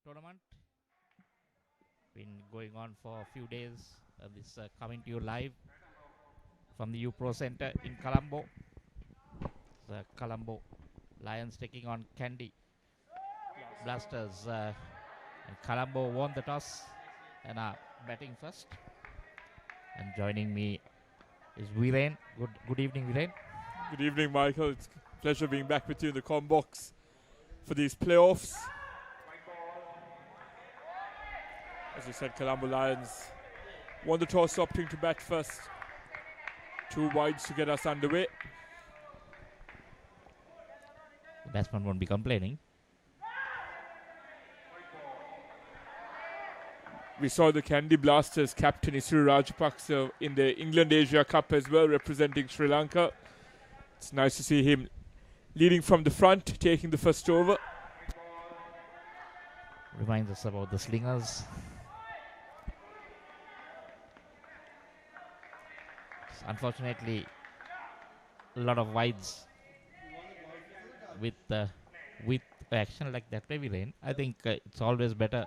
tournament. Been going on for a few days. This coming to you live from the UPro Center in Colombo. The Colombo Lions taking on Candy Blasters. And Colombo won the toss and are batting first. And joining me is Viren. Good evening, Viren. Good evening, Michael. It's a pleasure being back with you in the com box for these playoffs. As you said, Colombo Lions won the toss, opting to bat first. 2 wides to get us underway. The batsman won't be complaining. We saw the Candy Blasters captain Isuru Rajapaksa in the England Asia Cup as well, representing Sri Lanka. It's nice to see him leading from the front, taking the first over. Reminds us about the slingers. Unfortunately, a lot of wides with action like that, maybe Rain. I think it's always better.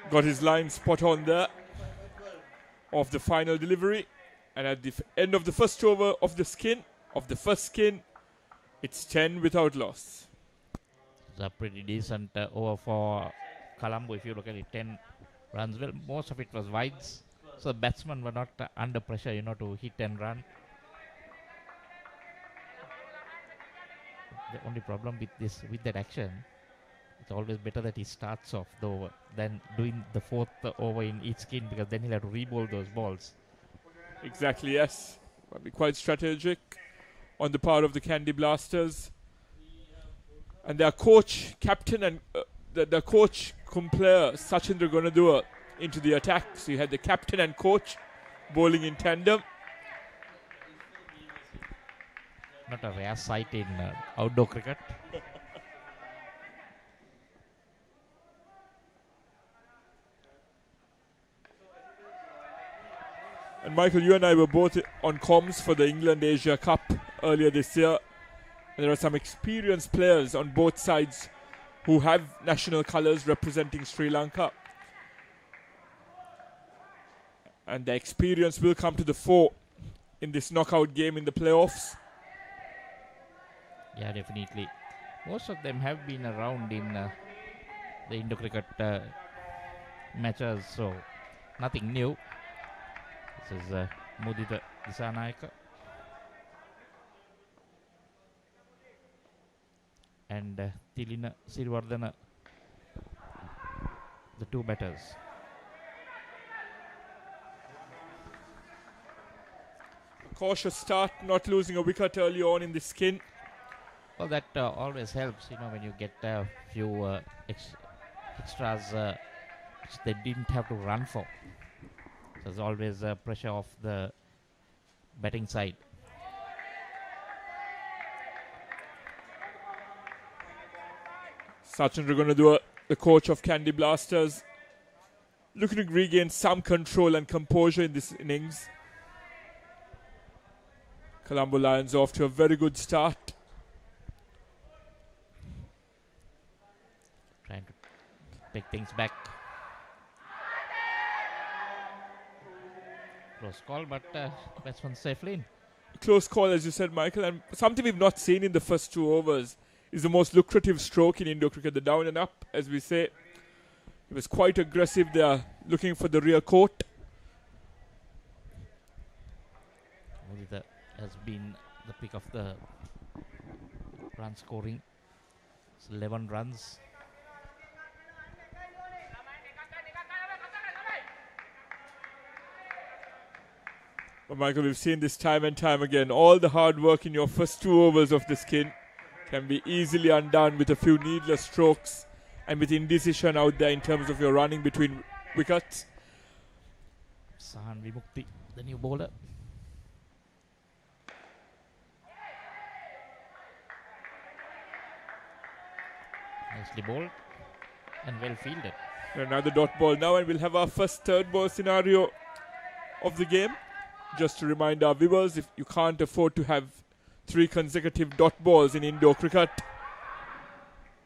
Got his line spot on there of the final delivery. And at the end of the first over of the first skin, it's 10 without loss. It's a pretty decent over for Colombo if you look at it. 10 runs. Well, most of it was wides. So the batsmen were not under pressure, to hit and run. The only problem with that action, it's always better that he starts off the over than doing the 4th over in each skin, because then he'll have to re-bowl those balls. Exactly, yes. Might be quite strategic on the part of the Candy Blasters. And their coach, captain, and their coach, player, Sachindra Gunadua, into the attack. So you had the captain and coach bowling in tandem. Not a rare sight in outdoor cricket. And Michael, you and I were both on comms for the England Asia Cup earlier this year. And there are some experienced players on both sides who have national colours representing Sri Lanka. And the experience will come to the fore in this knockout game in the playoffs. Yeah, definitely. Most of them have been around in the Indo-cricket matches, so nothing new. This is Mudita Disanayaka and Tilina Sirivardhana, the 2 batters. A cautious start, not losing a wicket early on in the skin. Well, that always helps, when you get a few extras which they didn't have to run for. So there's always pressure off the batting side. Sachin Raghunathan, the coach of Candy Blasters, looking to regain some control and composure in this innings. Colombo Lions off to a very good start. Trying to take things back. Close call, but batsman safely in. Close call, as you said, Michael, and something we've not seen in the first 2 overs is the most lucrative stroke in Indo cricket, the down and up, as we say. It was quite aggressive there, looking for the rear court. Mudita has been the pick of the run scoring. It's 11 runs. But Michael, we've seen this time and time again. All the hard work in your first 2 overs of the skin can be easily undone with a few needless strokes and with indecision out there in terms of your running between wickets. Sahan Vimukti, the new bowler. Nicely bowled. And well fielded. Another dot ball now, and we'll have our first third ball scenario of the game. Just to remind our viewers, if you can't afford to have 3 consecutive dot balls in indoor cricket.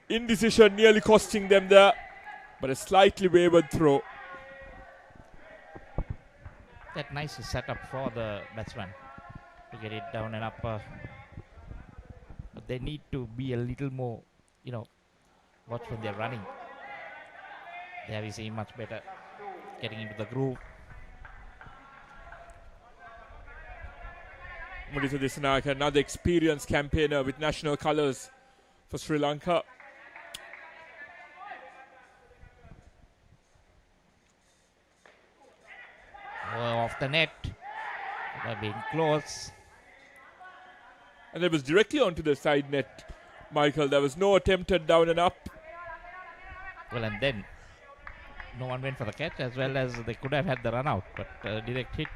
Indecision nearly costing them there, but a slightly wayward throw. That nice setup for the batsman to get it down and up. But they need to be a little more, watch when they're running. There we see much better getting into the groove. Mudita Dissanayake, another experienced campaigner with national colours for Sri Lanka. Off the net. They're being close. And it was directly onto the side net, Michael. There was no attempt at down and up. Well, and then no one went for the catch, as well as they could have had the run out. But direct hit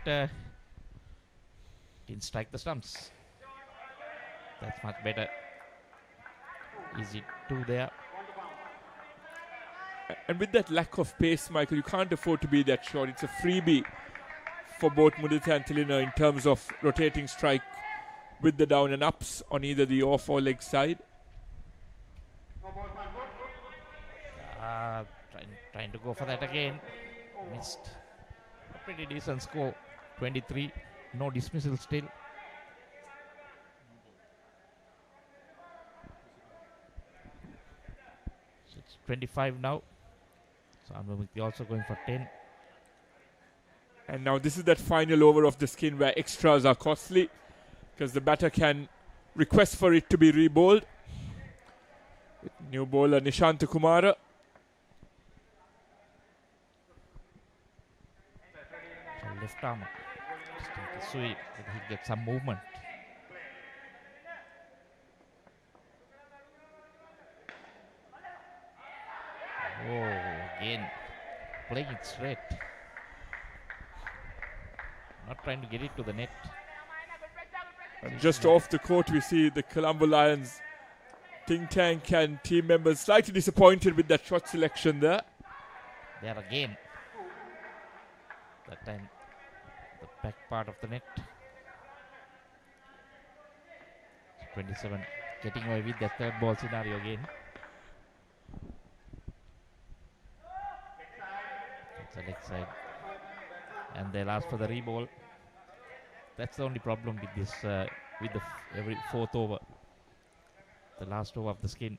didn't strike the stumps. That's much better. Easy 2 there. And with that lack of pace, Michael, you can't afford to be that short. It's a freebie for both Mudita and Tilina in terms of rotating strike with the down and ups on either the off or leg side. Trying to go for that again. Missed. A pretty decent score. 23. No dismissal still. So it's 25 now. So Anvamukti also going for 10. And now this is that final over of the skin where extras are costly, because the batter can request for it to be re-bowled. New bowler Nishanta Kumara. So left arm. Just take a sweep. He gets some movement. Oh, again. Playing it straight. Not trying to get it to the net. And just off the court, we see the Colombo Lions think tank and team members slightly disappointed with that shot selection there. There again. That time, the back part of the net. 27, getting away with the third ball scenario again. It's a leg side. And they'll ask for the re-ball. That's the only problem with this, with the every 4th over. The last over of the skin.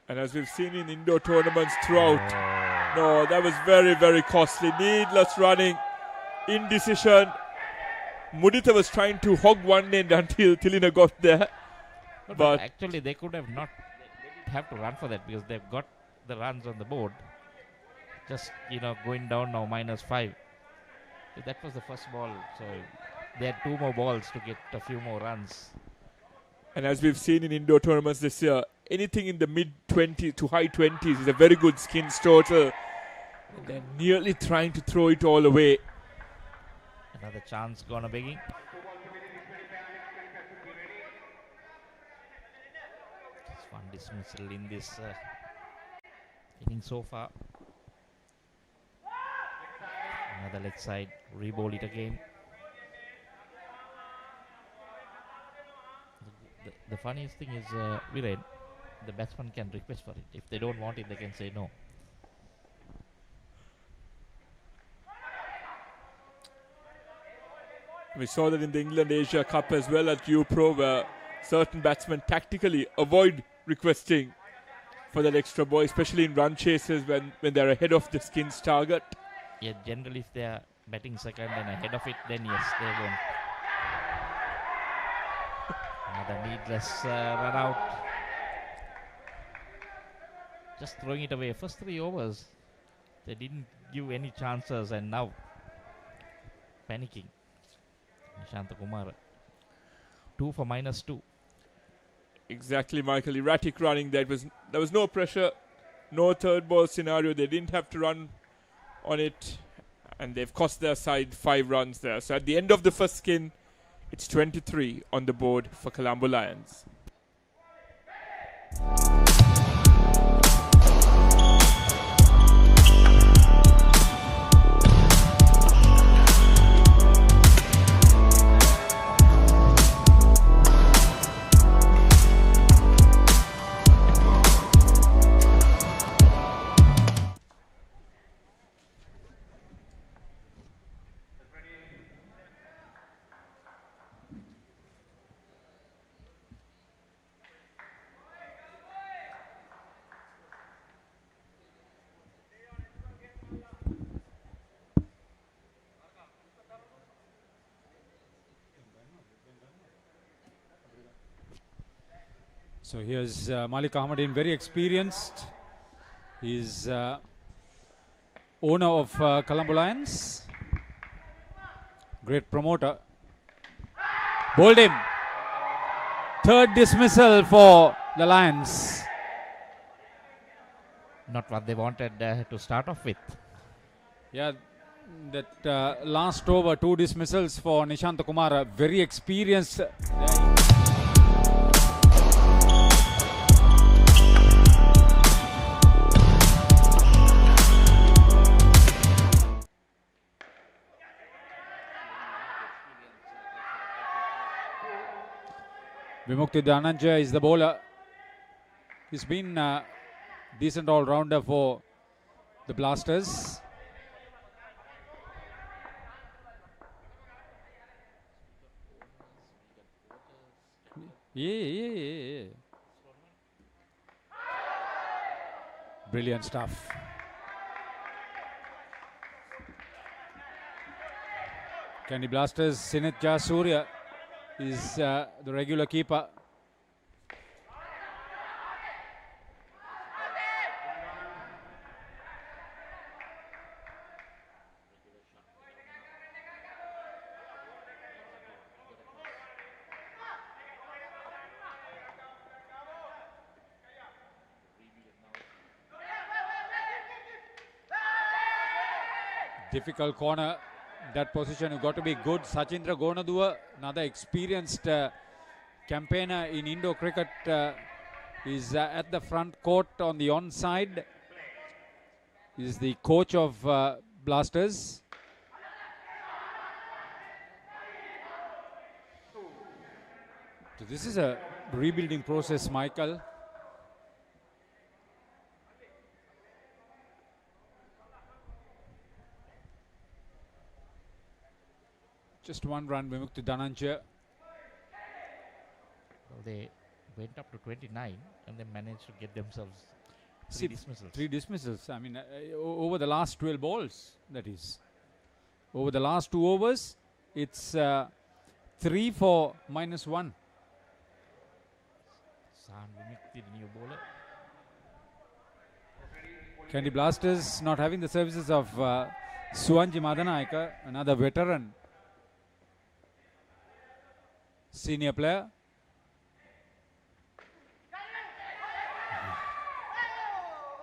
And as we've seen in indoor tournaments throughout, no, that was very, very costly. Needless running, indecision. Mudita was trying to hog one end until Tilina got there. But actually, they could have not have to run for that, because they've got the runs on the board. Just, going down now, -5. So that was the first ball. So they had 2 more balls to get a few more runs. And as we've seen in indoor tournaments this year, anything in the mid-20s to high 20s is a very good skins total. And they're nearly trying to throw it all away. Another chance gonna begging. Just one dismissal in this inning so far. Another leg side, re-bowl it again. The funniest thing is, Viren, the batsman can request for it. If they don't want it, they can say no. We saw that in the England Asia Cup as well at UPro, where certain batsmen tactically avoid requesting for that extra ball, especially in run chases when they're ahead of the skins target. Yeah, generally if they are batting second and ahead of it, then yes, they won't. Another needless run out. Just throwing it away. First 3 overs, they didn't give any chances, and now panicking. Nishanta Kumara. 2 for -2. Exactly, Michael. Erratic running. There was no pressure, no third ball scenario. They didn't have to run on it, and they've cost their side 5 runs there. So at the end of the first skin, it's 23 on the board for Colombo Lions. So here's Malik Ahmadin, very experienced. He's owner of Colombo Lions. Great promoter. Bowled him. Third dismissal for the Lions. Not what they wanted to start off with. Yeah, that last over, 2 dismissals for Nishant Kumar, very experienced. Vimukti Dhananjaya is the bowler. He's been a decent all-rounder for the Blasters. Yeah. Brilliant stuff. Candy Blasters, Sinit Jasurya is the regular keeper. Difficult corner, that position you got to be good. Sachindra Gonadua, another experienced campaigner in Indo cricket, is at the front court on the onside. Is the coach of Blasters. So this is a rebuilding process, Michael. Just 1 run, Vimukti Dhananjaya. Well, they went up to 29 and they managed to get themselves 3 dismissals. 3 dismissals. I mean, over the last 12 balls, that is. Over the last 2 overs, it's 3 for -1. San Vimukti, the new bowler. Candy Blasters not having the services of Suwanji Madanayaka, another veteran senior player.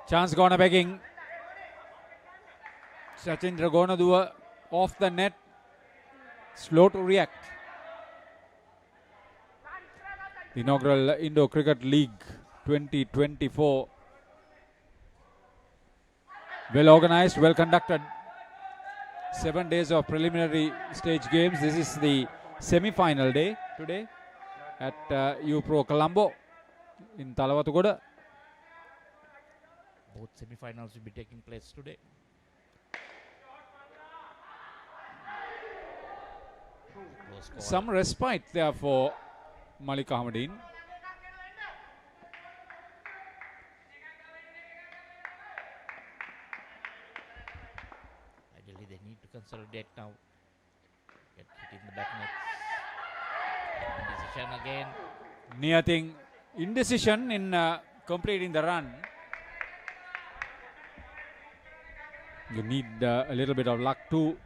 Chance corner begging. Sachindra Gonadua off the net. Slow to react. The inaugural Indo Cricket League 2024. Well organized, well conducted. 7 days of preliminary stage games. This is the semi-final day today at UPro Colombo in Talawatugoda. Both semi-finals will be taking place today. Some respite there for Malik Ahmadin. Ideally, they need to consolidate now. Get hit in the back net. Indecision again. Niyating indecision in completing the run. You need a little bit of luck too.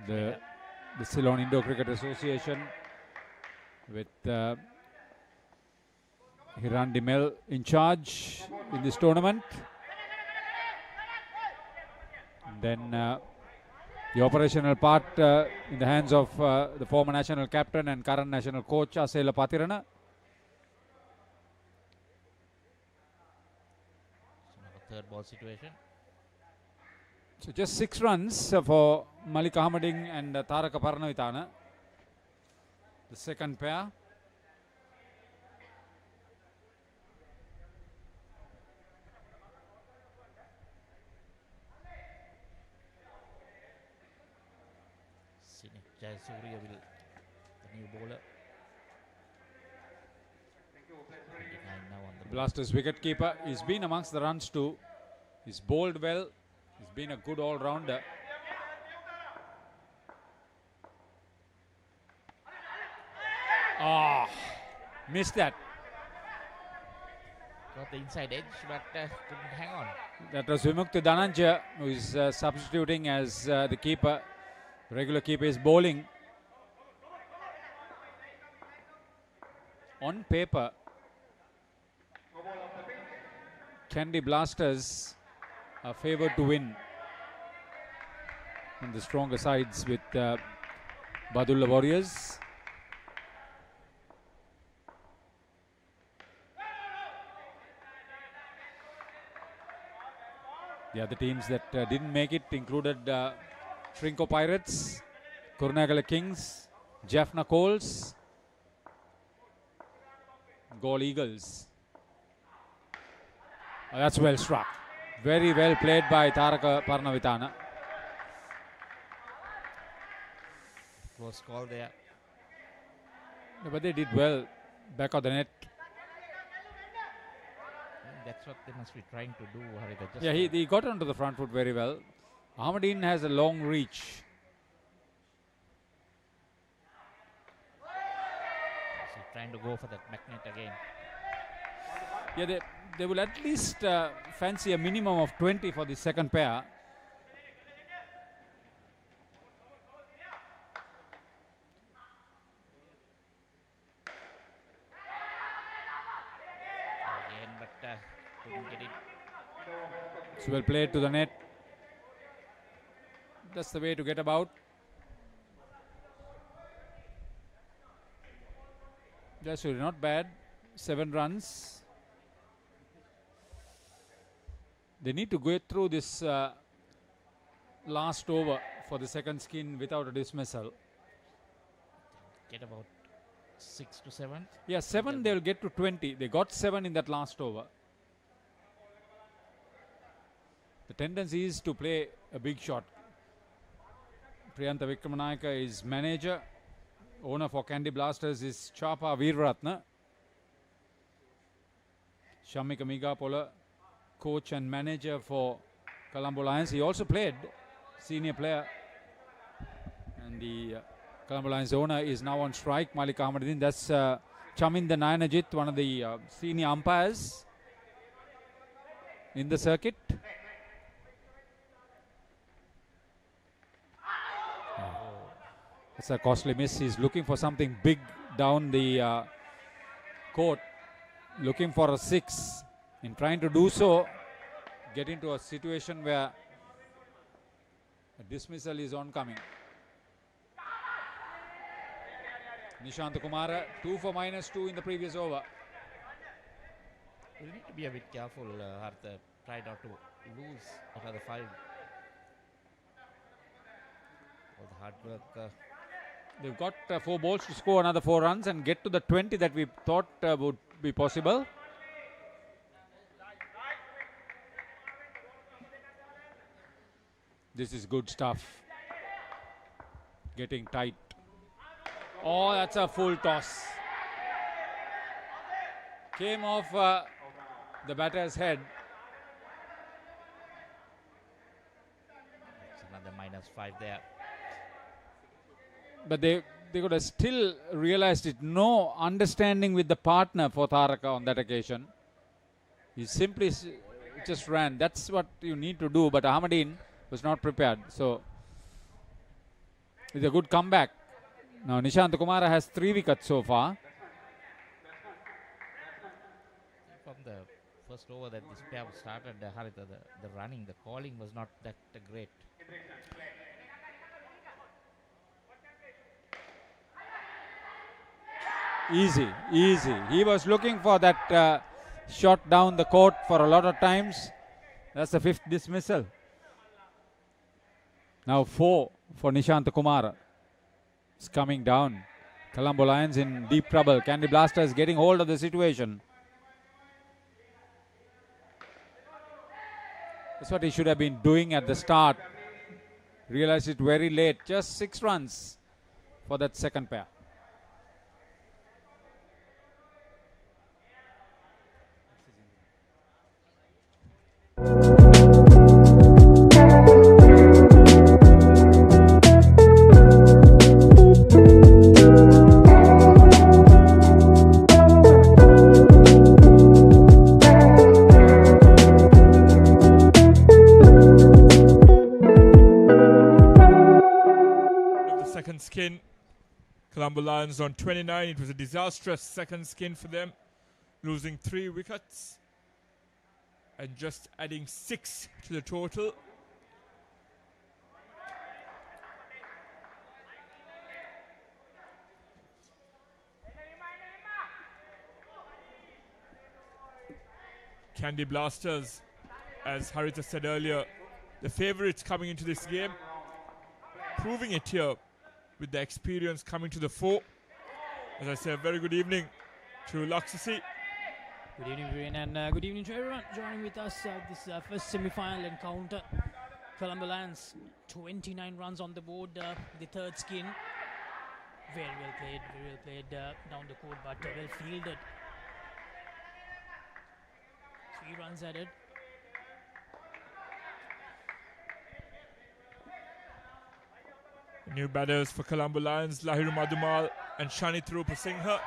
The Ceylon Indo Cricket Association with Hiran Dimel in charge in this tournament. And then the operational part in the hands of the former national captain and current national coach Asela Patirana. Third ball situation. So just 6 runs for Malik Ahmadin and Taraka Paranavitana. The second pair. Jayasuriya will, the new bowler. 29 now on the Blasters wicket keeper. He's been amongst the runs too. He's bowled well. He's been a good all-rounder. Missed that. Got the inside edge, but couldn't hang on. That was Vimukti Dhananjaya, who is substituting as the keeper. The regular keeper is bowling. On paper, Candy Blasters are favoured to win on the stronger sides with Badulla Warriors. The other teams that didn't make it included Trinco Pirates, Kurunegala Kings, Jaffna Coles, Gaul Eagles. That's well struck. Very well played by Taraka Parnavitana. Close call there. Yeah, but they did well back of the net. That's what they must be trying to do, Haritha. Just Yeah, he got onto the front foot very well. Ahmadine has a long reach. so trying to go for that magnet again. Yeah, they will at least fancy a minimum of 20 for the second pair. Again, but couldn't get it. It's well played to the net. That's the way to get about. That's really not bad. 7 runs. They need to go through this last over for the second skin without a dismissal. Get about 6 to 7. Yeah, 7 they will get to 20. They got 7 in that last over. The tendency is to play a big shot. Priyantha Vikramanayaka is manager. Owner for Candy Blasters is Chapa Veeraratna. Shamika Migapola, coach and manager for Colombo Lions. He also played senior player. And the Colombo Lions owner is now on strike, Malik Ahmaduddin. That's Chaminda Nayanajit, one of the senior umpires in the circuit. It's a costly miss. He's looking for something big down the court, looking for a 6. In trying to do so, get into a situation where a dismissal is oncoming. Nishant Kumara, 2 for -2 in the previous over. You need to be a bit careful, Hartha. Try not to lose another 5. All the hard work. They've got 4 balls to score another 4 runs and get to the 20 that we thought would be possible. This is good stuff. Getting tight. Oh, that's a full toss. Came off the batter's head. It's another -5 there. But they could have still realized it. No understanding with the partner for Tharaka on that occasion. He simply just ran. That's what you need to do. But Ahmadine was not prepared. So it's a good comeback. Now Nishant Kumara has 3 wickets so far. From the first over that this pair started, Haritha, the running, the calling was not that great. Easy, easy. He was looking for that shot down the court for a lot of times. That's the 5th dismissal. Now 4 for Nishant Kumara. It's coming down. Colombo Lions in deep trouble. Candy Blasters getting hold of the situation. That's what he should have been doing at the start. Realized it very late. Just 6 runs for that second pair. runs on 29. It was a disastrous second skin for them, losing 3 wickets and just adding 6 to the total. Candy Blasters, as Haritha said earlier, the favourites coming into this game, proving it here with the experience coming to the fore. As I say, a very good evening to Laksasi. Good evening, Viren, and good evening to everyone joining with us this first semi-final encounter. Colombo Lions, 29 runs on the board, the third skin. Very well played down the court, but well fielded. 3 runs added. New batters for Colombo Lions, Lahiru Madhumal and Shani Singha.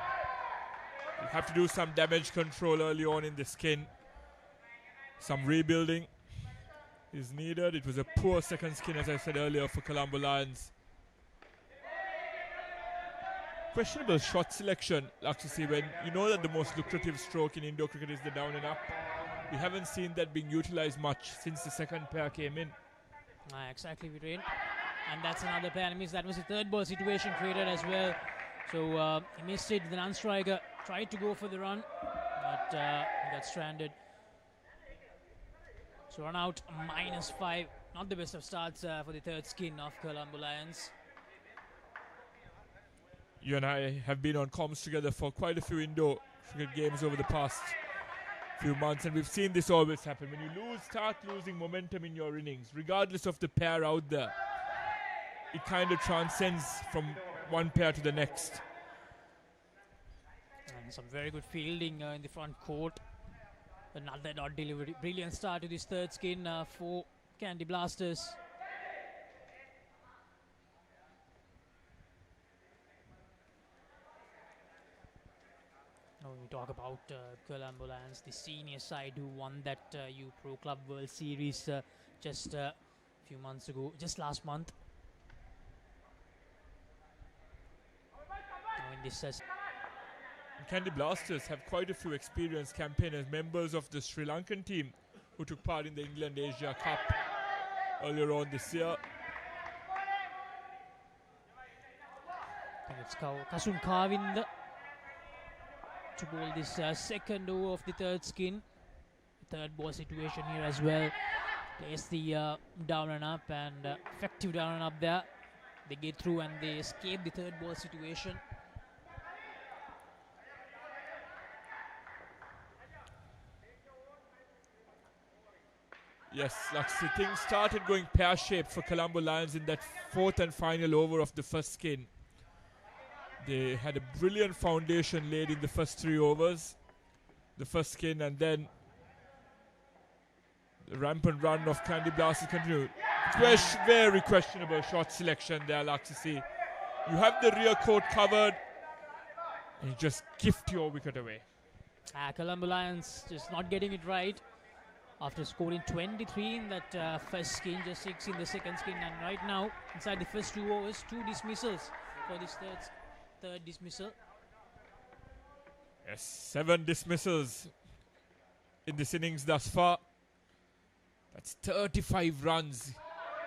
Will have to do some damage control early on in the skin. Some rebuilding is needed. It was a poor second skin, as I said earlier, for Colombo Lions. Questionable shot selection, Laksasi, when you know that the most lucrative stroke in Indo cricket is the down and up. We haven't seen that being utilised much since the second pair came in. Exactly, Viren. And that's another pair. I mean, that was a third ball situation created as well. So he missed it. The non-striker tried to go for the run, but he got stranded. So run out -5. Not the best of starts for the third skin of Colombo Lions. You and I have been on comms together for quite a few indoor cricket games over the past few months, and we've seen this always happen. When you start losing momentum in your innings, regardless of the pair out there, it kind of transcends from one pair to the next. And some very good fielding in the front court. Another dot delivery. Brilliant start to this third skin for Candy Blasters. Now we talk about Colombo Lions, the senior side who won that U Pro Club World Series just a few months ago, just last month. Now in this Candy Blasters have quite a few experienced campaigners, members of the Sri Lankan team who took part in the England Asia Cup earlier on this year. And it's Kasun Kavinda to bowl this second over of the third skin. Third ball situation here as well. Plays the down and up, and effective down and up there. They get through and they escape the third ball situation. Yes, Laksasi, things started going pear-shaped for Colombo Lions in that fourth and final over of the first skin. They had a brilliant foundation laid in the first 3 overs, the first skin, and then the rampant run of Candy Blasters continued. Very questionable shot selection there, Laksasi. You have the rear court covered, and you just gift your wicket away. Colombo Lions just not getting it right. After scoring 23 in that first skin, just 6 in the second skin, and right now, inside the first 2 overs, 2 dismissals for this third dismissal. Yes, 7 dismissals in this innings thus far. That's 35 runs,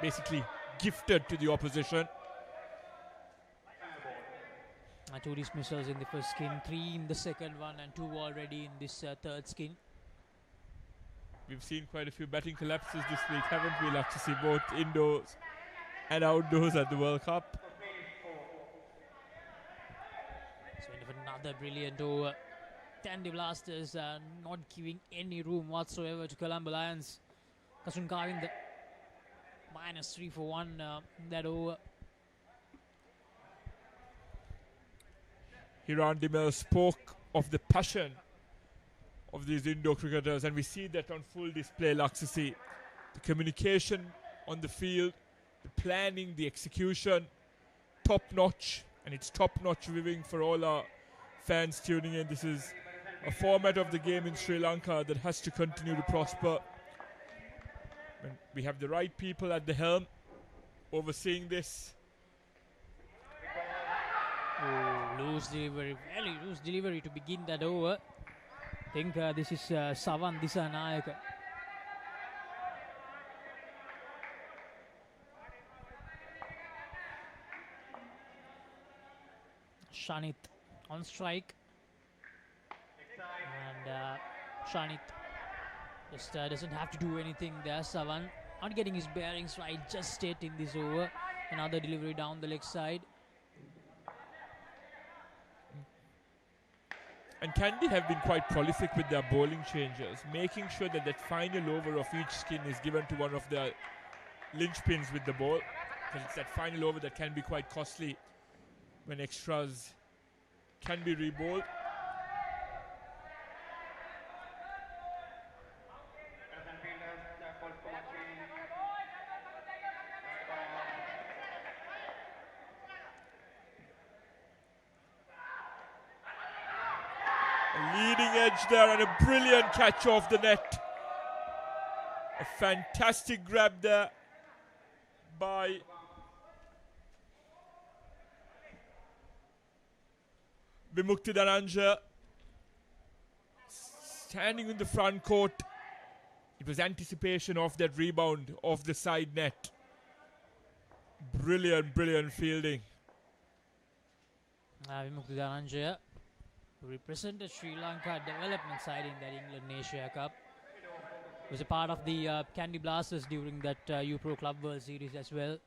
basically gifted to the opposition. 2 dismissals in the first skin, 3 in the second one, and 2 already in this third skin. We've seen quite a few batting collapses this week, haven't we, Laksasi, both indoors and outdoors at the World Cup. So another brilliant over. Candy Blasters not giving any room whatsoever to Colombo Lions. Kasun Kavinda -3 for 1 that over. Hiran Dimel spoke of the passion of these indoor cricketers, and we see that on full display, Laksasi. The communication on the field, the planning, the execution, top notch, and it's top notch viewing for all our fans tuning in. This is a format of the game in Sri Lanka that has to continue to prosper. And we have the right people at the helm overseeing this. Oh, loose delivery, very loose delivery to begin that over. I think this is Savan Disanayaka. Shanit on strike, and Shanit just doesn't have to do anything there. Savan not getting his bearings right just yet in this over. Another delivery down the leg side. And Candy have been quite prolific with their bowling changes, making sure that that final over of each skin is given to one of their linchpins with the ball, because it's that final over that can be quite costly when extras can be rebowled. A leading edge there and a brilliant catch off the net. A fantastic grab there by Vimukti Dhananjaya. Standing in the front court. It was anticipation of that rebound off the side net. Brilliant fielding. Vimukti Dhananjaya, who represented Sri Lanka development side in that England Asia Cup, was a part of the Candy Blasters during that U-Pro Club World Series as well.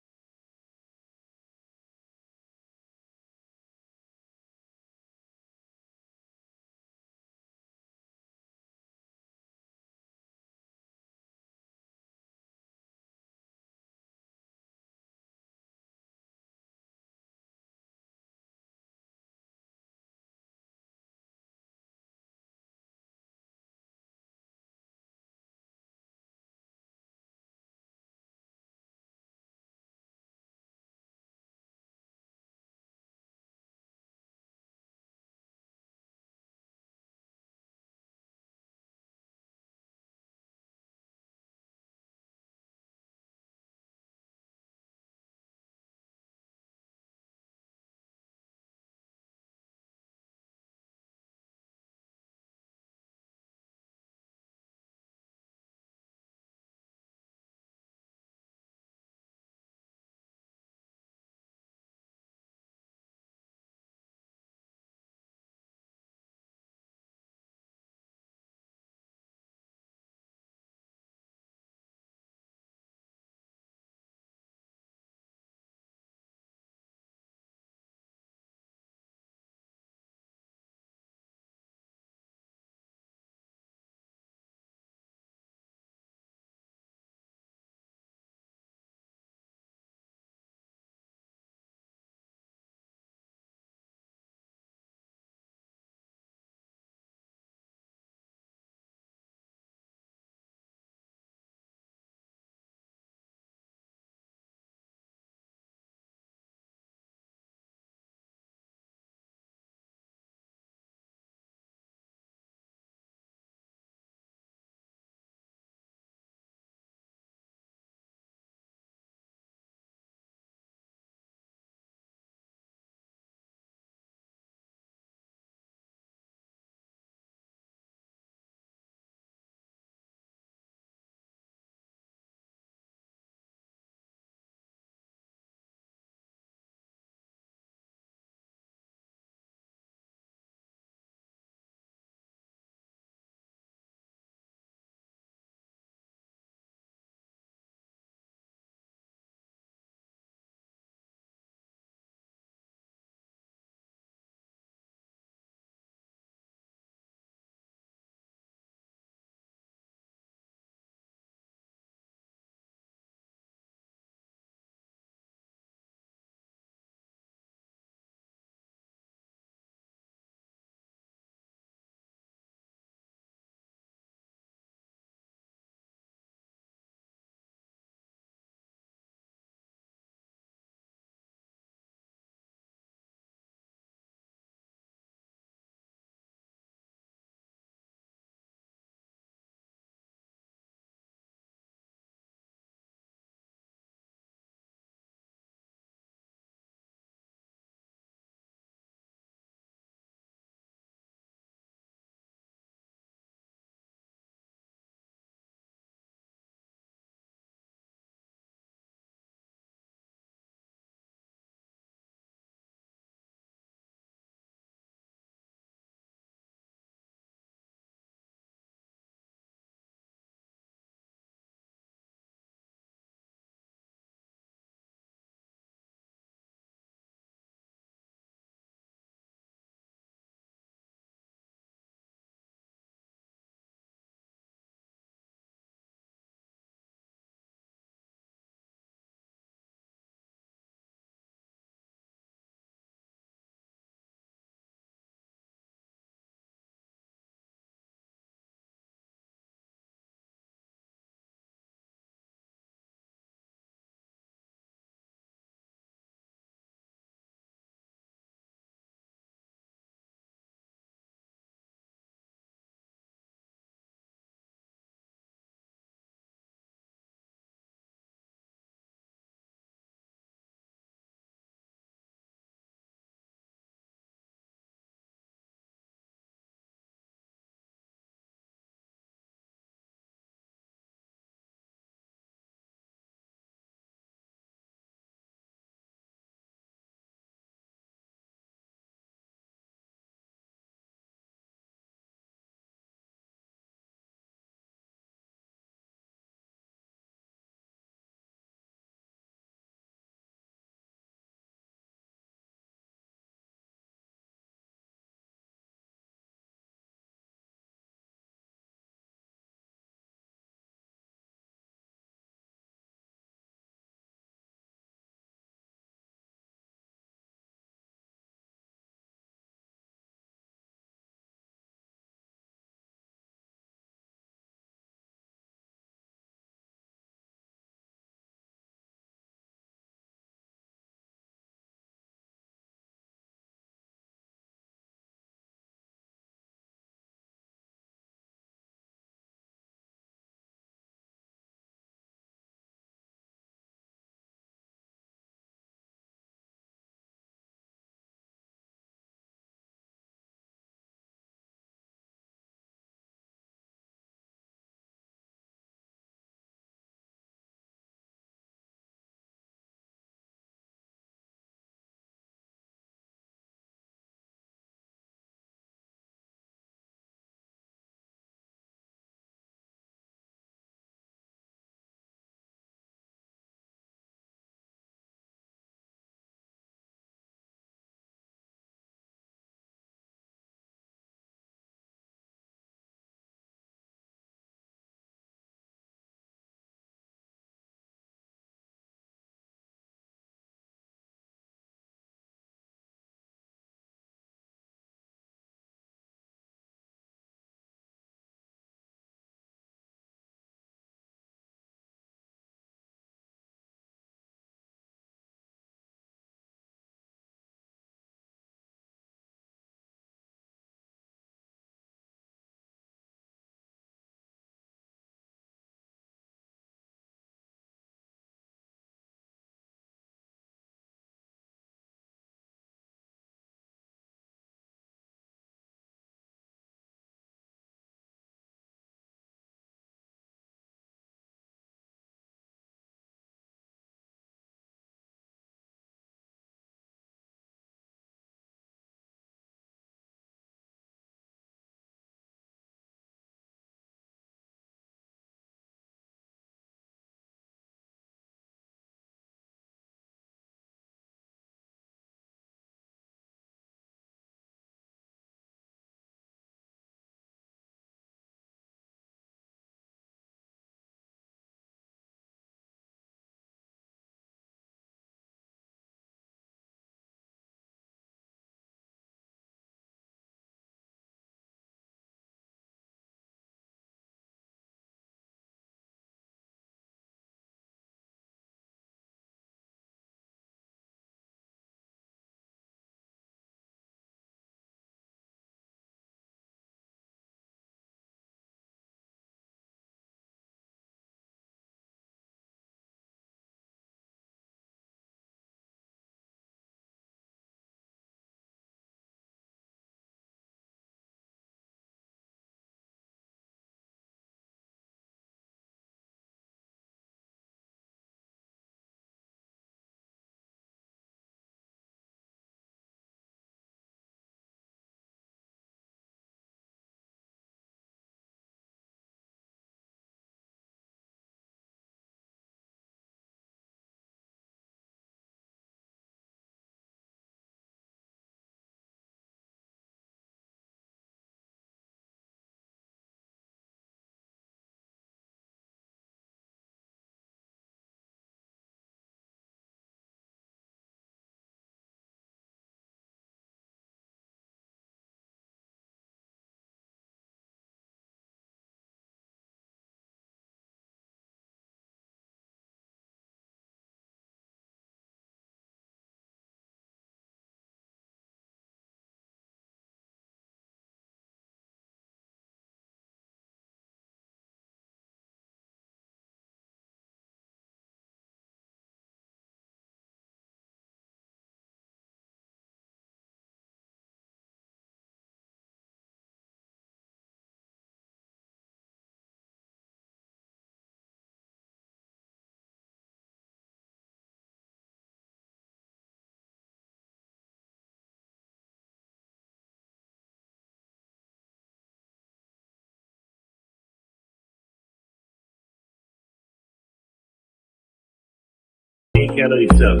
take care of yourself.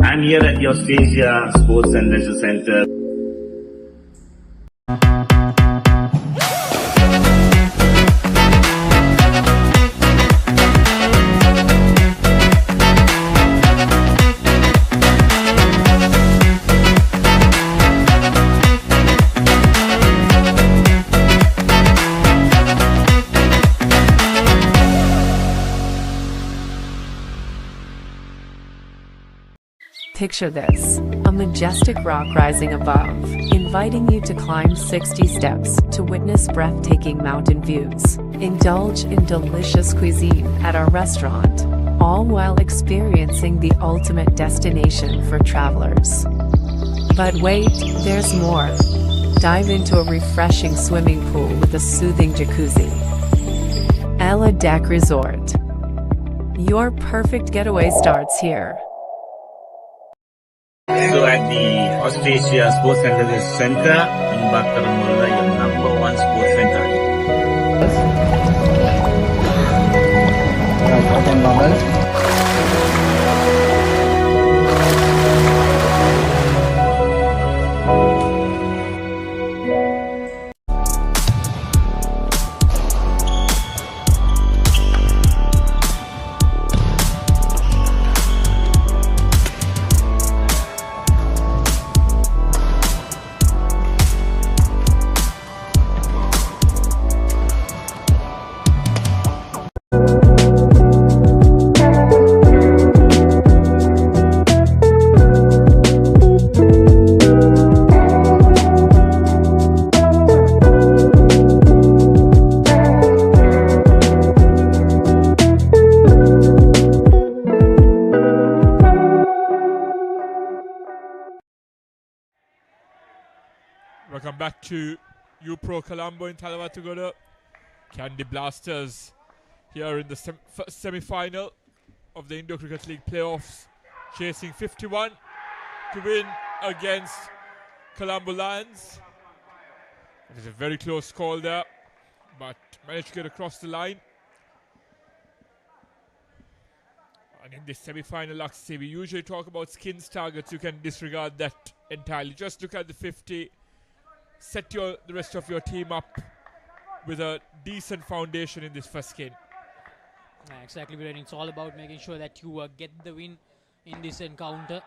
I'm here at your Stasia Sports and Leisure Center. Picture this, a majestic rock rising above, inviting you to climb 60 steps to witness breathtaking mountain views. Indulge in delicious cuisine at our restaurant, all while experiencing the ultimate destination for travelers. But wait, there's more. Dive into a refreshing swimming pool with a soothing jacuzzi. Ella Deck Resort. Your perfect getaway starts here. So at the Austrasia Sports and Leisure Center in Bakaramulla, your number one sports center. Welcome back to UPro Colombo in Talawatugoda. Candy Blasters here in the first semi-final of the Indo Cricket League playoffs, chasing 51 to win against Colombo Lions. It is a very close call there, but managed to get across the line. And in this semi-final, like I say, we usually talk about skins targets. You can disregard that entirely. Just look at the 50. Set the rest of your team up with a decent foundation in this first game. Exactly, Viren. It's all about making sure that you get the win in this encounter.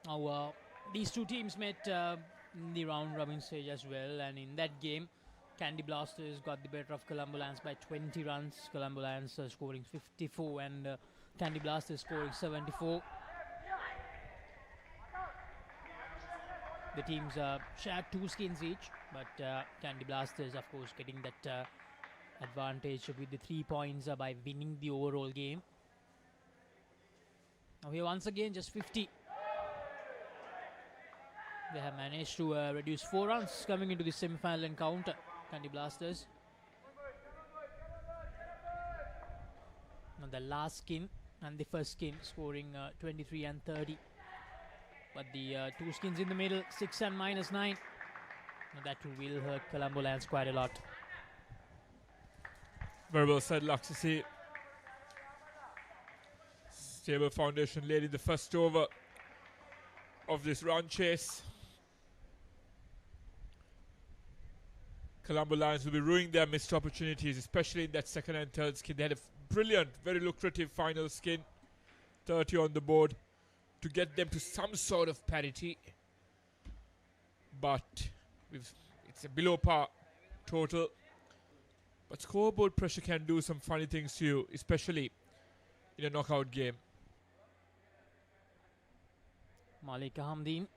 Now, these two teams met in the round robin stage as well, and in that game, Candy Blasters got the better of Colombo Lions by 20 runs. Colombo Lions scoring 54 and Candy Blasters scoring 74. The teams shared 2 skins each, but Candy Blasters, of course, getting that advantage with the 3 points by winning the overall game. Now here once again, just 50. They have managed to reduce 4 runs coming into the semi-final encounter, Candy Blasters. Now the last skin and the first skin scoring 23 and 30. But the 2 skins in the middle, 6 and -9. Now that will hurt Colombo Lions quite a lot. Very well said, Laxasi. Stable foundation laid in the first over of this round chase. Colombo Lions will be ruining their missed opportunities, especially in that second and third skin. They had a brilliant, very lucrative final skin, 30 on the board, to get them to some sort of parity. But it's a below par total. But scoreboard pressure can do some funny things to you, especially in a knockout game. Malika Hamdeen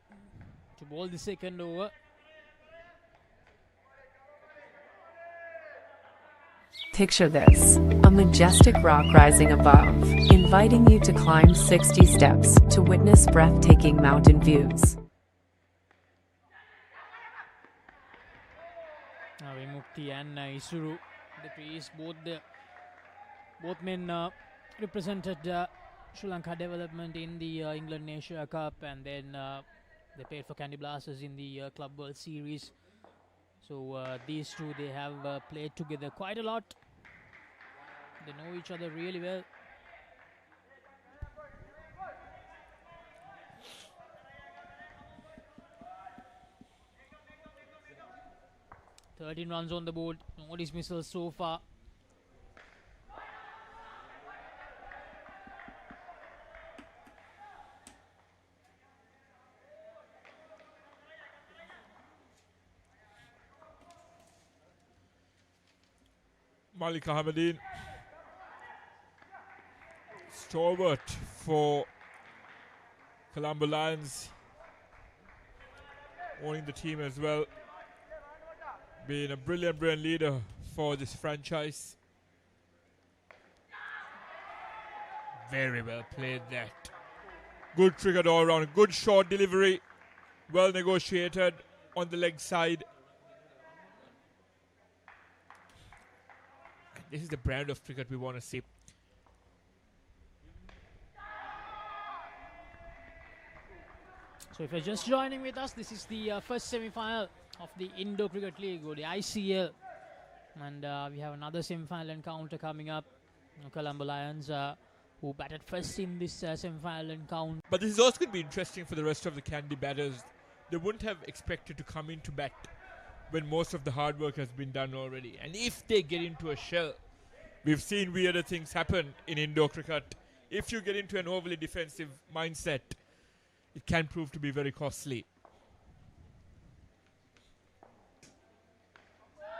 to bowl the second over. Picture this, a majestic rock rising above, inviting you to climb 60 steps to witness breathtaking mountain views. Vimukti and Isuru, the crease, both men represented Sri Lanka development in the England Asia Cup, and then they played for Candy Blasters in the Club World Series. So these two, they have played together quite a lot. They know each other really well. 13 runs on the board, no dismissals so far. Malik Ahmedin, stalwart for Colombo Lions, owning the team as well, being a brilliant leader for this franchise. Very well played that. Good triggered all round, good short delivery, well negotiated on the leg side. This is the brand of cricket we want to see. So if you're just joining with us, this is the first semi-final of the Indo Cricket League, or the ICL. And we have another semi-final encounter coming up. Colombo Lions, who batted first in this semi-final encounter. But this is also going to be interesting for the rest of the Candy batters. They wouldn't have expected to come into bat when most of the hard work has been done already. And if they get into a shell, we've seen weirder things happen in Indo cricket. If you get into an overly defensive mindset, it can prove to be very costly.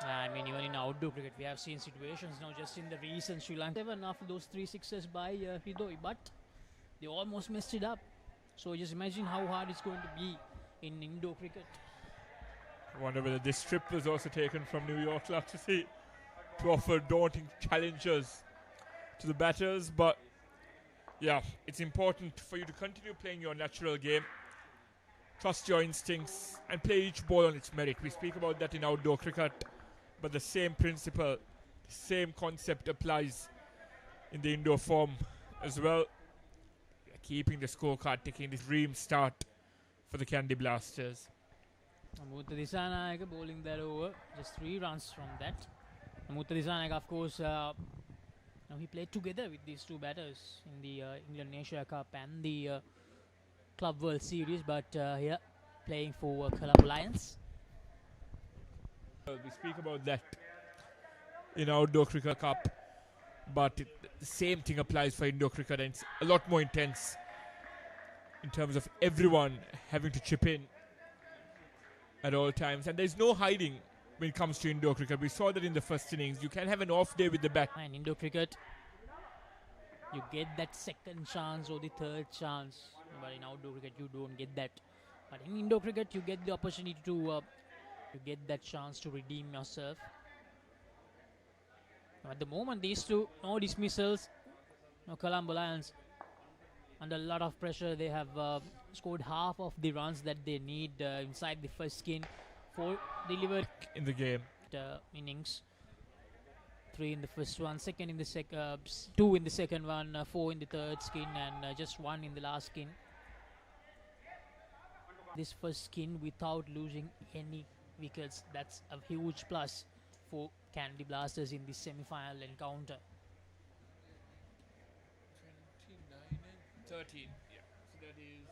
I mean, even in outdoor cricket, we have seen situations now just in the recent Sri Lanka. 7 after those 3 sixes by Hridoi, but they almost messed it up. So just imagine how hard it's going to be in Indo cricket. I wonder whether this trip was also taken from New York to see, to offer daunting challenges to the batters. But yeah, it's important for you to continue playing your natural game, trust your instincts, and play each ball on its merit. We speak about that in outdoor cricket, but the same principle, the same concept applies in the indoor form as well. Keeping the scorecard, taking this dream start for the Candy Blasters. Amutha Disanayaka bowling that over, just 3 runs from that. Amutha Disanayaka, of course, now he played together with these 2 batters in the England Asia Cup and the Club World Series, but here playing for Colombo Lions. We speak about that in outdoor cricket cup, but the same thing applies for indoor cricket, and it's a lot more intense in terms of everyone having to chip in at all times, and there's no hiding when it comes to indoor cricket. We saw that in the first innings. You can have an off day with the bat. In indoor cricket, you get that second chance or the third chance, but in outdoor cricket you don't get that. But in indoor cricket you get the opportunity to you get that chance to redeem yourself. Now at the moment, these 2, no dismissals. No, Colombo Lions under a lot of pressure. They have scored half of the runs that they need inside the first skin. 4 delivered In the game. Innings. 3 in the first one, 2 in the second, 2 in the second one, 4 in the third skin, and just 1 in the last skin. This first skin without losing any wickets. That's a huge plus for Candy Blasters in this semi-final encounter. 29 and 13. Yeah. So that is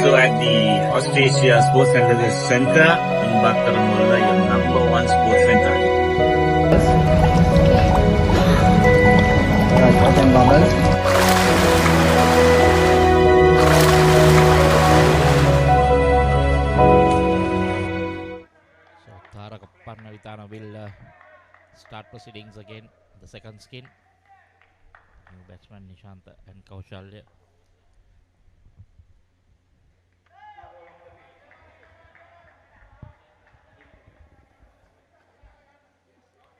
So at the Australia Sports Center in Bakaramulla, your number 1 sports center. So Tharaka Parnavitana will start proceedings again. The second skin. New batsman Nishanta and Kaushalya.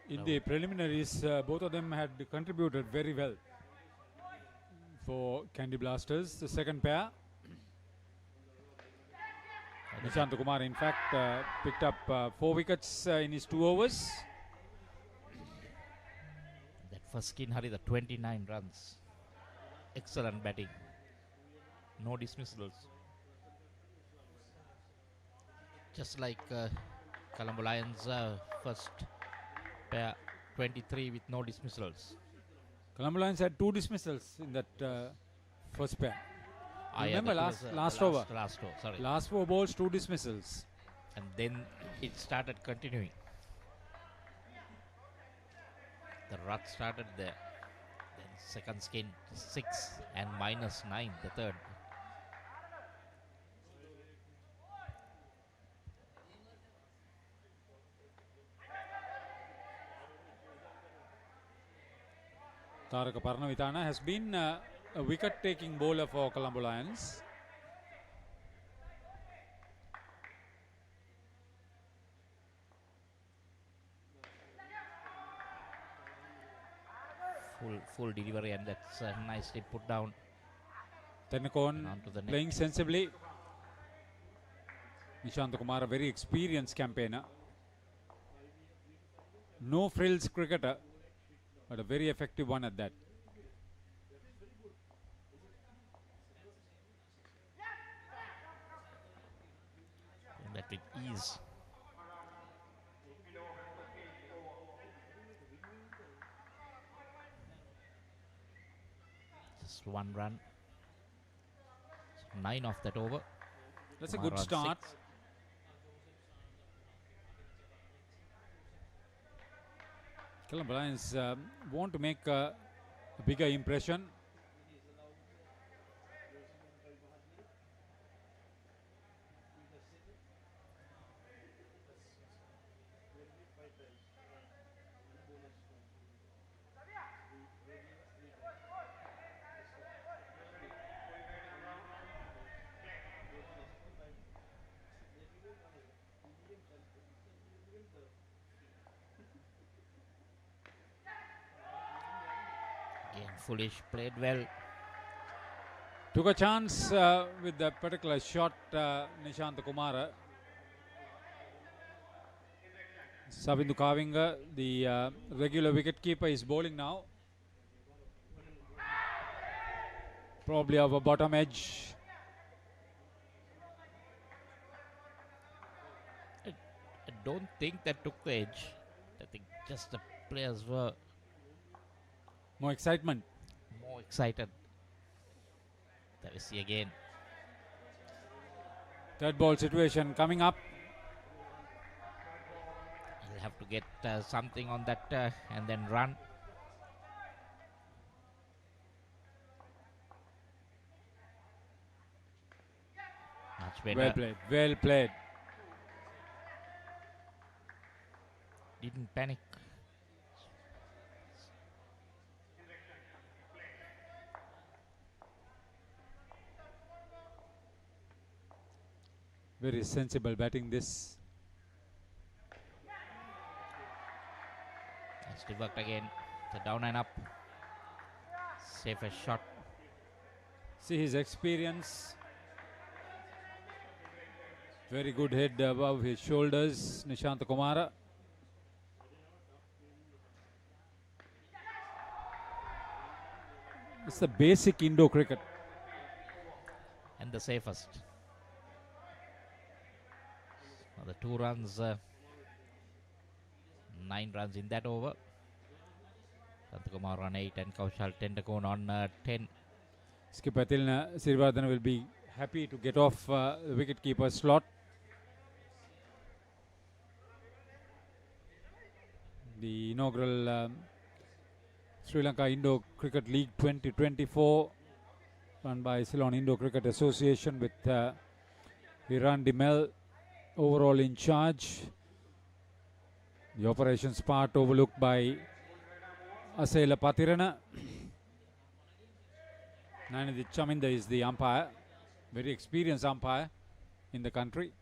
In the preliminaries, both of them had contributed very well for Candy Blasters. The second pair, Nishant Kumar, in fact, picked up 4 wickets in his 2 overs. That first skin had the 29 runs. Excellent batting. No dismissals. Just like Colombo Lions first pair, 23 with no dismissals. Colombo Lions had 2 dismissals in that first pair. Remember that was, last the over. Last over, sorry. Last 4 balls, 2 dismissals. And then it started continuing. The rut started there. Then second skin 6 and -9 the third. Taraka Parnavitana has been a wicket-taking bowler for Colombo Lions. Full delivery, and that's nicely put down. Tennakon Onto the net. playing sensibly. Nishant Kumar, a very experienced campaigner. No frills cricketer, but a very effective one at that. And that with ease. Just 1 run. So 9 off that over. That's a Kumar good on start. 6. Colombo Lions want to make a bigger impression. Again, Foolish played well. Took a chance with that particular shot, Nishant Kumara. Sabindu Kavinga, the regular wicketkeeper, is bowling now. Probably over bottom edge. I don't think that took the edge. I think just the players were More excitement. more excited. There we see again. Third ball situation coming up. He'll have to get something on that and then run. Much better. Well played. Well played. Didn't panic. Very sensible batting this. Nicely worked again. The down and up. Safest shot. See his experience. Very good head above his shoulders, Nishant Kumara. It's the basic Indo cricket. And the safest. Now the 2 runs, 9 runs in that over. Santakumar on 8 and Kaushal Tendakon on 10. Skipper Tilna Sirivardhana will be happy to get off the wicketkeeper slot. The inaugural Sri Lanka Indo Cricket League 2024 run by Ceylon Indo Cricket Association with Iran Dimel overall in charge. The operations part overlooked by Asela Patirana. Nanadi Chaminda is the umpire, very experienced umpire in the country.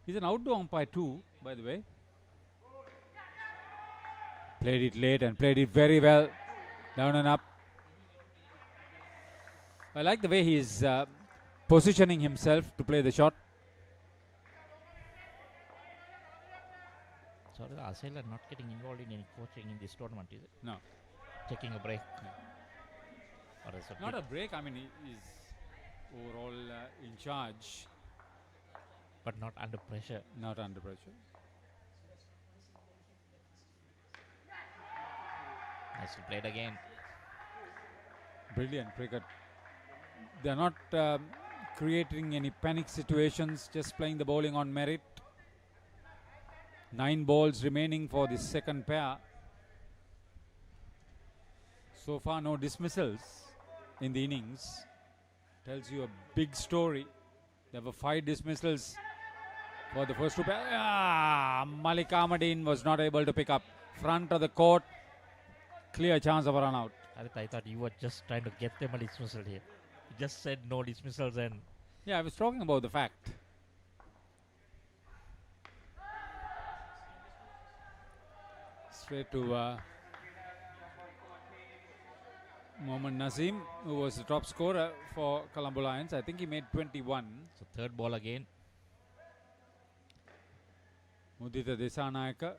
He's an outdoor umpire too, by the way. Played it late and played it very well. Down and up. I like the way he is positioning himself to play the shot. Sorry, Asela not getting involved in any coaching in this tournament, is it? No. Taking a break. Or is it Not a break, I mean, he is overall in charge. but not under pressure. Not under pressure. Nicely played again. Brilliant cricket. They're not creating any panic situations, just playing the bowling on merit. 9 balls remaining for the second pair. So far, no dismissals in the innings. Tells you a big story. There were 5 dismissals for the first 2 pairs. Malik Ahmadine was not able to pick up. Front of the court. Clear chance of a run out. I thought you were just trying to get them a dismissal here. You just said no dismissals and... Yeah, I was talking about the fact. Straight to Mohammad Nazim, who was the top scorer for Colombo Lions. I think he made 21. So third ball again. Mudita Desanayaka.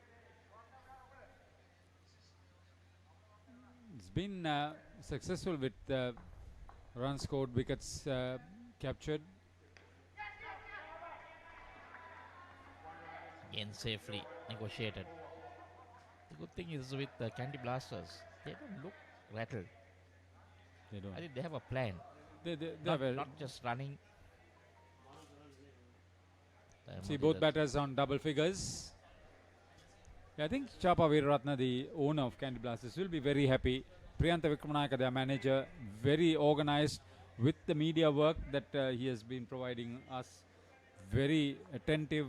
It's been successful with runs scored, wickets captured. Again safely negotiated. The good thing is with the Candy Blasters, they don't look rattled. They don't. I think they have a plan. They Not just running. See both batters on double figures. Yeah, I think Chapa Veeratna, the owner of Candy Blasters, will be very happy. Priyantha Vikramanayaka, their manager, very organized with the media work that he has been providing us. Very attentive,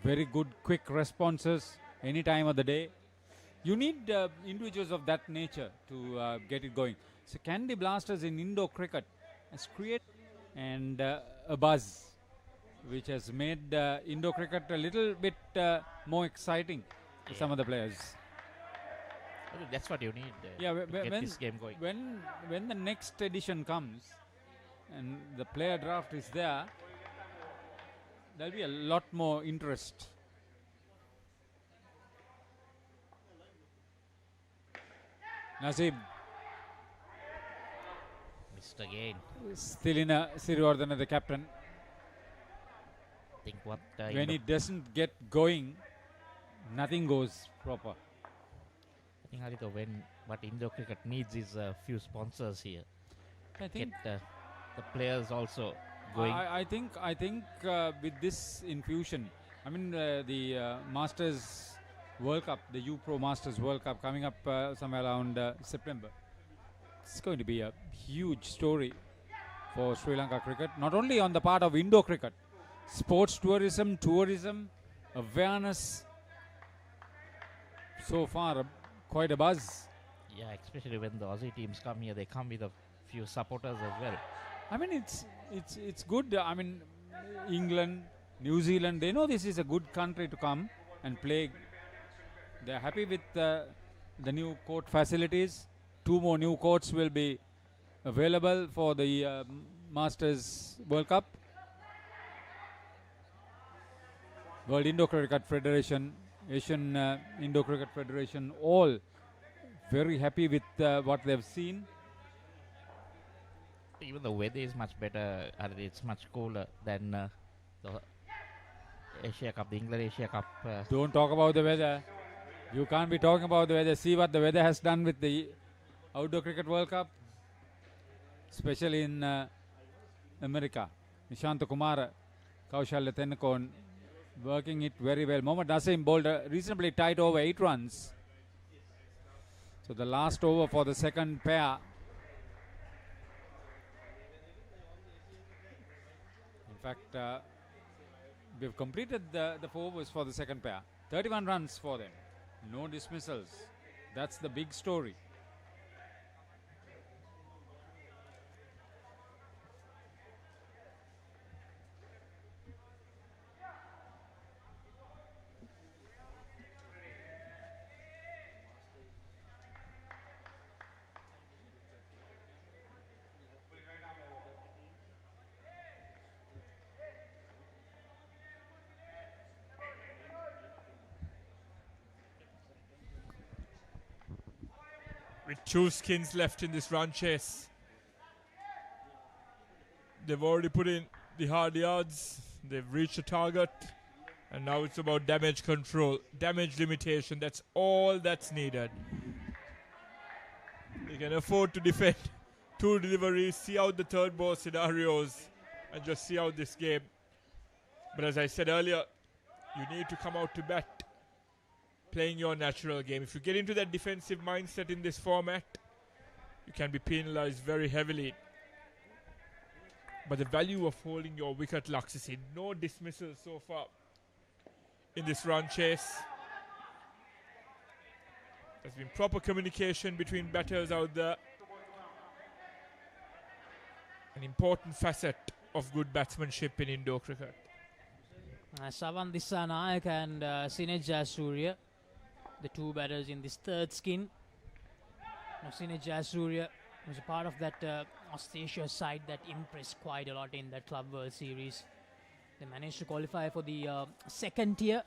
very good, quick responses any time of the day. You need individuals of that nature to get it going. So Candy Blasters in indoor cricket has created and a buzz, which has made indoor cricket a little bit more exciting for some of the players. I think that's what you need Yeah, to get this game going. When the next edition comes and the player draft is there, there'll be a lot more interest. Nazim. Missed again. Stilina Sirivardhana, the captain. I think what when it doesn't get going, nothing goes proper. I think Harito, when what indoor cricket needs is a few sponsors here. I think get the players also going. I think with this infusion, I mean the Masters World Cup, the U Pro Masters World Cup coming up somewhere around September. It's going to be a huge story for Sri Lanka cricket, not only on the part of indoor cricket, sports tourism, awareness. So far, quite a buzz. Yeah, especially when the Aussie teams come here, they come with a few supporters as well. I mean, it's good. I mean, England, New Zealand, they know this is a good country to come and play. They're happy with the new court facilities. 2 more new courts will be available for the Masters World Cup. World Indo Cricket Federation, Asian Indo Cricket Federation, all very happy with what they've seen. Even the weather is much better. It's much cooler than the Asia Cup, the England Asia Cup. Don't talk about the weather. You can't be talking about the weather. See what the weather has done with the Outdoor Cricket World Cup, especially in America. Nishanta Kumara, Kaushalya Tennakoon working it very well. Mohammad Naseem bowled a reasonably tight over, 8 runs. So the last over for the second pair. In fact, we've completed the 4 overs for the second pair. 31 runs for them. No dismissals. That's the big story. With 2 skins left in this run chase. They've already put in the hard yards. They've reached the target. And now it's about damage control, damage limitation. That's all that's needed. can afford to defend 2 deliveries, see out the third ball scenarios, and just see out this game. But as I said earlier, you need to come out to bat playing your natural game. If you get into that defensive mindset in this format, you can be penalized very heavily. But the value of holding your wicket, Laksisi, no dismissals so far in this run chase. There's been proper communication between batters out there. An important facet of good batsmanship in indoor cricket. Savan Disanayak and Sinej Jayasuriya, the two batters in this third skin. Now, Sinej Jayasuriya was a part of that Australia side that impressed quite a lot in that Club World Series. They managed to qualify for the second tier.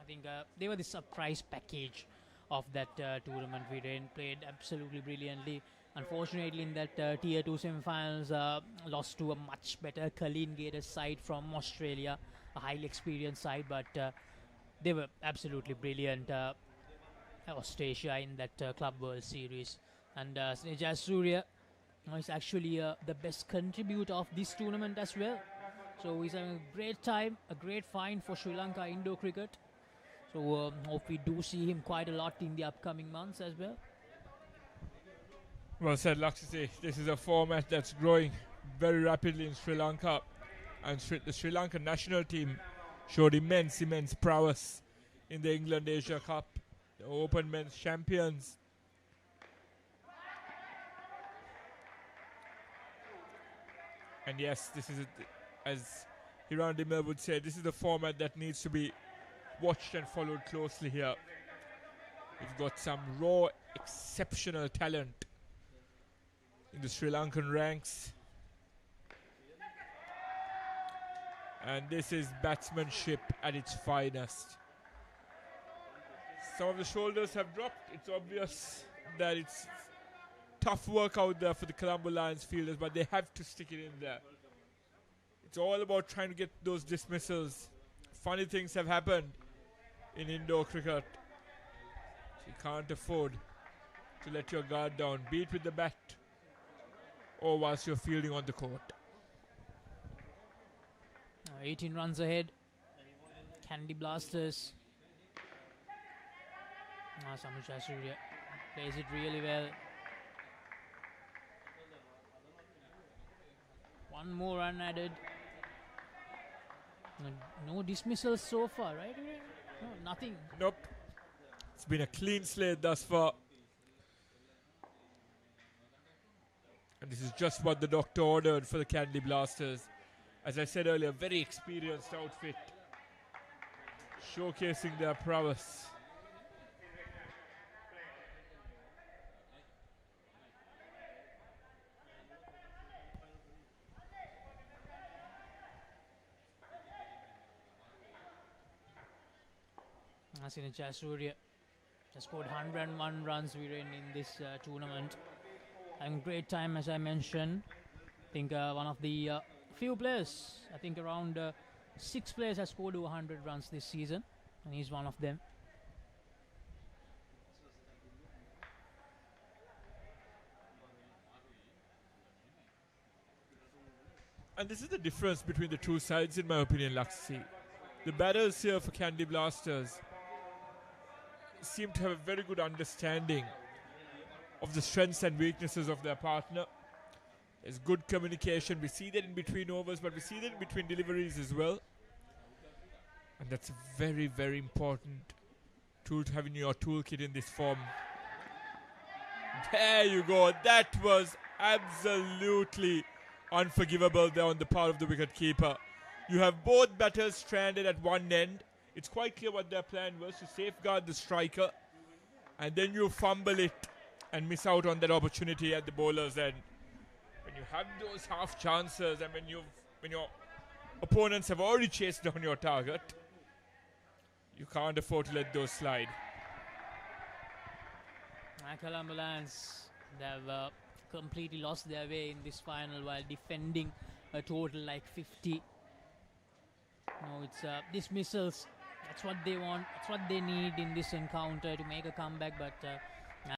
I think they were the surprise package of that tournament. Viren played absolutely brilliantly. Unfortunately, in that tier 2 semi-finals, lost to a much better Colleen Gators side from Australia, a highly experienced side, but they were absolutely brilliant. Australia in that Club World Series. And Sinej Jayasuriya is actually the best contributor of this tournament as well. So he's having a great time, a great find for Sri Lanka indoor cricket. So hope we do see him quite a lot in the upcoming months as well. Well said, Laksisi. This is a format that's growing very rapidly in Sri Lanka. And the Sri Lankan national team showed immense prowess in the England Asia Cup. The Open Men's champions. And yes, this is, as Hiran Dimel would say, this is the format that needs to be watched and followed closely here. We've got some raw, exceptional talent in the Sri Lankan ranks. And this is batsmanship at its finest. Some of the shoulders have dropped. It's obvious that it's tough work out there for the Colombo Lions fielders, but they have to stick it in there. It's all about trying to get those dismissals. Funny things have happened in indoor cricket. You can't afford to let your guard down. Be it with the bat or whilst you're fielding on the court. 18 runs ahead. Candy Blasters. Sinej Jayasuriya plays it really well. One more run added. No dismissals so far, right? No, nothing. Nope. It's been a clean slate thus far. And this is just what the doctor ordered for the Candy Blasters. As I said earlier, very experienced outfit. Showcasing their prowess. Sinej Jayasuriya just scored 101 runs in this tournament. Having a great time, as I mentioned. I think one of the few players, I think around 6 players have scored over 100 runs this season, and he's one of them. And this is the difference between the two sides, in my opinion, Laksisi. The batters here for Candy Blasters seem to have a very good understanding of the strengths and weaknesses of their partner. There's good communication. We see that in between overs, but we see that in between deliveries as well. And that's a very, very important tool to have in your toolkit in this form. There you go. That was absolutely unforgivable there on the part of the wicketkeeper. You have both batters stranded at one end. It's quite clear what their plan was, to safeguard the striker. And then you fumble it and miss out on that opportunity at the bowler's end. When you have those half chances and when your opponents have already chased down your target, you can't afford to let those slide. Colombo Lions, they've completely lost their way in this final while defending a total like 50. No, it's dismissals. That's what they want. That's what they need in this encounter to make a comeback. But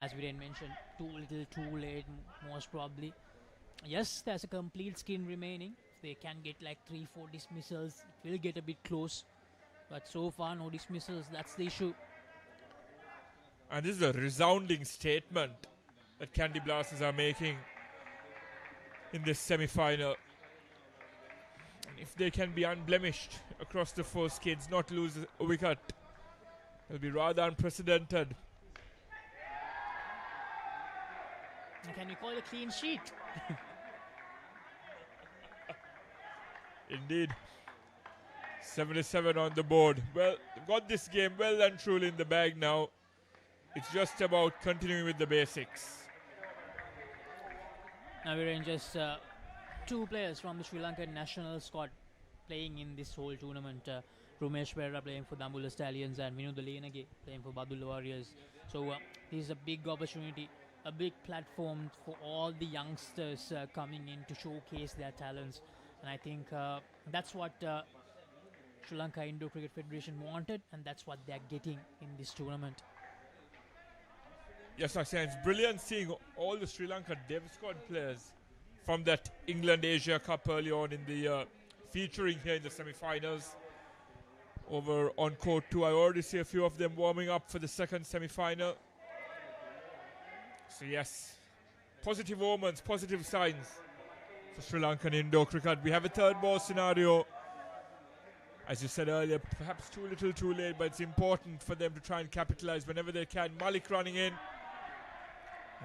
As Viren mentioned, too little, too late, most probably. Yes, there's a complete skin remaining. If they can get like 3-4 dismissals, it will get a bit close. But so far, no dismissals. That's the issue. And this is a resounding statement that Candy Blasters are making in this semi-final. And if they can be unblemished across the 4 skids, not lose a wicket, it'll be rather unprecedented. Can we call it a clean sheet? Indeed. 77 on the board. Well, they've got this game well and truly in the bag now. It's just about continuing with the basics. Now we're in just 2 players from the Sri Lankan national squad playing in this whole tournament. Rumesh Perera playing for Dambulla Stallions and Vinod Lenage playing for Badulla Warriors. So this is a big opportunity, a big platform for all the youngsters coming in to showcase their talents. And I think that's what Sri Lanka Indo Cricket Federation wanted, and that's what they're getting in this tournament. Yes, Akshay, it's brilliant seeing all the Sri Lanka Dev squad players from that England Asia Cup early on in the featuring here in the semi-finals. Over on court 2, I already see a few of them warming up for the second semi-final. So yes, positive omens, positive signs for Sri Lankan Indo cricket. We have a third ball scenario. As you said earlier, perhaps too little too late, but it's important for them to try and capitalize whenever they can. Malik running in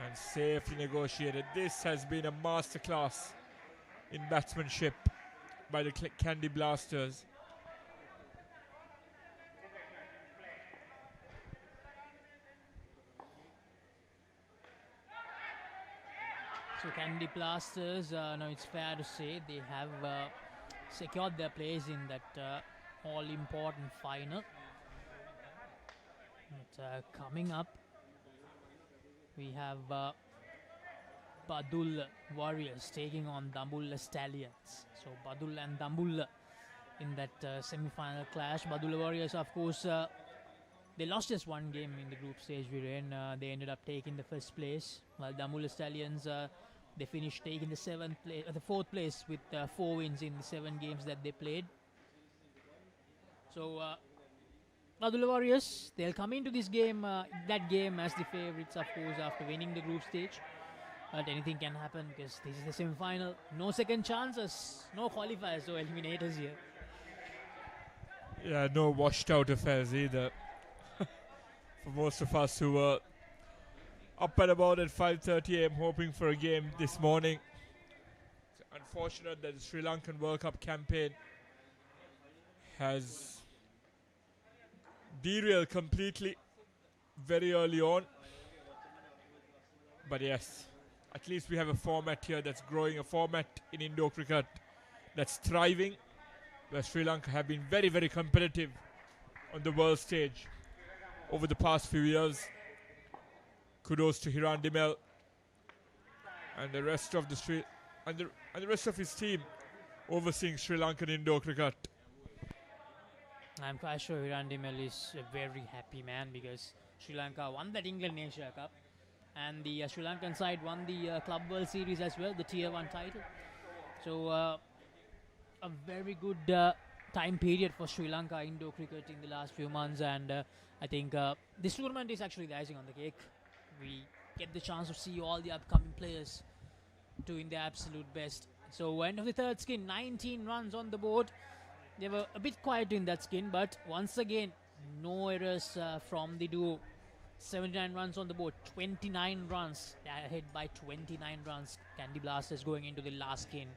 and safely negotiated. This has been a masterclass in batsmanship by the Candy Blasters. So Candy Blasters, now it's fair to say they have secured their place in that all-important final. But, coming up, we have Badulla Warriors taking on Dambulla Stallions. So Badulla and Dambulla in that semi-final clash. Badulla Warriors, of course, they lost just 1 game in the group stage we're in. They ended up taking the first place, while Dambulla Stallions they finished taking the 4th place with 4 wins in the 7 games that they played. So Badulla Warriors, they'll come into this game, that game as the favourites, of course, after winning the group stage. But anything can happen because this is the semi-final. No second chances, no qualifiers, no eliminators here. Yeah, no washed out affairs either. For most of us who were up and about at 5:30 a.m. hoping for a game this morning. It's unfortunate that the Sri Lankan World Cup campaign has derailed completely very early on. But yes, at least we have a format here that's growing, a format in Indo cricket that's thriving, where Sri Lanka have been very, very competitive on the world stage over the past few years. Kudos to Hiran Dimel and the rest of the the rest of his team overseeing Sri Lankan Indo cricket. I'm quite sure Hiran Dimel is a very happy man because Sri Lanka won that England Asia Cup, and the Sri Lankan side won the Club World Series as well, the Tier 1 title. So a very good time period for Sri Lanka Indo cricket in the last few months, and I think this tournament is actually the icing on the cake. We get the chance to see all the upcoming players doing their absolute best. So end of the 3rd skin, 19 runs on the board. They were a bit quiet in that skin, but once again, no errors from the duo. 79 runs on the board, 29 runs. They are ahead by 29 runs. Candy Blasters going into the last skin.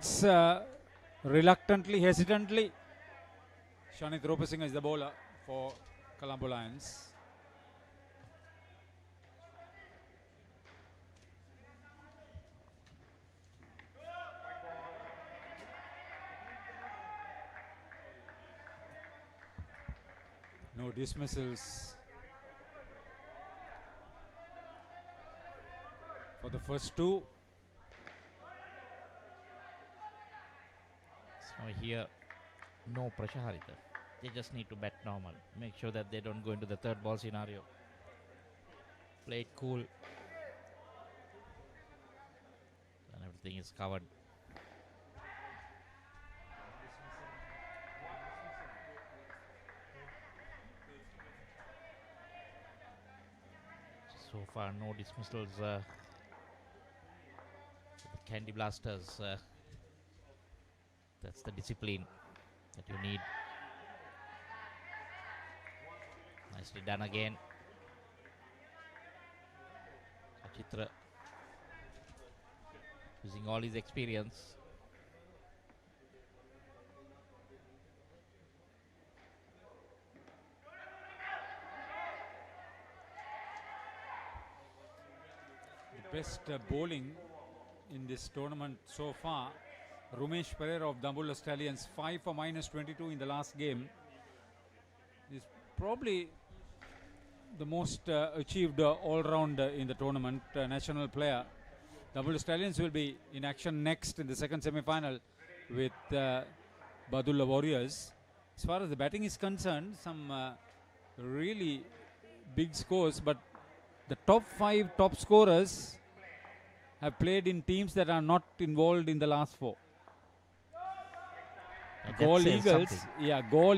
starts reluctantly, hesitantly. Shanit Ropasinghe is the bowler for Colombo Lions. No dismissals for the first two. So here, no pressure, Haritha. They just need to bat normal. Make sure that they don't go into the third ball scenario. Play it cool. And everything is covered. So far, no dismissals. The Candy Blasters. That's the discipline that you need. Nicely done again. Chitra using all his experience. The best bowling in this tournament so far, Rumesh Pereira of Dambulla Stallions, 5 for -22 in the last game, is probably the most achieved all-round in the tournament, national player. Dambulla Stallions will be in action next in the second semi-final with Badulla Warriors. As far as the batting is concerned, some really big scores, but the top 5 top scorers have played in teams that are not involved in the last 4. Gaul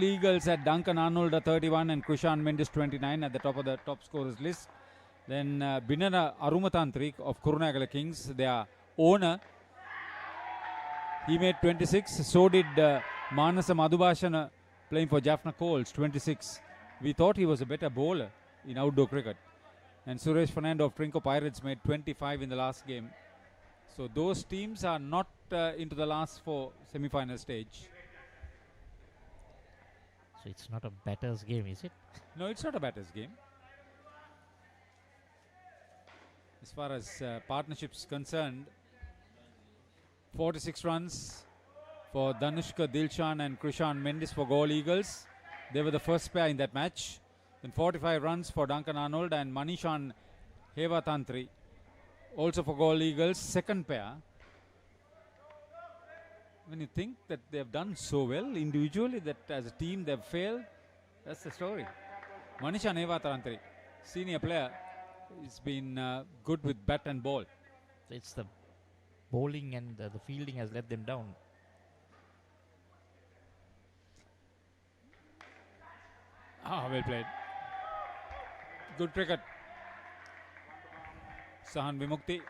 Eagles had Duncan Arnold 31 and Krishan Mendes 29 at the top of the top scorers list. Then Binara Arumatantrik of Kurunagala Kings, their owner, he made 26. So did Manasa Madhubhashana playing for Jaffna Coles, 26. We thought he was a better bowler in outdoor cricket. And Suresh Fernando of Trinco Pirates made 25 in the last game. So those teams are not into the last 4 semi-final stage. So it's not a batter's game, is it? No, it's not a batter's game. As far as partnerships concerned, 46 runs for Danushka Dilshan and Krishan Mendes for Gaul Eagles. They were the first pair in that match. Then 45 runs for Duncan Arnold and Manishan Hevatantri, also for Gaul Eagles, second pair. When you think that they have done so well individually, that as a team they have failed, that's the story. Manishan Hevatantri, senior player, has been good with bat and ball. It's the bowling and the fielding has let them down. Well played. Good cricket. Sahan Vimukti.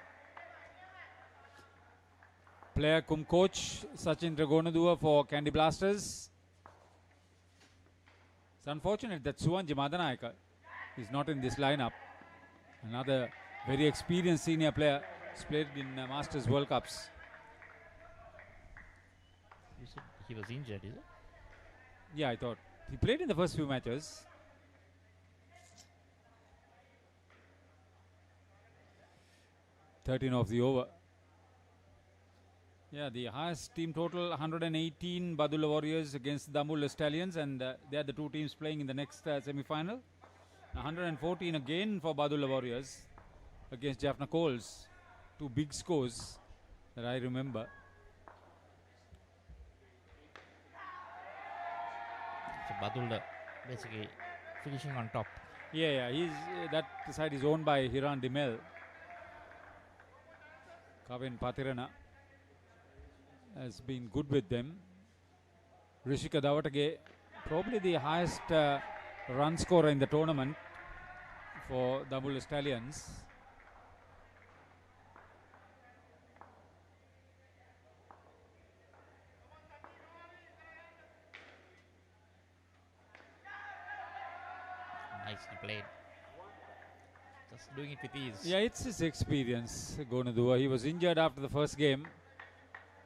Player cum coach Sachin Dragonadua for Candy Blasters. It's unfortunate that Suwanji Madanayaka is not in this lineup. Another very experienced senior player, who's played in Masters World Cups. You said he was injured, is it? Yeah, I thought. He played in the first few matches. (13 of the over). Yeah, the highest team total 118 Badulla Warriors against Dambulla Stallions, and they are the two teams playing in the next semi-final. 114 again for Badulla Warriors against Jaffna Coles. Two big scores that I remember. So Badulla basically finishing on top. Yeah, he's that side is owned by Hiran Dimel. Kavin Patirana has been good with them. Rishika Davatage, probably the highest run scorer in the tournament for Dambulla Stallions. Nicely played. Just doing it with ease. Yeah, it's his experience, Gonadua. He was injured after the first game.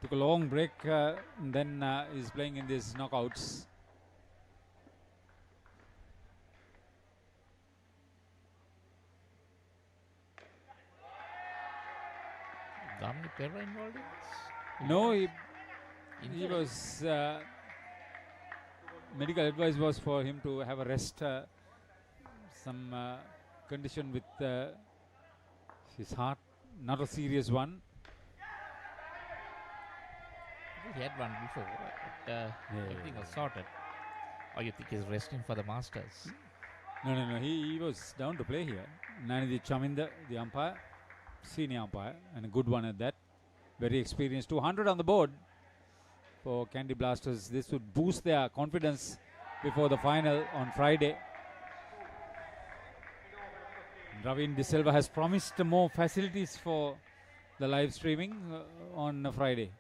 Took a long break, and then is playing in these knockouts. Gamni Perra involved in this? No, he was medical advice was for him to have a rest, some condition with his heart, not a serious one. He had one before, but everything was sorted. Or you think he's resting for the Masters? No. He was down to play here. Nanidi Chaminda, the umpire, senior umpire, and a good one at that. Very experienced. 200 on the board for Candy Blasters. This would boost their confidence before the final on Friday. Ravin De Silva has promised more facilities for the live streaming on Friday.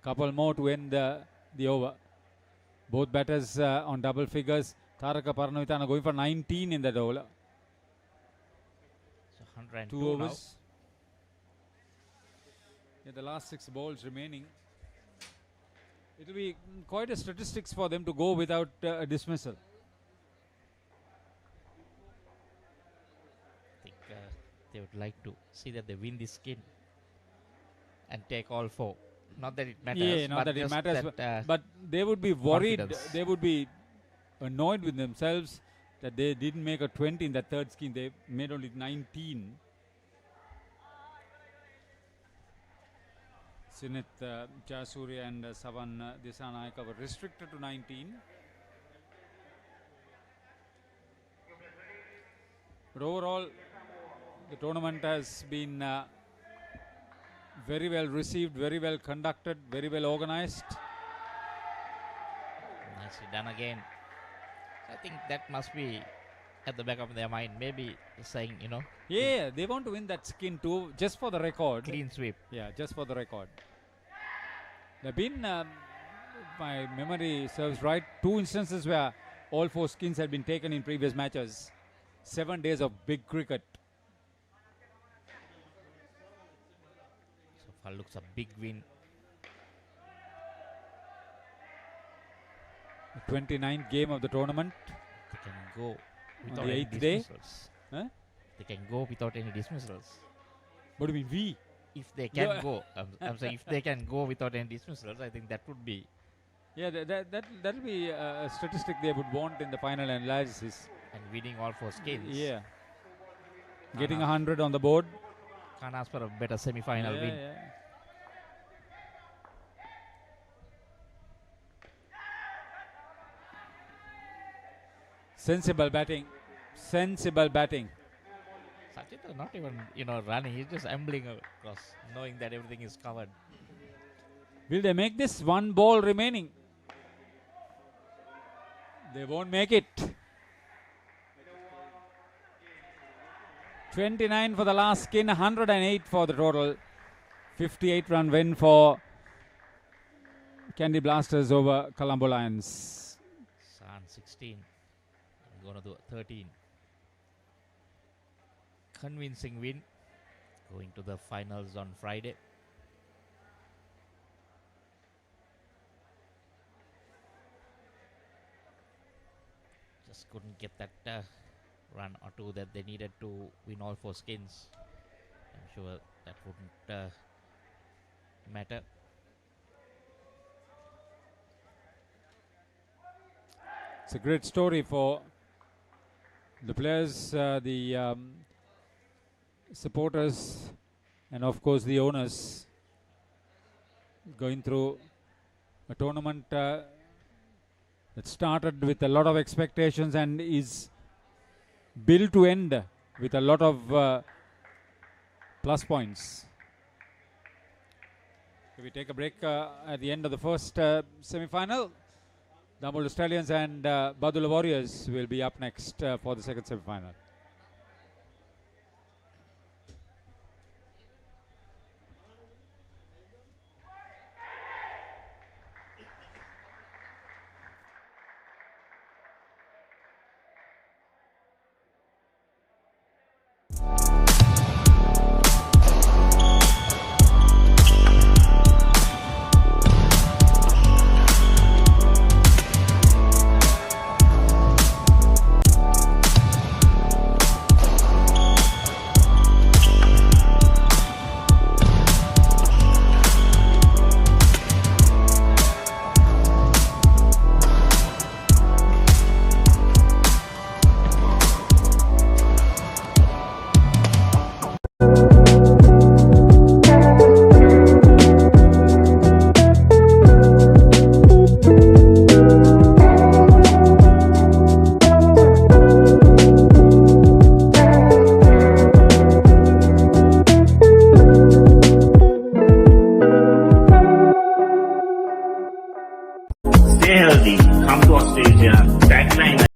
Couple more to end the over. Both batters on double figures. Taraka Paranavitana going for 19 in that over. So 102 2 now. overs. Yeah, the last 6 balls remaining. It will be quite a statistics for them to go without a dismissal. I think they would like to see that they win this skin and take all 4. Not that it matters. Yeah, not that it matters, but they would be worried. Confidence. They would be annoyed with themselves that they didn't make a 20 in that third skin. They made only 19. Sinith Jayasuriya and Savan Disanayaka were restricted to 19. But overall, the tournament has been very well received, very well conducted, very well organized. Nicely done again. I think that must be at the back of their mind. Maybe saying, Yeah, they want to win that skin too, just for the record. clean sweep. Yeah, just for the record. There have been, my memory serves right, 2 instances where all 4 skins had been taken in previous matches. 7 days of big cricket. So far looks a big win. The 29th game of the tournament. They can go On without the any 8th day? dismissals. Huh? They can go without any dismissals. What do you mean, we? If they can Yeah. go, I'm saying if they can go without any dismissals, I think that would be. Yeah, that'll be a statistic they would want in the final analysis. And winning all 4 skins. Yeah. Getting Uh-huh. 100 on the board. Can't ask for a better semi-final win. Yeah. Sensible batting. Sensible batting. Sachit is not even, running. He's just ambling across, knowing that everything is covered. Will they make this? 1 ball remaining. They won't make it. 29 for the last skin, 108 for the total. 58 run win for Candy Blasters over Colombo Lions. San 16. I'm gonna do 13. Convincing win. Going to the finals on Friday. Just couldn't get that run or 2 that they needed to win all 4 skins. I'm sure that wouldn't matter. It's a great story for the players, the supporters, and of course the owners, going through a tournament that started with a lot of expectations and is built to end with a lot of plus points. We take a break at the end of the first semi-final. The Stallions and Badula Warriors will be up next for the second semi-final. stay healthy, come to Australia. Tagline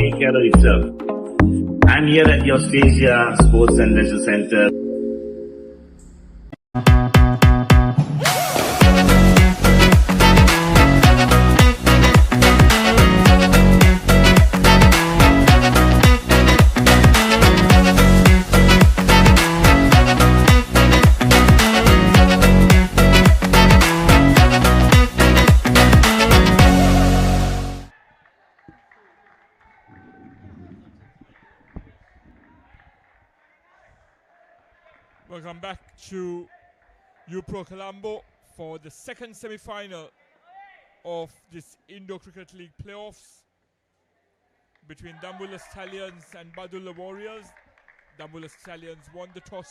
take care of itself. I'm here at the Austrasia Sports and Leisure Centre. Welcome back to UPro Colombo for the second semi-final of this Indo Cricket League playoffs between Dambulla Stallions and Badulla Warriors. Dambulla Stallions won the toss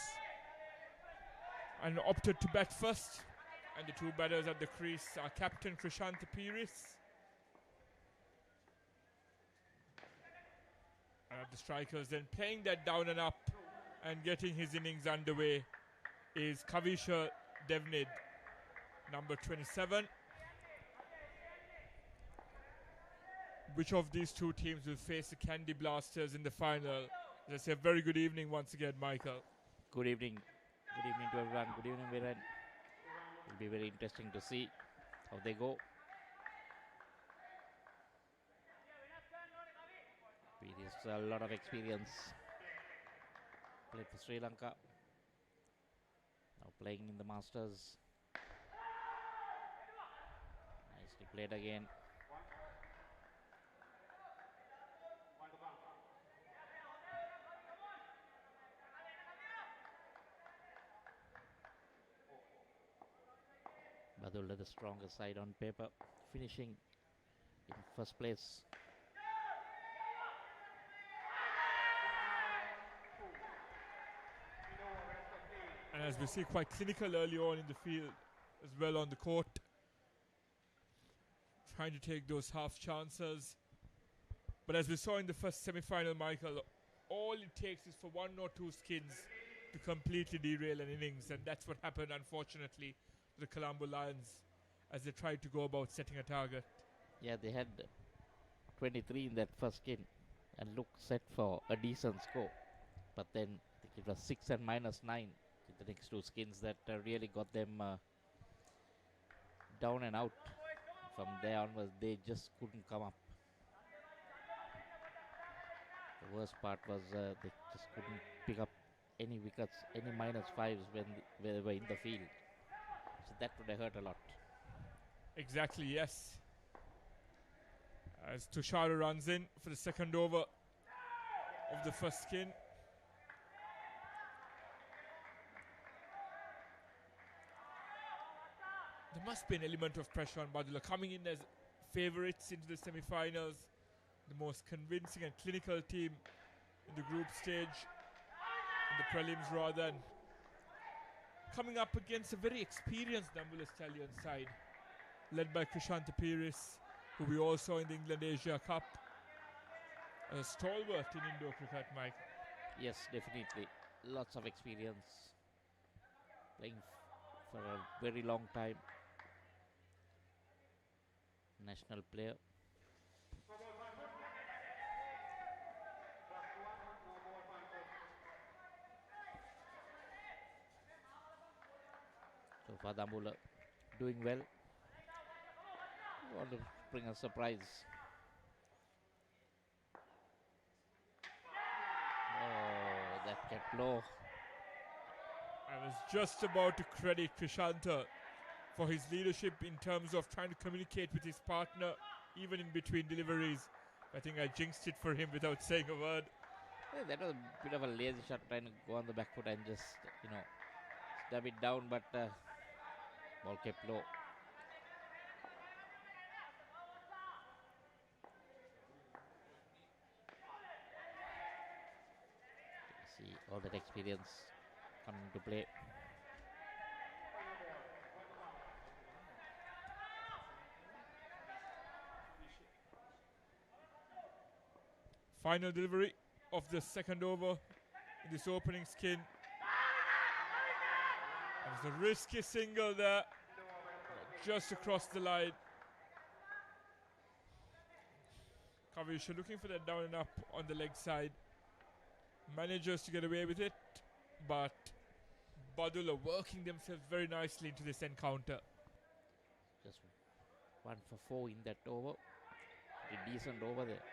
and opted to bat first, and the two batters at the crease are captain Krishanta Piris and at the strikers then playing that down and up and getting his innings underway is Kavisha Devnid, number 27. Which of these two teams will face the Candy Blasters in the final? As I say, very good evening once again, Michael. Good evening. Good evening to everyone. Good evening, Viren. It'll be very interesting to see how they go. It is a lot of experience. Played for Sri Lanka. Now playing in the Masters. Nicely played again. Badulla the stronger side on paper, finishing in first place. And as we see, quite clinical early on in the field as well on the court. Trying to take those half chances. But as we saw in the first semi-final, Michael, all it takes is for one or two skins to completely derail an innings. And that's what happened, unfortunately, to the Colombo Lions as they tried to go about setting a target. Yeah, they had 23 in that first skin and looked set for a decent score. But then I think it was 6 and -9 in the next two skins that really got them down and out. From there onwards, they just couldn't come up. The worst part was they just couldn't pick up any wickets, any -5s when they were in the field. So that would have hurt a lot. Exactly, yes. As Tushara runs in for the second over of the first skin. There must be an element of pressure on Badulla coming in as favourites into the semi-finals, the most convincing and clinical team in the group stage, in the prelims rather, and coming up against a very experienced Dambulla Stallion side, led by Krishanta Piris, who we all saw in the England Asia Cup, a stalwart in Indo cricket, Mike. Yes, definitely. Lots of experience. Playing for a very long time. National player. So far, Dambulla doing well. Want to bring a surprise. Oh, that kept low. I was just about to credit Krishanta for his leadership in terms of trying to communicate with his partner, even in between deliveries. I think I jinxed it for him without saying a word. Yeah, that was a bit of a lazy shot, trying to go on the back foot and just, stab it down, but ball kept low. See all that experience coming to play. Final delivery of the second over in this opening skin. There's a risky single there, just across the line. Kavisha looking for that down and up on the leg side. Manages to get away with it, but Badul are working themselves very nicely into this encounter. Just 1 for 4 in that over. Pretty decent over there.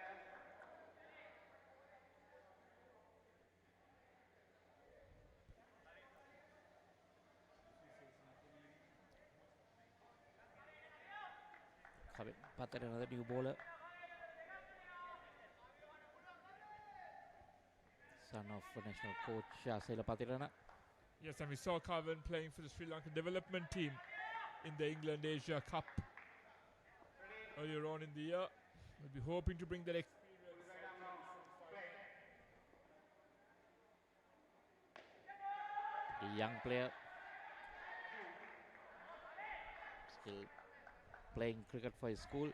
Patel, another new bowler. Son of national coach Saila Patirana. Yes, and we saw Kavan playing for the Sri Lanka development team in the England Asia Cup earlier on in the year. We'll be hoping to bring that experience. The young player still playing cricket for his school.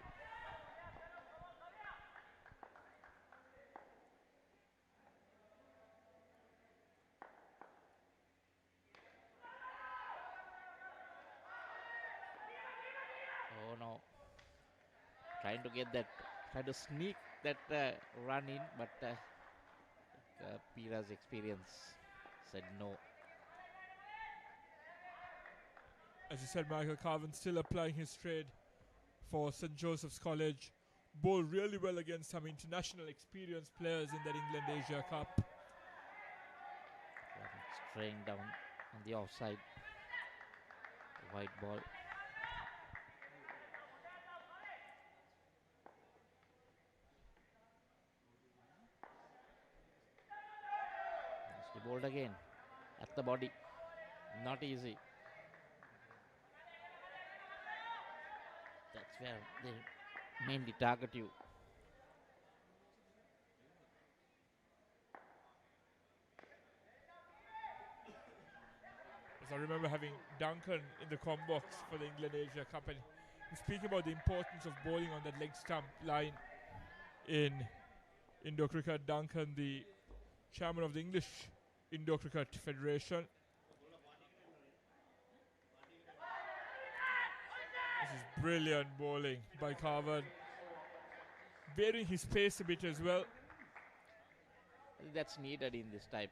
Oh no, trying to get that, trying to sneak that run in, but Pira's experience said no. As you said, Michael, Carvin still applying his trade for St. Joseph's College. Bowled really well against some international experienced players in that England Asia Cup. Straying down on the offside. White ball. Nicely bowled again. At the body. Not easy. That's where they mainly target you. As I remember having Duncan in the com box for the England Asia Cup, and speaking about the importance of bowling on that leg stump line in Indo Cricket. Duncan, the chairman of the English Indo Cricket Federation. This is brilliant bowling by Carver, varying his pace a bit as well. That's needed in this type.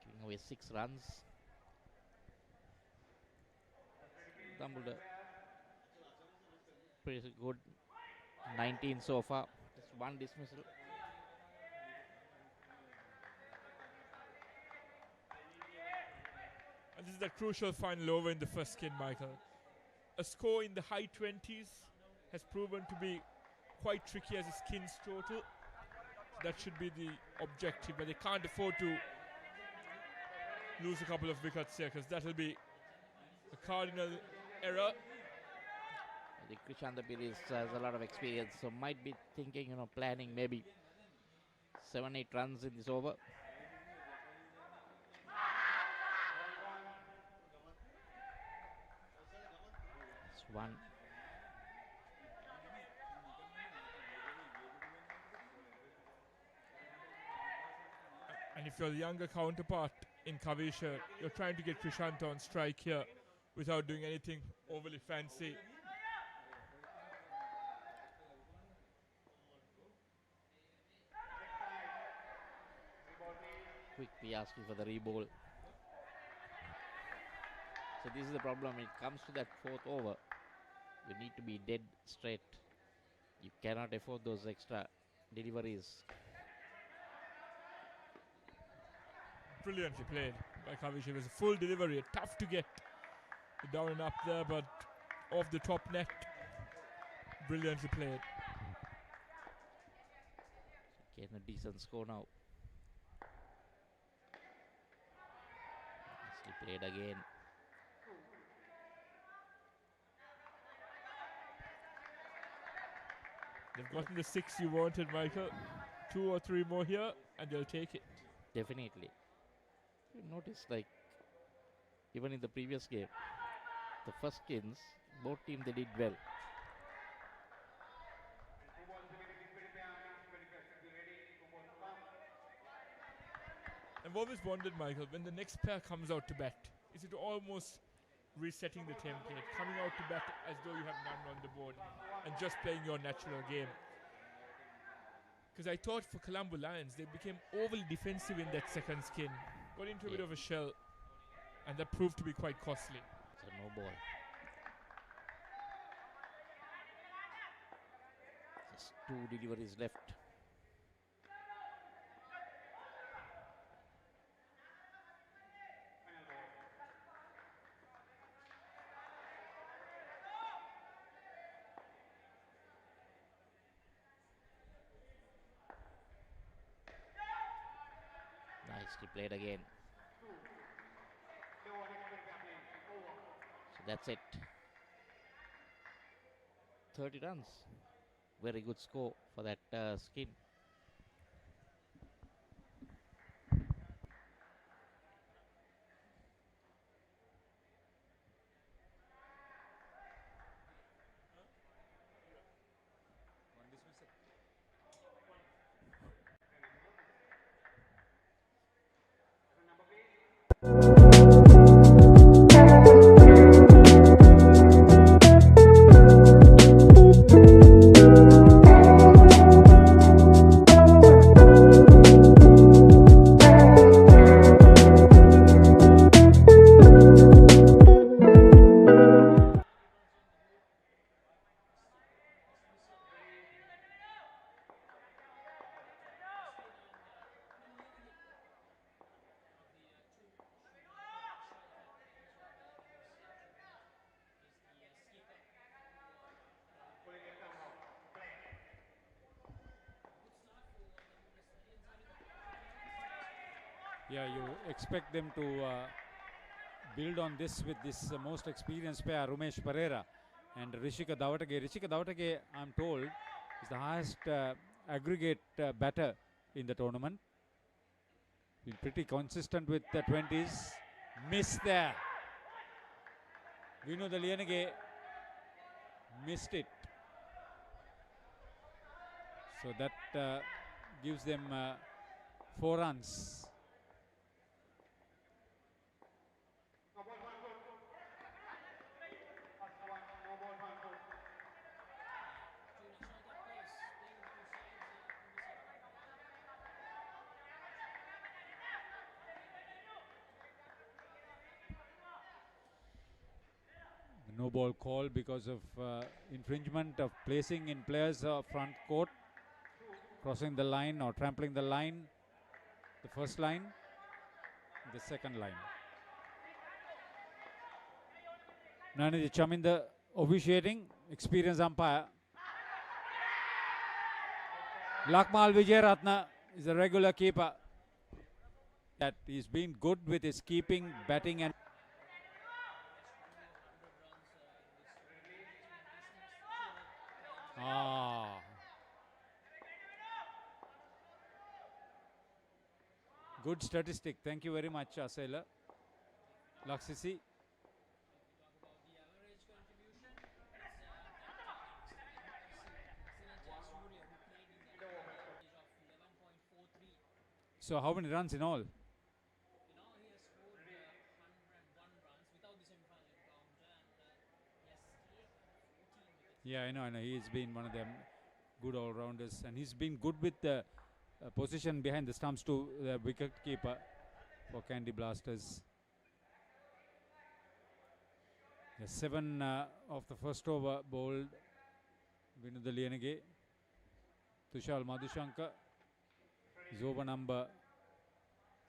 Giving away 6 runs. Dumbledore. Pretty good. 19 so far. Just 1 dismissal. And this is the crucial final over in the first skin, Michael. A score in the high 20s has proven to be quite tricky as a skins total. That should be the objective, but they can't afford to lose a couple of wickets here, because that will be a cardinal error. I think Krishanda Piris has a lot of experience, so might be thinking, planning maybe 7-8 runs in this over. It's 1. And if you're the younger counterpart in Kavisha, you're trying to get Krishanta on strike here without doing anything overly fancy. Quickly asking for the re-bowl. So this is the problem. When it comes to that 4th over, you need to be dead straight. You cannot afford those extra deliveries. Brilliantly played by Kavish. It was a full delivery. Tough to get down and up there, but off the top net. Brilliantly played. Getting a decent score now. Nicely played again. They've gotten the 6 you wanted, Michael. 2 or 3 more here, and they'll take it. Definitely. You notice, even in the previous game, the first skins, both teams, they did well. I've always wondered, Michael, when the next pair comes out to bat, is it almost resetting the template, coming out to bat as though you have none on the board, and just playing your natural game. Because I thought for Colombo Lions, they became overly defensive in that second skin, got into a bit of a shell, and that proved to be quite costly. So no ball. Just 2 deliveries left. Nicely played again. So that's it. 30 runs. Very good score for that skin. Yeah, you expect them to build on this with this most experienced player, Rumesh Pereira and Rishika Davatake. Rishika Davatake, I'm told, is the highest aggregate batter in the tournament. Been pretty consistent with the 20s. Missed there. Vinu Dalianage missed it. So that gives them 4 runs. No ball call because of infringement of placing in players front court, crossing the line or trampling the line, the first line, the second line. Naniji Chaminda officiating, experienced umpire. Lakmal Vijayaratna is a regular keeper. That he's been good with his keeping, batting and good statistic. Thank you very much, Asela. Laksisi. So how many runs in all? Yeah, I know. He's been one of them good all-rounders, and he's been good with the position behind the stumps to the wicket keeper for Candy Blasters. The 7 of the first over bowled Vinu Dalianage. Tushal Madhushankar is over number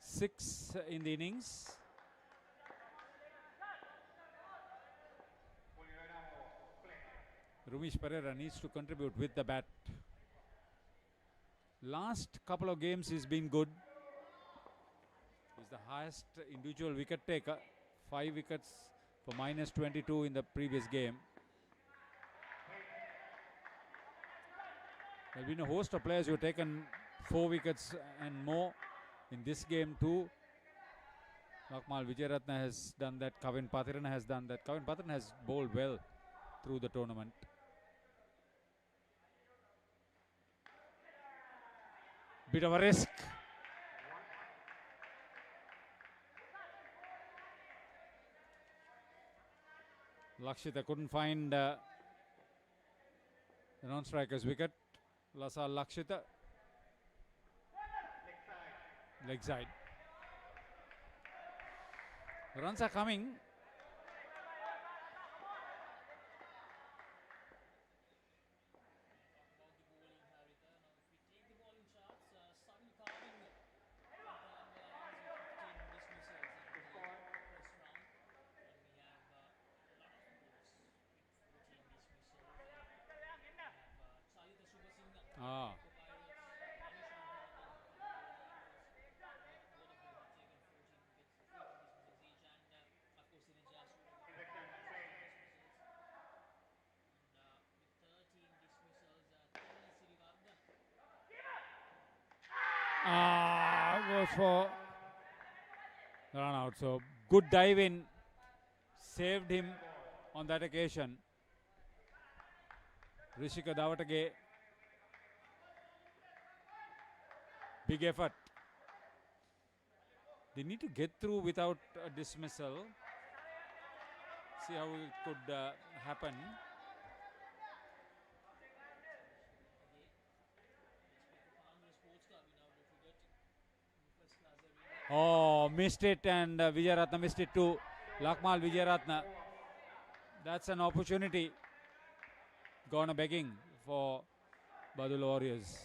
6 in the innings. Rumesh Pereira needs to contribute with the bat. Last couple of games he's been good. He's the highest individual wicket taker. 5 wickets for minus 22 in the previous game. There have been a host of players who have taken 4 wickets and more in this game too. Lakmal Vijayaratna has done that. Kavin Pathirana has done that. Kavin Pathirana has bowled well through the tournament. Bit of a risk. Lakshita couldn't find the non-striker's wicket. Lasa Lakshita. Leg side. Runs are coming. Goes for the run out. So good dive in, saved him on that occasion. Rishika Dawatage, big effort. They need to get through without a dismissal. See how it could happen. Oh, missed it, and Vijayaratna missed it too. Lakmal Vijayaratna. That's an opportunity. Gone a begging for Badul Warriors.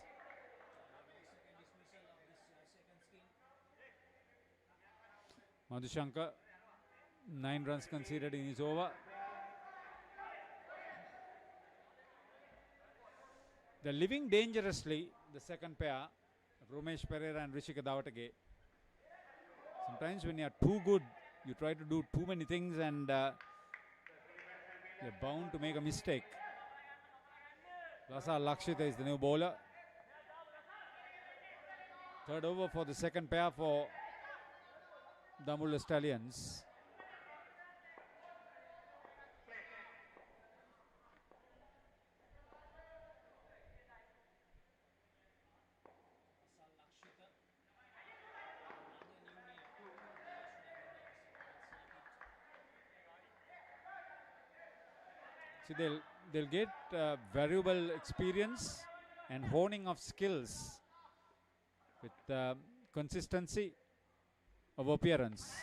Madhushankar, 9 runs conceded in his over. They're living dangerously, the second pair, Romesh Pereira and Rishika Dawatage. Sometimes when you are too good, you try to do too many things and you're bound to make a mistake. Lasa Lakshita is the new bowler. Third over for the second pair for the Stallions. See, they'll get variable experience and honing of skills with consistency of appearance.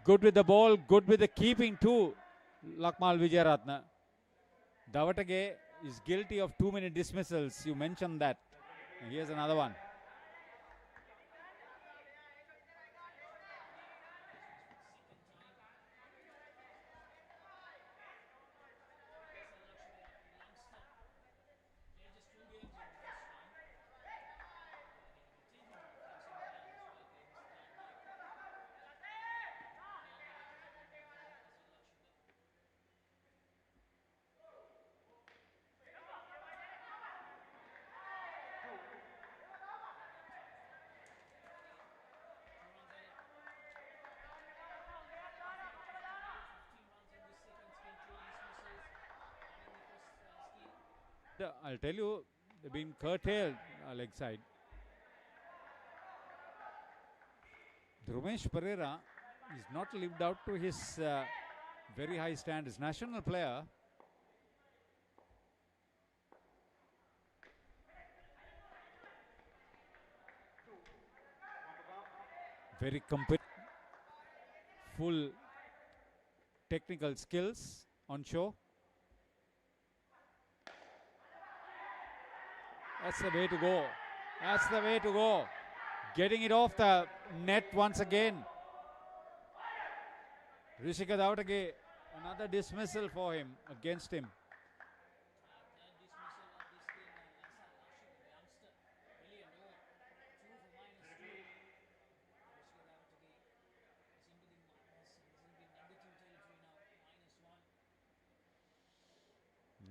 Good with the ball, good with the keeping too, Lakmal Vijayaratna. Dawatage is guilty of too many dismissals. You mentioned that. Here's another one. I'll tell you, they've been curtailed leg side. Romesh Pereira is not lived out to his very high standards. National player. Very competitive. Full technical skills on show. That's the way to go. That's the way to go. Getting it off the net once again. Rishika Dawatage, another dismissal for him, against him.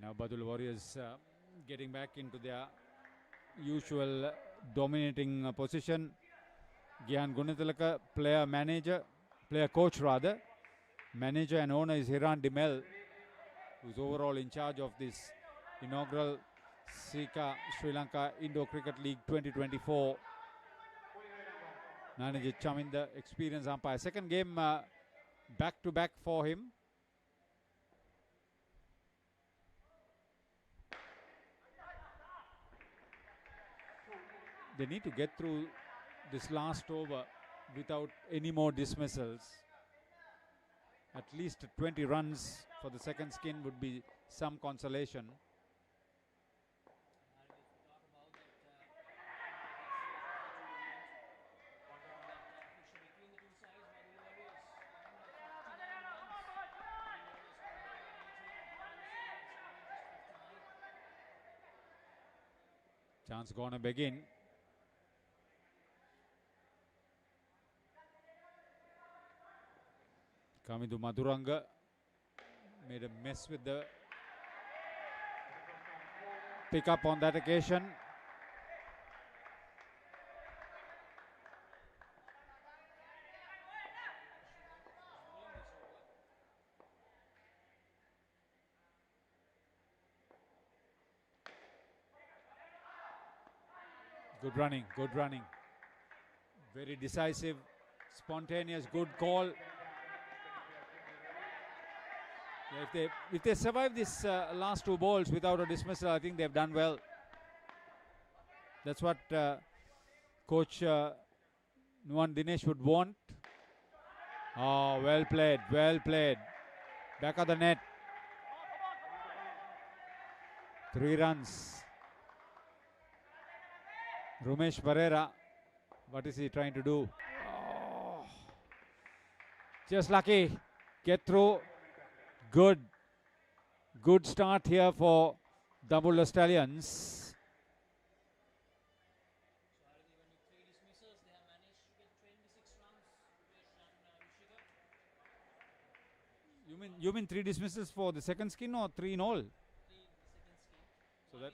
Now Badul Warriors getting back into their usual dominating position. Gyan Gunatilaka, player coach rather. Manager and owner is Hiran Dimel, who's overall in charge of this inaugural CICA Sri Lanka Indo Cricket League 2024. Manager Chaminda, experienced umpire. Second game back to back for him. They need to get through this last over without any more dismissals. At least 20 runs for the second skin would be some consolation. Chance gonna begin. Kamidu Maduranga made a mess with the pickup on that occasion. Good running, good running. Very decisive, spontaneous, good call. Yeah, if they survive this last two balls without a dismissal, I think they've done well. That's what Coach Nuwan Dinesh would want. Oh, well played, well played. Back of the net. 3 runs. Rumesh Barrera, what is he trying to do? Oh, just lucky. Get through. Good start here for Dambulla Stallions. You mean 3 dismissals for the second skin or 3 in all? So that.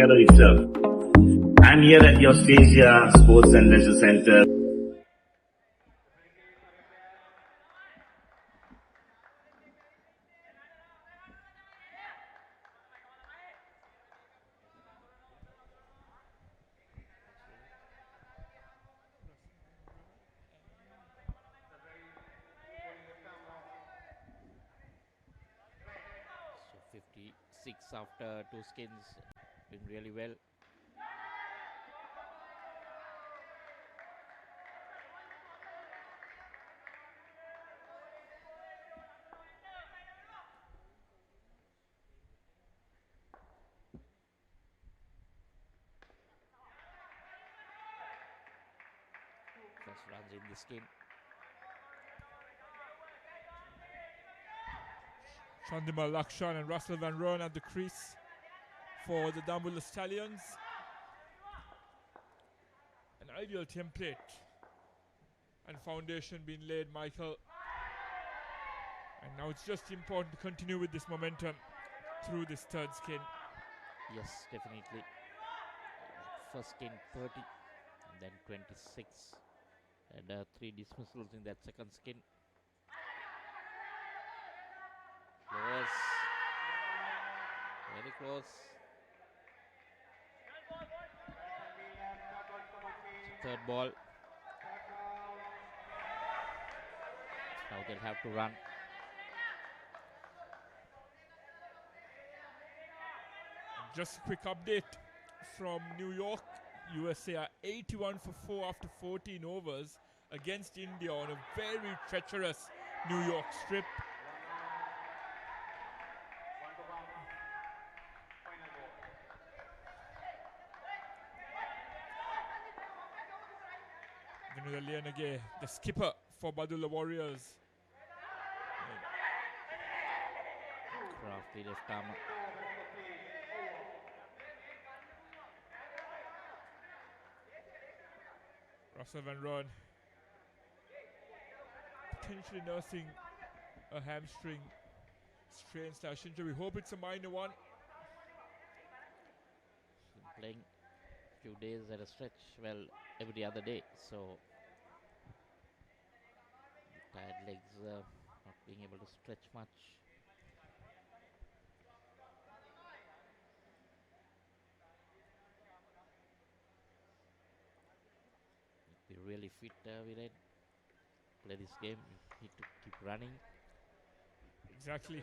Itself. I'm here at the Austrasia Sports and Leisure Center. So 56 after 2 skins, doing really well. First runs in this game. Chandima Lakshan and Russell Van Roon at the crease for the Dambulla Stallions. An ideal template and foundation being laid, Michael. And now it's just important to continue with this momentum through this third skin. Yes, definitely. First skin 30 and then 26 and 3 dismissals in that second skin. Close. Very close. Third ball. Now they'll have to run. Just a quick update from New York. USA are 81 for 4 after 14 overs against India on a very treacherous New York strip. Vinod Lianage, the skipper for Badulla Warriors. Crafty left arm. Russell Van Roon potentially nursing a hamstring strain / injury. We hope it's a minor one. Been playing few days at a stretch, well, every other day, so the tired legs not being able to stretch much. Be really fit, Viren. Play this game, you need to keep running. Exactly.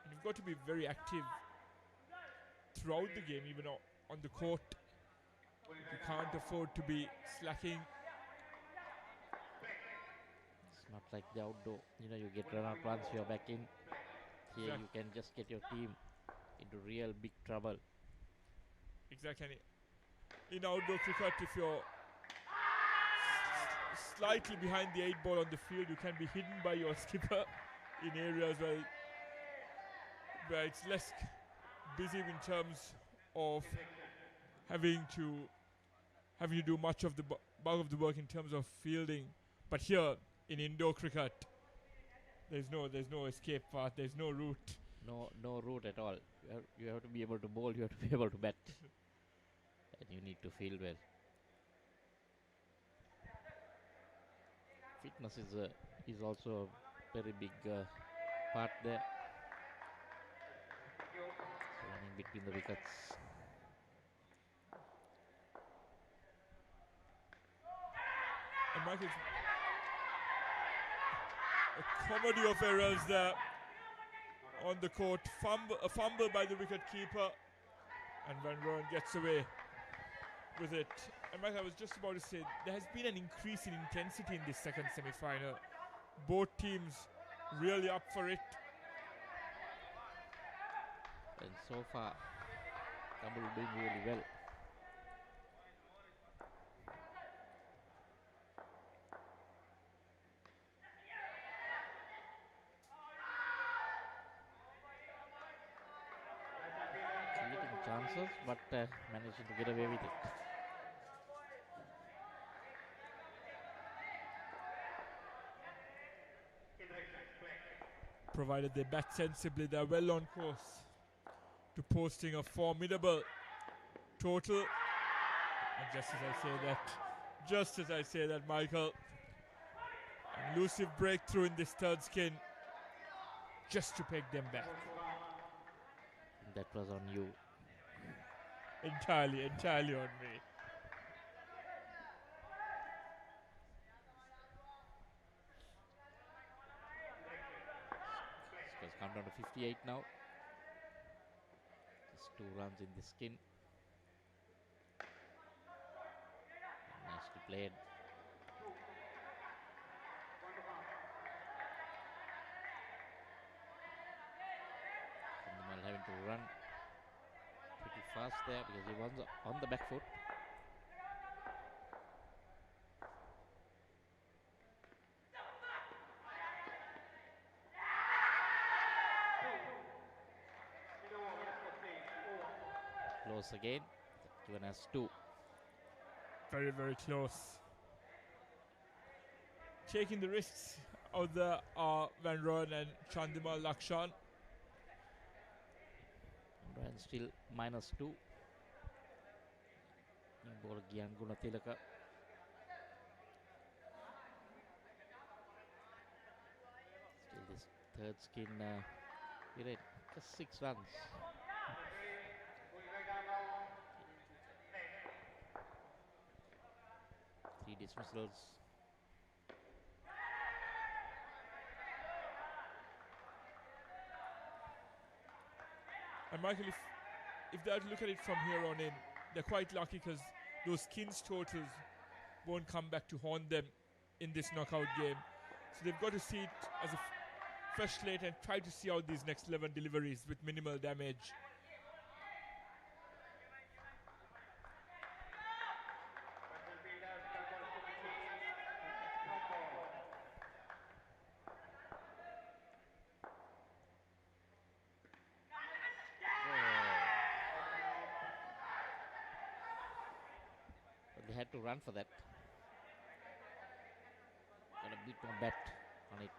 And you've got to be very active throughout the game, even on the court. You can't afford to be slacking. It's not like the outdoor, you get run out once you're back in. Here you can just get your team into real big trouble. Exactly. In outdoor cricket, if you're slightly behind the 8 ball on the field, you can be hidden by your skipper in areas where it's less busy in terms of having to do much of the bulk of the work in terms of fielding. But here in indoor cricket, there's no escape path, there's no route. No route at all. You have to be able to bowl, you have to be able to bat. And you need to field well. Fitness is also a very big part there. So running between the wickets. And Michael's a comedy of errors there on the court. A fumble by the wicket keeper, and Van Roon gets away with it. And Michael, I was just about to say, there has been an increase in intensity in this second semi-final. Both teams really up for it. And so far, Kabul doing really well. Creating chances, but managing to get away with it. Provided they bat sensibly, they're well on course to posting a formidable total. And just as I say that, Michael, an elusive breakthrough in this third skin just to peg them back. That was on you. Entirely on me. Scores come down to 58 now. Just 2 runs in the skin. Nicely played. Sandoval having to run pretty fast there because he was on the back foot. Close again, given as 2. Very, very close. Taking the risks out there are Van Roon and Chandimal Lakshan. And still -2. New ball Gyan Gunatilaka. Still this third skin, just 6 runs. Three dismissals. And Michael, if they had to look at it from here on in, they're quite lucky because those skins totals won't come back to haunt them in this knockout game. So they've got to see it as a fresh slate and try to see out these next 11 deliveries with minimal damage. run for that. Got a bit more bet on it.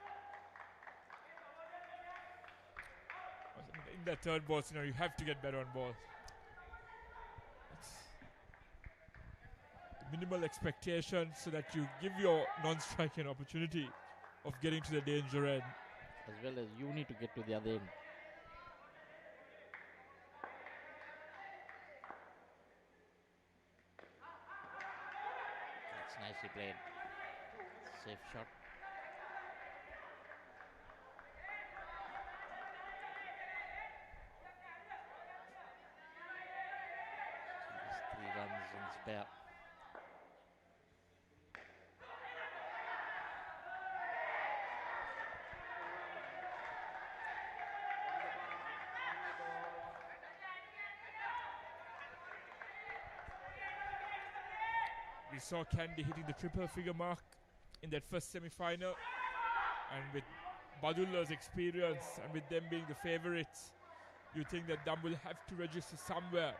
In that third ball scenario, you have to get better on ball. It's minimal expectation so that you give your non-striker an opportunity of getting to the danger end. As well as you need to get to the other end. That's nicely played. Safe shot. Just 3 runs in spare. We saw Candy hitting the triple figure mark in that first semi-final, and with Badulla's experience and with them being the favourites, you think that Dam will have to register somewhere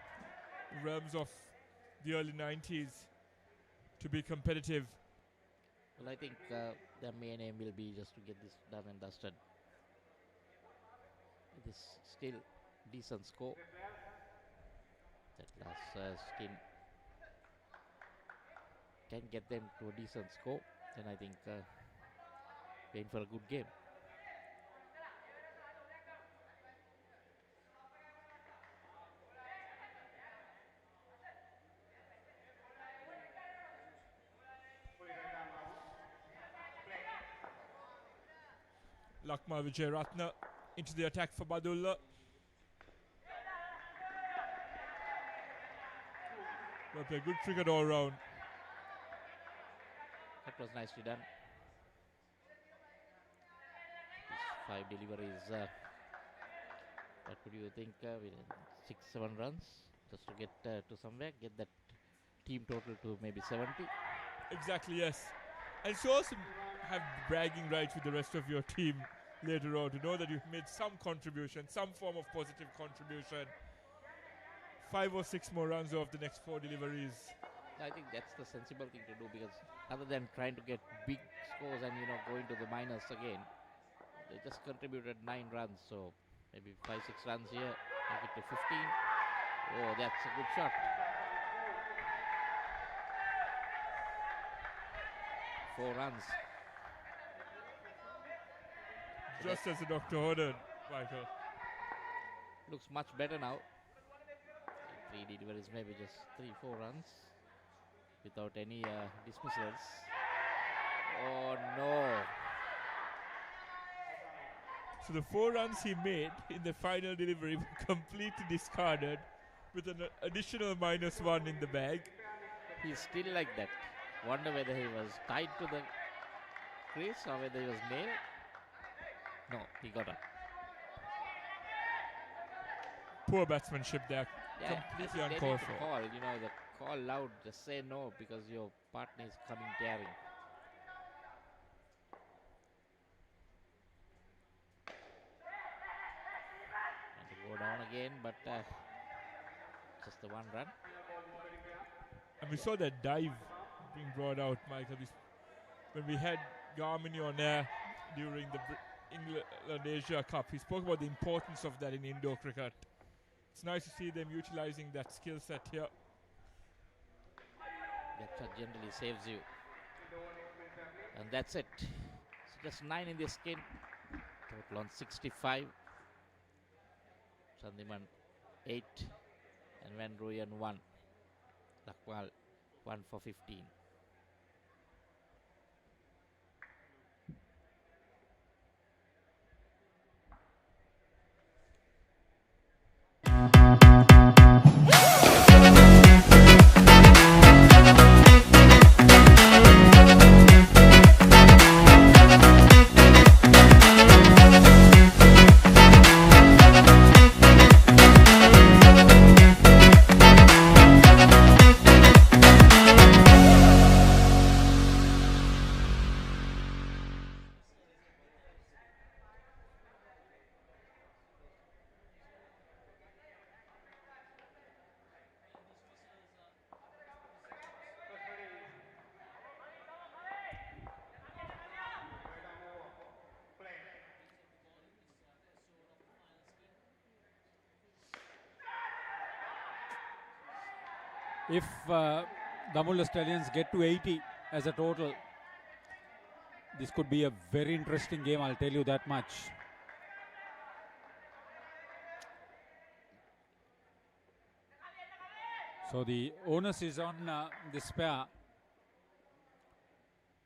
in realms of the early 90s to be competitive. Well, I think their main aim will be just to get this done and dusted. It is still decent score. That last skin can get them to a decent score, then I think we're in for a good game. Lakmal Vijayaratne into the attack for Badulla. Well played, good cricket all round. That was nicely done. These 5 deliveries. What would you think? 6-7 runs just to get to somewhere, get that team total to maybe 70. Exactly, yes. And so also have bragging rights with the rest of your team later on to know that you've made some contribution, some form of positive contribution. 5 or 6 more runs off the next 4 deliveries. I think that's the sensible thing to do, because other than trying to get big scores and going to the minors again, they just contributed 9 runs, so maybe 5-6 runs here, make it to 15. Oh, that's a good shot. 4 runs. Just as the doctor ordered, Michael. Looks much better now. 3 deliveries, maybe just 3-4 runs without any dismissals. Oh no. So the 4 runs he made in the final delivery were completely discarded with an additional -1 in the bag. He's still like that. Wonder whether he was tied to the crease or whether he was nailed. No, he got up. Poor batsmanship there. Yeah, Completely they need uncalled to for. call, the call loud, just say no because your partner is coming tearing. And to go down again, but just the 1 run. And we saw that dive being brought out, Michael. When we had Garmini on air during the England Asia Cup, he spoke about the importance of that in indoor cricket. It's nice to see them utilizing that skill set here. That shot generally saves you. And that's it. So just 9 in this skin. Total on 65. Chandiman 8. And Van Rooyen 1. Lakwal 1 for 15. If Damula Stallions get to 80 as a total, this could be a very interesting game, I'll tell you that much. So the onus is on this pair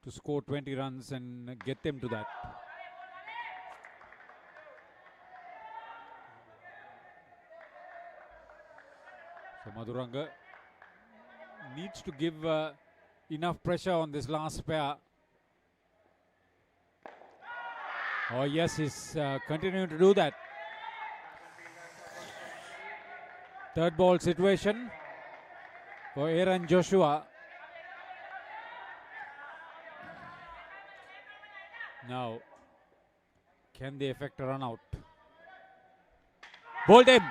to score 20 runs and get them to that. So Madhuranga needs to give enough pressure on this last pair. Oh yes, he's continuing to do that. Third ball situation for Aaron Joshua. Now, can they effect a run out? Bowled him.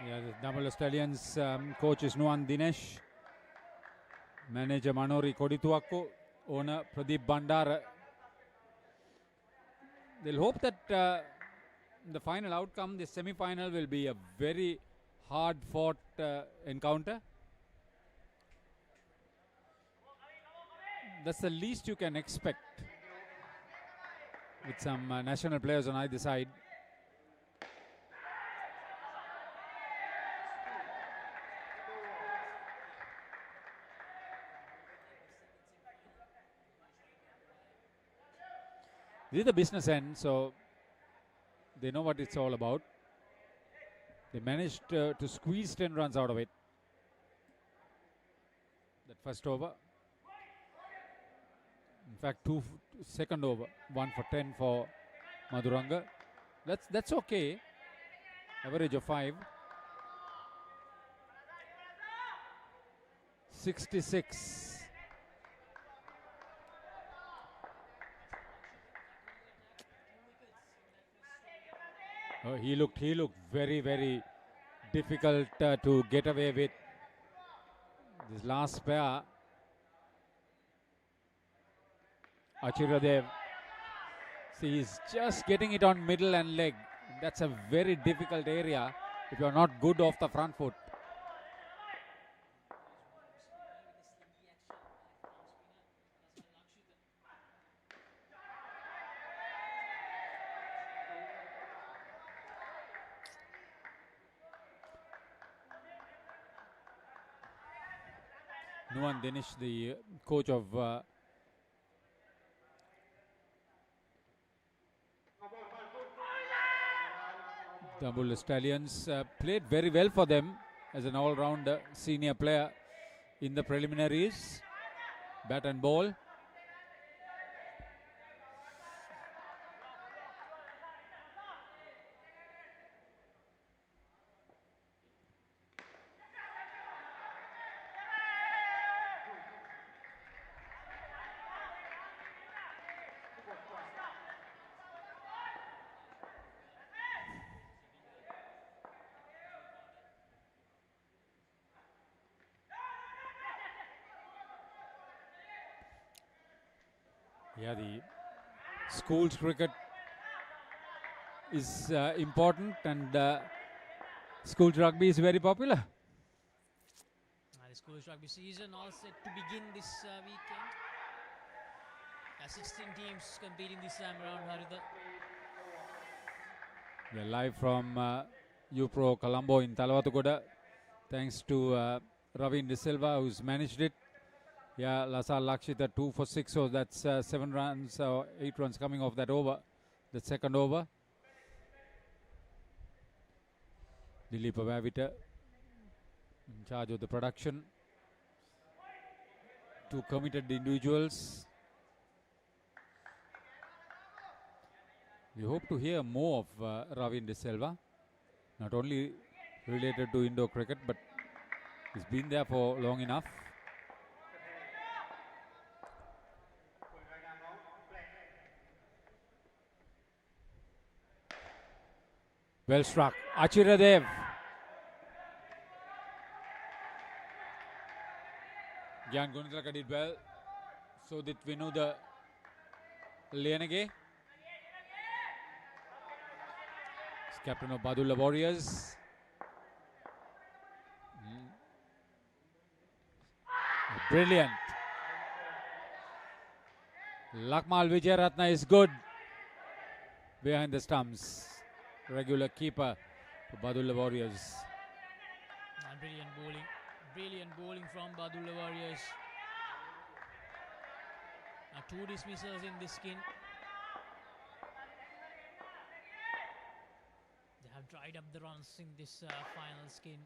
Yeah, the Damula Stallions coach is Nuan Dinesh. Manager Manori Kodituakko. Owner Pradeep Bandara. They'll hope that the final outcome, the semi-final, will be a very hard-fought encounter. That's the least you can expect with some national players on either side. This is the business end, so they know what it's all about. They managed to squeeze 10 runs out of it. That first over. In fact, second over, 1 for 10 for Madhuranga. That's okay. Average of 5. 66. Oh, he looked very, very difficult to get away with. This last pair. Achiradev. See, he's just getting it on middle and leg. That's a very difficult area if you're not good off the front foot. Nuan Dinesh, the coach of Damula Stallions, played very well for them as an all-round senior player in the preliminaries. Bat and ball. Yeah, the schools cricket is important, and schools rugby is very popular. The schools rugby season all set to begin this weekend. 16 teams competing this time around, Haritha. We're live from UPro Colombo in Talawatugoda. Thanks to Ravin De Silva, who's managed it. Yeah, Lasal Lakshita 2 for 6, so that's 7 runs or 8 runs coming off that over, the second over. Dilip Avavita in charge of the production. 2 committed individuals. We hope to hear more of Ravin De Silva. Not only related to indoor cricket, but he's been there for long enough. Well struck. Achiradev. Gyan Gunithalaka did well. So did Vinuda Lianage. Captain of Badulla Warriors. Brilliant. Lakmal Vijayaratna is good behind the stumps. Regular keeper for Badulla Warriors. And brilliant bowling. Brilliant bowling from Badulla Warriors. Now 2 dismissals in this skin. They have dried up the runs in this final skin.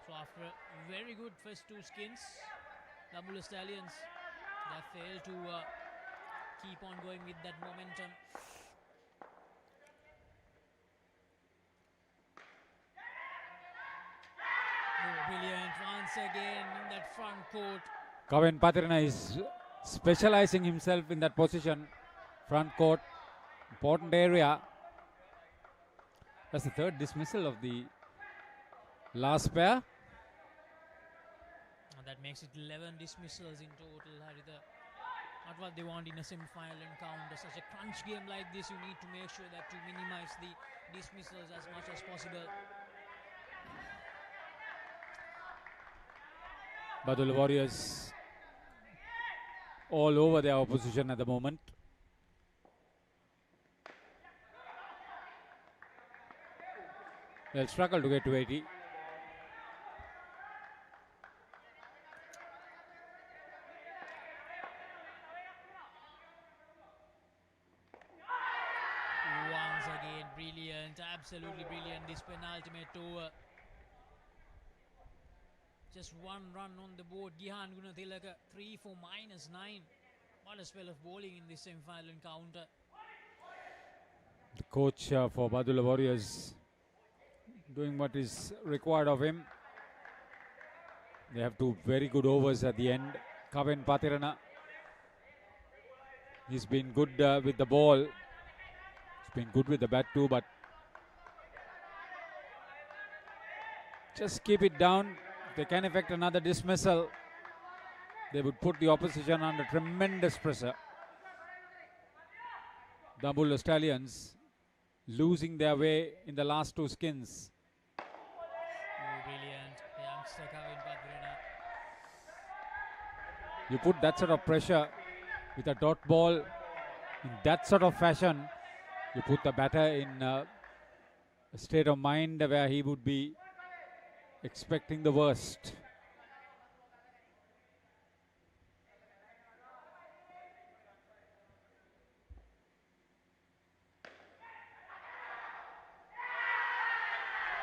So after a very good first 2 skins, the Stallions, they failed to keep on going with that momentum. Oh, brilliant once again in that front court. Kaven Patrina is specializing himself in that position. Front court, important area. That's the 3rd dismissal of the last pair. And that makes it 11 dismissals in total, Haritha. Not what they want in a semi-final encounter. Such a crunch game like this, you need to make sure that you minimize the dismissals as much as possible. Badulla Warriors all over their opposition at the moment. They'll struggle to get to 80. Once again, brilliant, absolutely brilliant. This penultimate over. Just 1 run on the board. Gihan Gunathalaka 3 for -9. What a spell of bowling in this semi-final encounter. The coach for Badulla Warriors doing what is required of him. They have 2 very good overs at the end. Kaven Patirana, he's been good with the ball. He's been good with the bat too, but just keep it down. If they can effect another dismissal, they would put the opposition under tremendous pressure. The Badulla Stallions losing their way in the last 2 skins. Oh, brilliant. The youngster Kaven Patrina. You put that sort of pressure with a dot ball in that sort of fashion, you put the batter in a state of mind where he would be expecting the worst.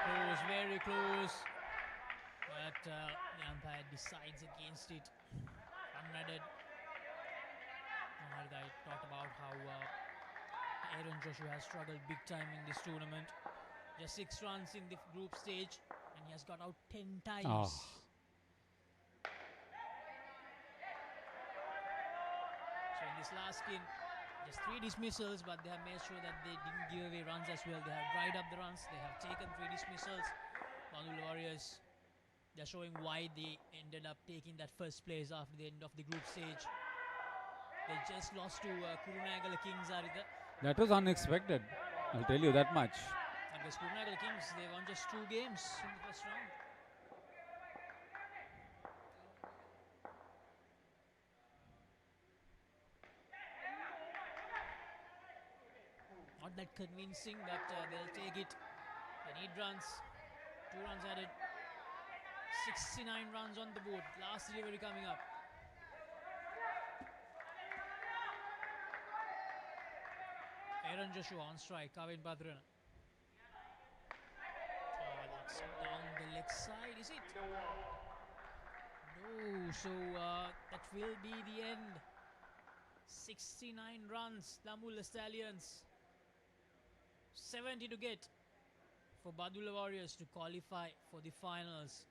Close, very close. But the umpire decides against it. Unrated. I talked about how Aaron Joshua has struggled big time in this tournament. Just 6 runs in the group stage, and he has got out 10 times. Oh. So in this last skin, just 3 dismissals, but they have made sure that they didn't give away runs as well. They have dried up the runs. They have taken 3 dismissals. Badulla Warriors, they're showing why they ended up taking that first place after the end of the group stage. They just lost to Kurunegala Kings, Aritha. That was unexpected, I'll tell you that much. And the Kurunegala Kings, they won just 2 games in the first round. Not that convincing, but they'll take it. They need runs. 2 runs added. 69 runs on the board. Last delivery coming up. Aaron Joshua on strike. Kaven Patrina. Oh, that's down the leg side, is it? No, so that will be the end. 69 runs, Badulla Stallions. 70 to get. for Badula Warriors to qualify for the finals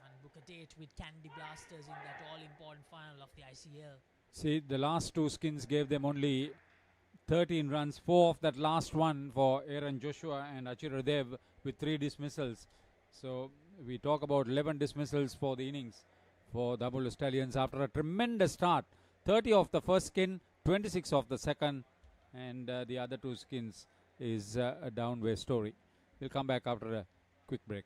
and book a date with Candy Blasters in that all-important final of the ICL. See, the last two skins gave them only 13 runs, 4 of that last one for Aaron Joshua and Achira Dev with 3 dismissals. So we talk about 11 dismissals for the innings for the Double Stallions after a tremendous start. 30 of the first skin, 26 of the second, and the other 2 skins is a downway story. We'll come back after a quick break.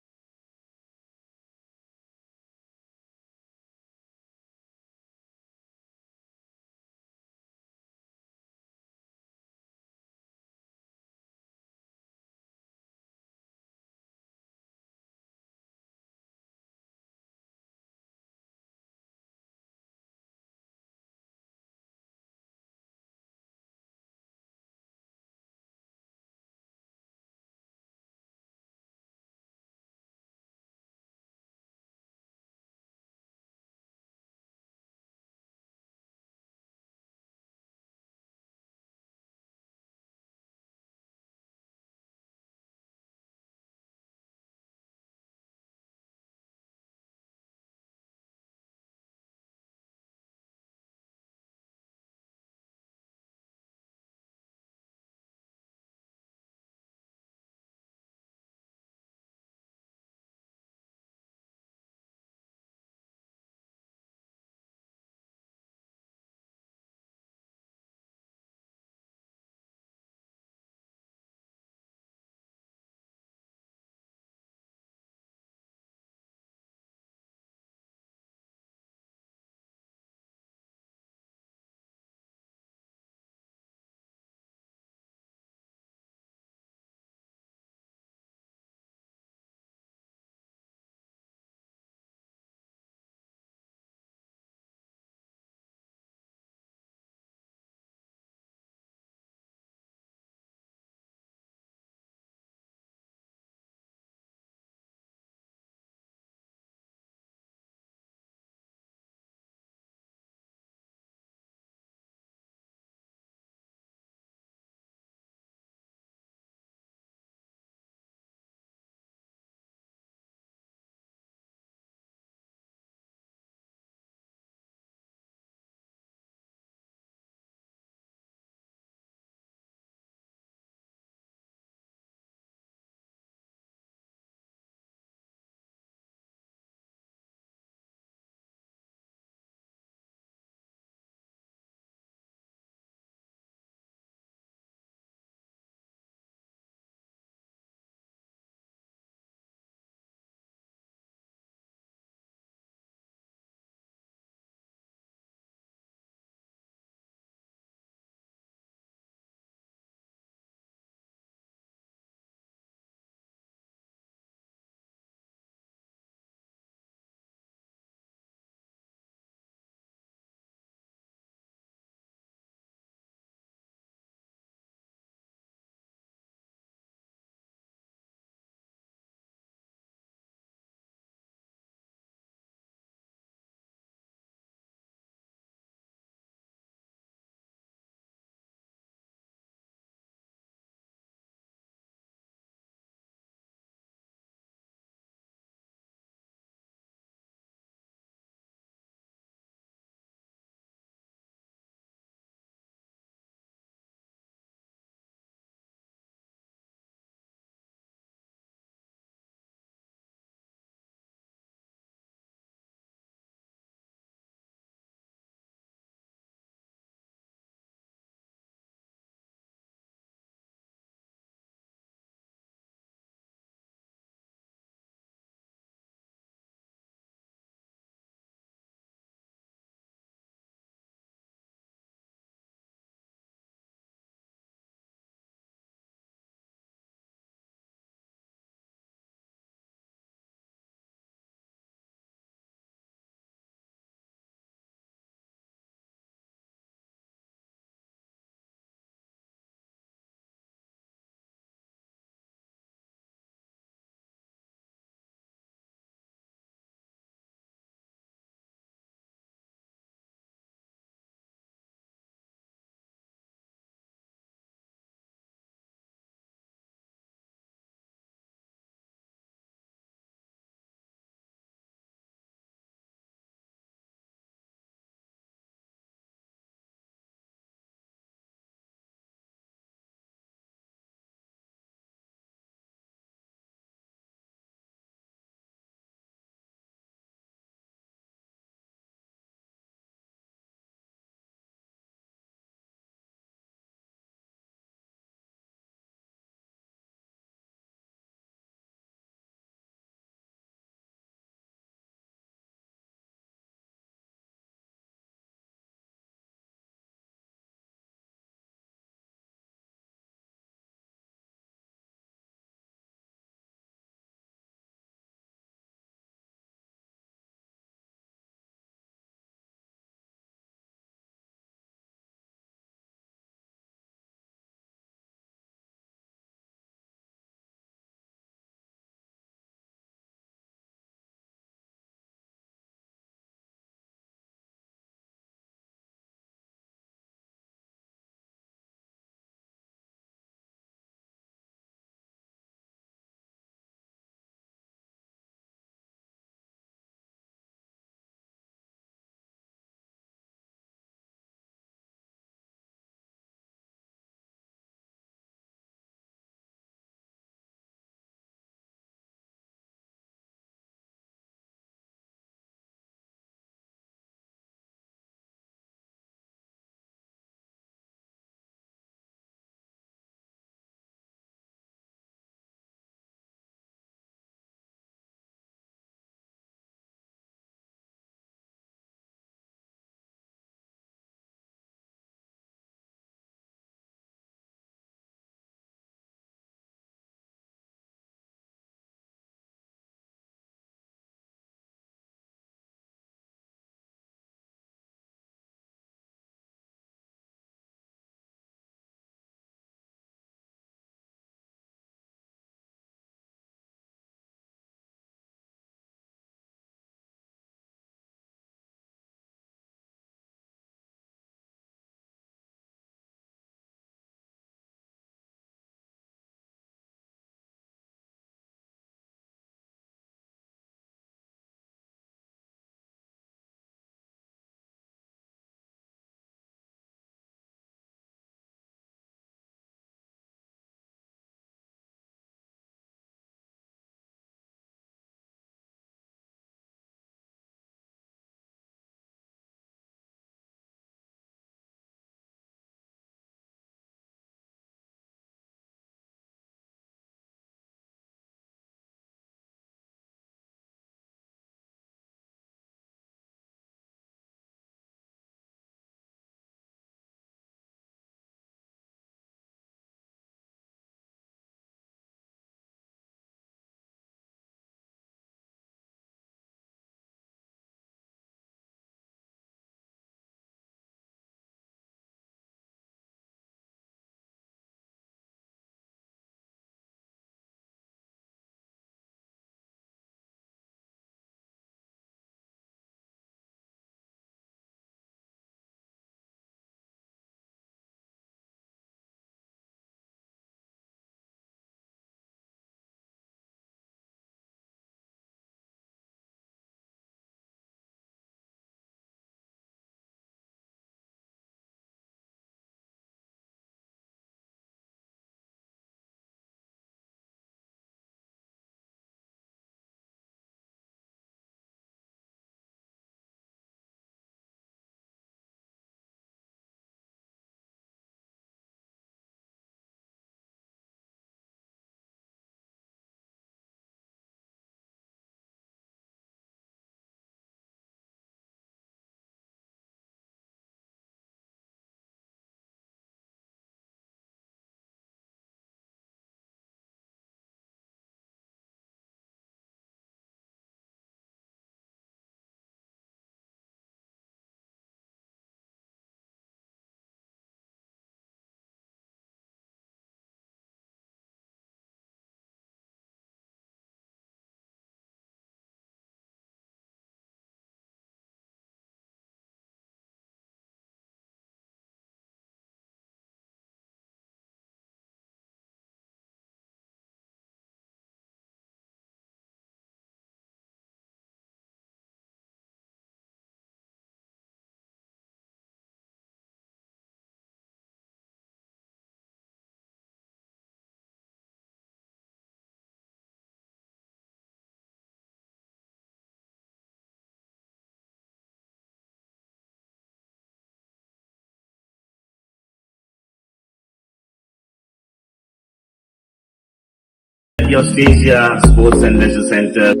the Austrasia Sports and Leisure Centre. The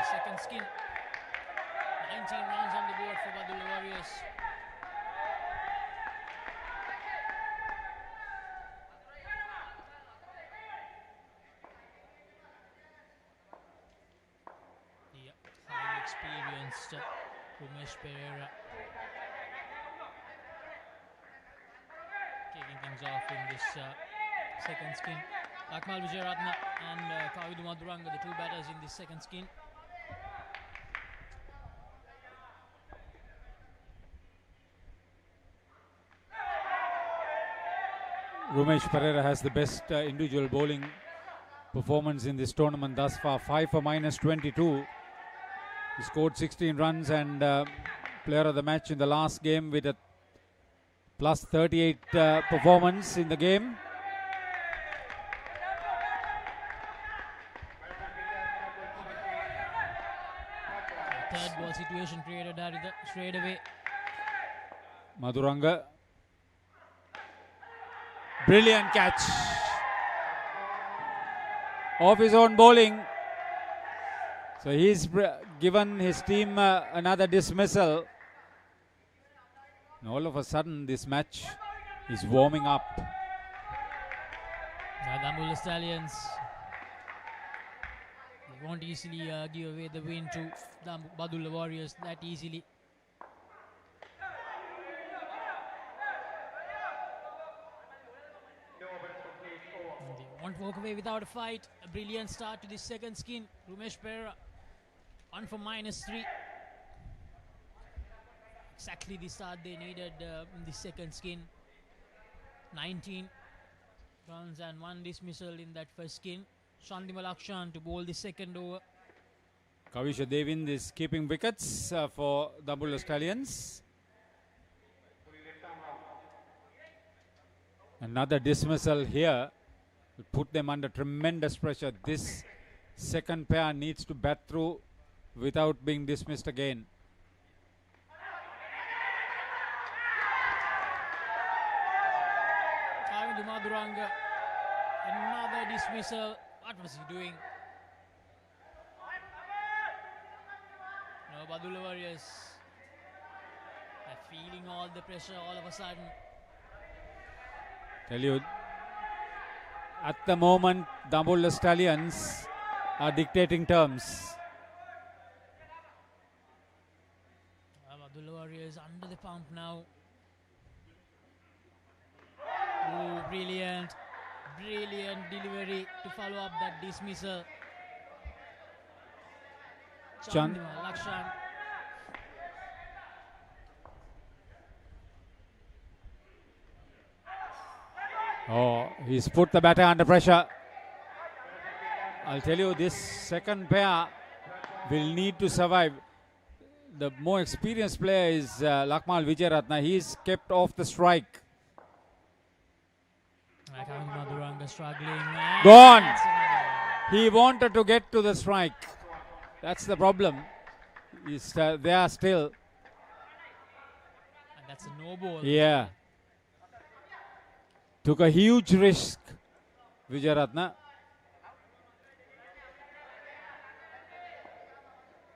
second skin. 19 runs on the board for Badula Warriors. The highly experienced Umesh Pereira kicking things off in this second skin. Lakmal Vijayaratna and Kavidu Maduranga, the two batters in this second skin. Umesh Pereira has the best individual bowling performance in this tournament thus far. 5 for -22. He scored 16 runs and player of the match in the last game with a +38 performance in the game. Third ball situation created straight away. Maduranga. Brilliant catch. Off his own bowling. So he's given his team another dismissal. And all of a sudden this match is warming up. The Stallions, they won't easily give away the win to the Badula Warriors that easily. And they won't walk away without a fight. A brilliant start to this second skin. Umesh Pereira 1 for -3. Exactly the start they needed in the second skin. 19 runs and 1 dismissal in that first skin. Shandima Lakshan to bowl the second over. Kavisha Devind is keeping wickets for the Badula Stallions. Another dismissal here will put them under tremendous pressure. This second pair needs to bat through without being dismissed again. Kavindu Maduranga, another dismissal. What was he doing? No, Badula Warriors are feeling all the pressure all of a sudden. Tell you, at the moment, the Badula Stallions are dictating terms. Badula Warriors under the pump now. Oh, brilliant delivery to follow up that dismissal. Chandima Lakshan. Oh, he's put the batter under pressure. I'll tell you, this second pair will need to survive. The more experienced player is Lakmal Vijayaratna. He's kept off the strike. Maduranga struggling. Gone. He wanted to get to the strike. That's the problem. He's there still. And that's a no ball. Yeah. Took a huge risk, Vijayaratna.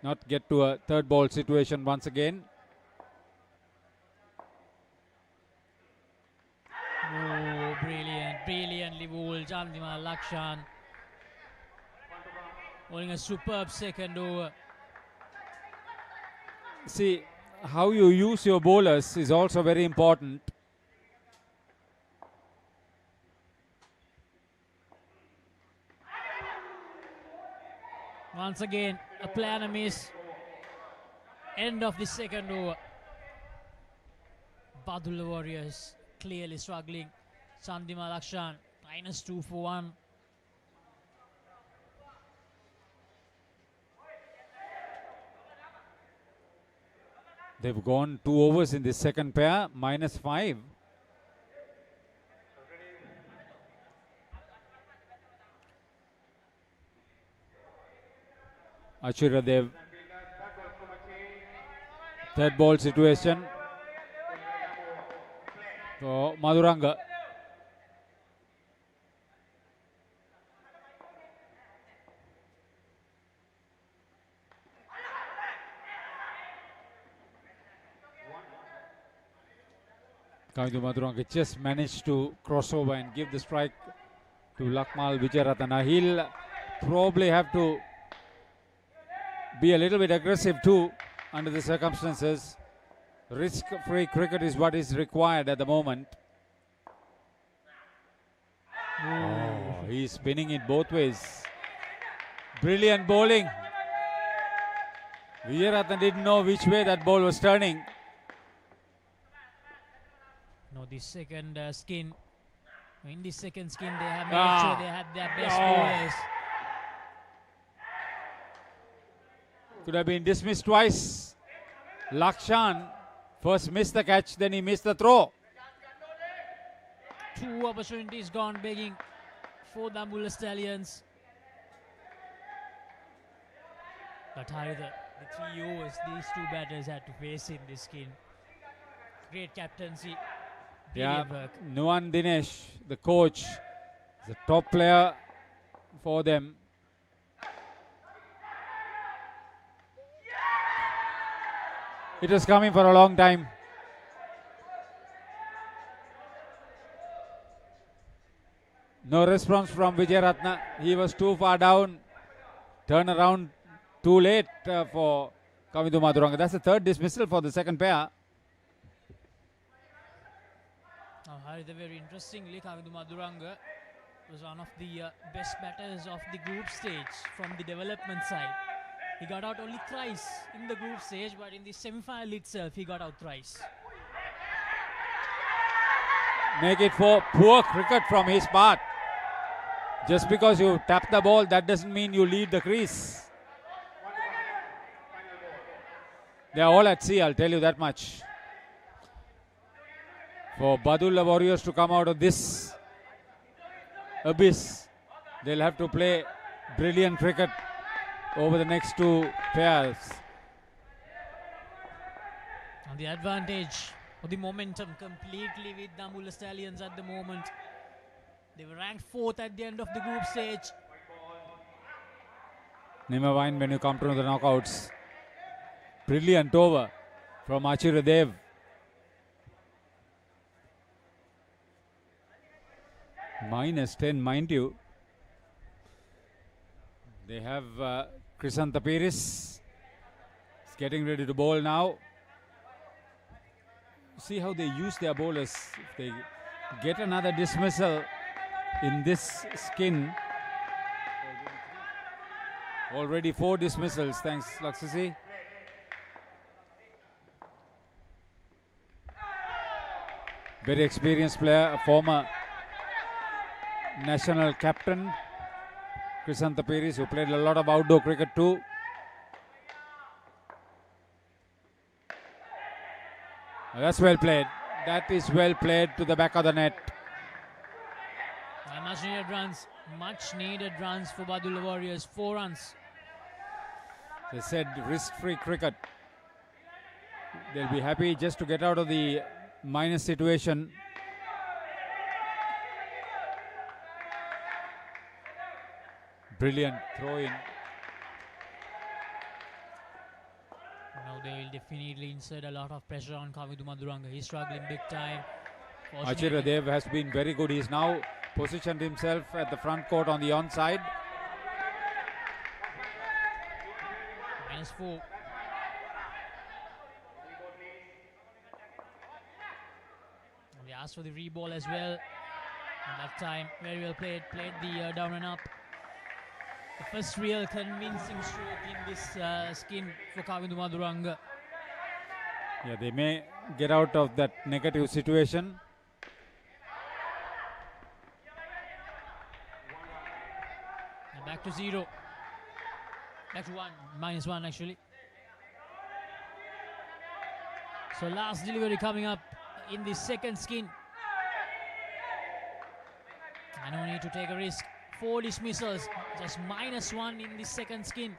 Not get to a third ball situation once again. Oh, brilliantly bowled Chandima Lakshan. Bowling a superb second over. See, how you use your bowlers is also very important. Once again, a player miss. End of the second over. Badula Warriors clearly struggling. Chandima Lakshan -2 for 1. They've gone 2 overs in this second pair, -5. Achiradev. Third ball situation for Maduranga. Kavindu Maduranga just managed to cross over and give the strike to Lakmal Vijayaratna. He'll probably have to be a little bit aggressive too under the circumstances. Risk-free cricket is what is required at the moment. Oh, he's spinning it both ways. Brilliant bowling. Vijayaratna didn't know which way that ball was turning. No, the second skin. In the second skin, they have made sure they had their best bowlers. Could have been dismissed twice. Lakshan first missed the catch, then he missed the throw. 2 opportunities gone begging for the Ambula Stallions. But how the 3 overs these 2 batters had to face in this skin. Great captaincy. Brilliant work. Nuwan Dinesh, the coach, is a top player for them. It was coming for a long time. No response from Vijayaratna. He was too far down. Turn around too late for Kavindu Maduranga. That's the third dismissal for the second pair. Very interestingly, Kavindu Maduranga was one of the best batters of the group stage from the development side. He got out only thrice in the group stage, but in the semi-final itself, he got out thrice. Make it for poor cricket from his part. Just because you tap the ball, that doesn't mean you lead the crease. They are all at sea, I'll tell you that much. For Badulla Warriors to come out of this abyss, they'll have to play brilliant cricket over the next 2 pairs. And the advantage of the momentum completely with the Ambula Stallions at the moment. They were ranked 4th at the end of the group stage. Never mind when you come to the knockouts. Brilliant over from Achiradev. -10, mind you. They have Krisanta Piris. He's getting ready to bowl now. See how they use their bowlers. If they get another dismissal in this skin. Already 4 dismissals. Thanks, Laksasi. Very experienced player, a former national captain, Krisanta Piris, who played a lot of outdoor cricket too. That's well played. That is well played to the back of the net. And much needed runs for Badulla Warriors. 4 runs. They said risk-free cricket. They'll be happy just to get out of the minus situation. Brilliant throw in. Now they will definitely insert a lot of pressure on Kavindu Maduranga. He's struggling big time. Achiradev has been very good. He's now positioned himself at the front court on the onside. -4. And they asked for the reball as well. And that time, very well played. Played the down and up. The first real convincing stroke in this skin for Kavindu Maduranga. Yeah, they may get out of that negative situation. And back to 0. Back to 1. -1 actually. So last delivery coming up in the second skin. And no need to take a risk. 4 dismissals, just -1 in the second skin.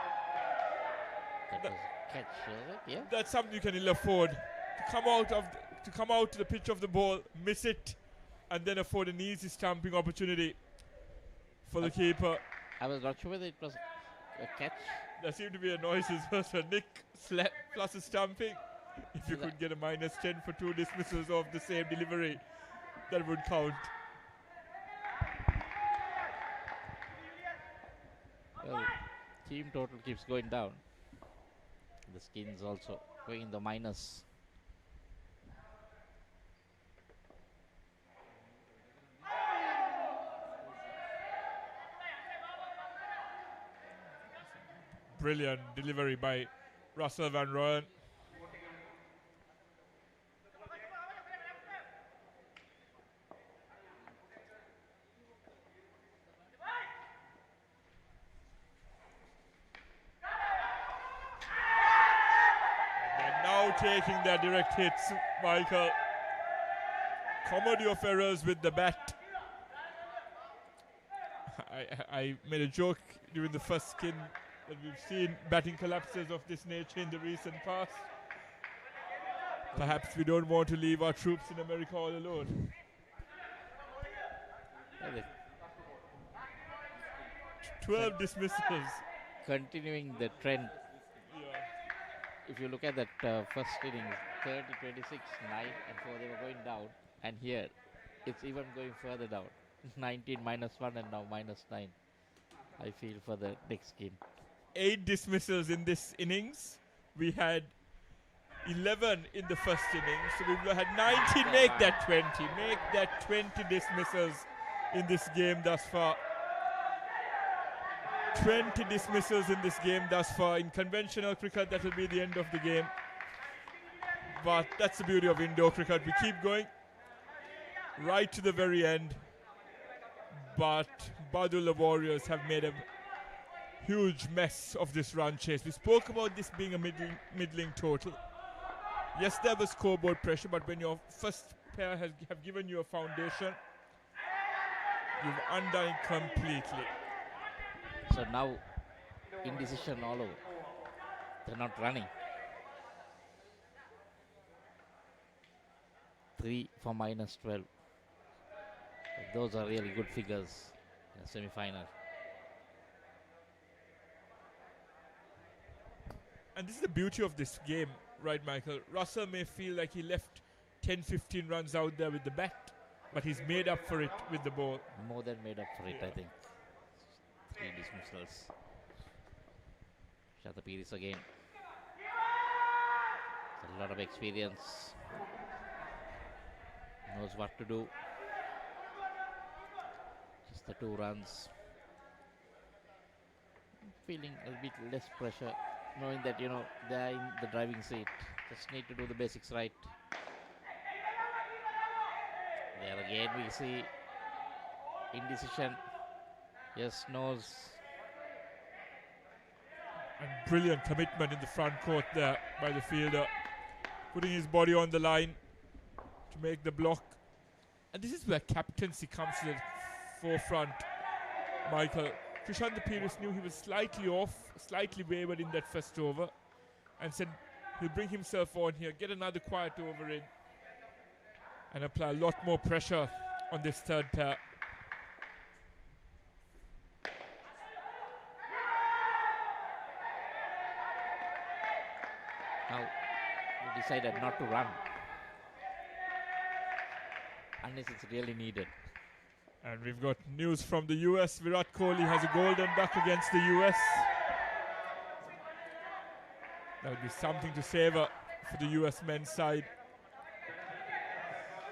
That was a catch, was it? Yeah. That's something you can ill afford. To come out to the pitch of the ball, miss it, and then afford an easy stamping opportunity for the keeper. I was not sure whether it was a catch. There seemed to be a noise as well, so nick, slap, plus a stamping. If you could get a -10 for 2 dismissals of the same delivery, that would count. Well, team total keeps going down. The Skins also going in the minus. Brilliant delivery by Russell Van Rooyen. And now taking their direct hits, Michael. Comedy of errors with the bat. I made a joke during the first skin that we've seen batting collapses of this nature in the recent past. Perhaps we don't want to leave our troops in America all alone. Well, they 12 dismissals. continuing the trend. Yeah. If you look at that first inning, 30, 26, 9 and 4, they were going down. And here, it's even going further down. 19 -1 and now -9. I feel for the next skin. 8 dismissals in this innings. We had 11 in the first inning, so we had 19. Make that 20. Make that 20 dismissals in this game thus far. 20 dismissals in this game thus far. In conventional cricket, that will be the end of the game. But that's the beauty of indoor cricket. We keep going right to the very end. But Badul, the Warriors, have made a huge mess of this run chase. We spoke about this being a middling total. Yes, there was scoreboard pressure, but when your first pair have given you a foundation, you've undone it completely. So now, indecision all over. They're not running. 3 for -12. Those are really good figures in a semi-final. And this is the beauty of this game, right, Michael? Russell may feel like he left 10-15 runs out there with the bat, but he's made up for it with the ball. More than made up for it, Yeah. I think. 3 dismissals. Shatapiris again. A lot of experience. Knows what to do. Just the 2 runs. Feeling a bit less pressure, knowing that, they're in the driving seat. Just need to do the basics right. There again we see indecision. Yes, nose. And brilliant commitment in the front court there by the fielder, putting his body on the line to make the block. And this is where captaincy comes to the forefront, Michael. Krishant Pires knew he was slightly off, slightly wavered in that first over, and said he'll bring himself on here, get another quiet over in, and apply a lot more pressure on this third pair. Now, he decided not to run. Unless it's really needed. And we've got news from the US. Virat Kohli has a golden duck against the US. That would be something to savor for the US men's side.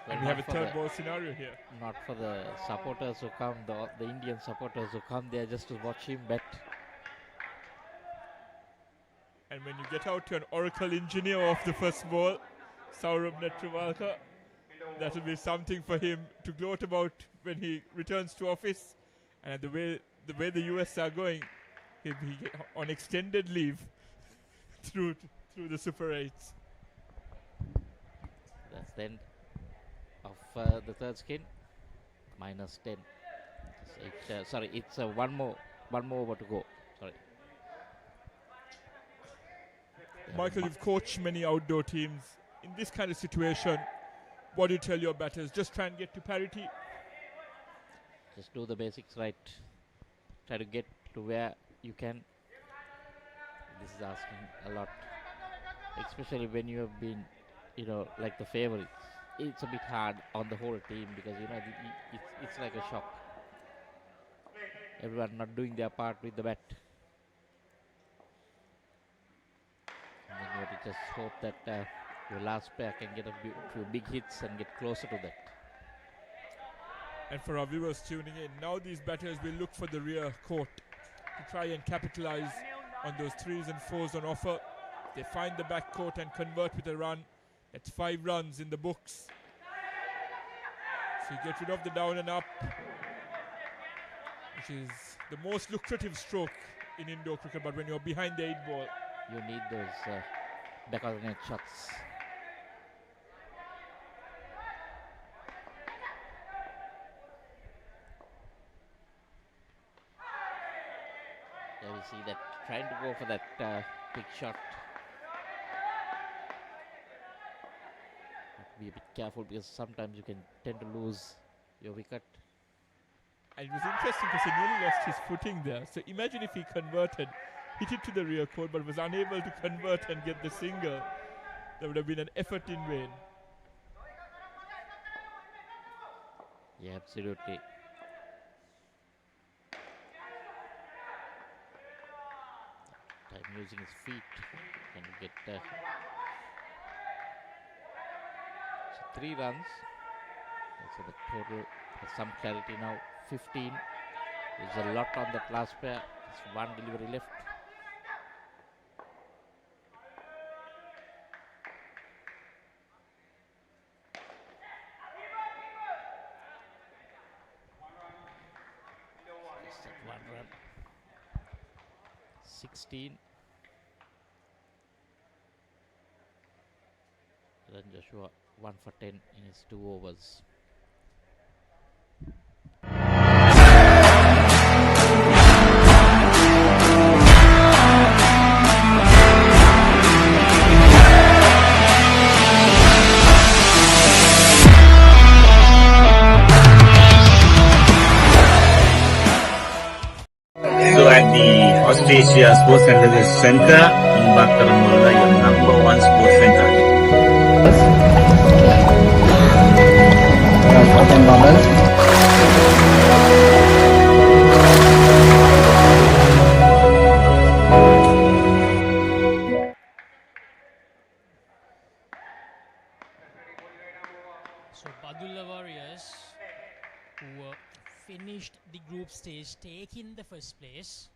Well, And we have a third ball scenario here. Not for the supporters who come, the Indian supporters who come there just to watch him bet. And when you get out to an Oracle engineer off the first ball, Saurabh Netravalkar, that will be something for him to gloat about when he returns to office. And the way the US are going, he'll be on extended leave through the Super 8s. That's the end of the third skin. -10. It's one more over to go. Sorry. Michael, you've coached many outdoor teams. In this kind of situation, what do you tell your batters? Just try and get to parity? Just do the basics right. Try to get to where you can. This is asking a lot, especially when you have been, like the favorites. It's a bit hard on the whole team because it's like a shock. Everyone not doing their part with the bat. And then you have to just hope that your last pair can get a few big hits and get closer to that. And for our viewers tuning in, now these batters will look for the rear court to try and capitalize on those 3s and 4s on offer. They find the back court and convert with a run. That's 5 runs in the books. So you get rid of the down and up, which is the most lucrative stroke in indoor cricket, but when you're behind the 8 ball, you need those back of the net shots. There we see that trying to go for that big shot. Be a bit careful because sometimes you can tend to lose your wicket. and it was interesting because he nearly lost his footing there. So imagine if he converted, hit it to the rear court, but was unable to convert and get the single. That would have been an effort in vain. Yeah, absolutely. Time using his feet. Can get so 3 runs. So the total has some clarity now. 15. There's a lot on that last pair. There's 1 delivery left. Just that 1 run. 16. Then Joshua 1 for 10 in his 2 overs. So at the Australia Sports Center in Bakaramulla, your number 1 sports center. So Badulla Warriors, who finished the group stage taking the first place,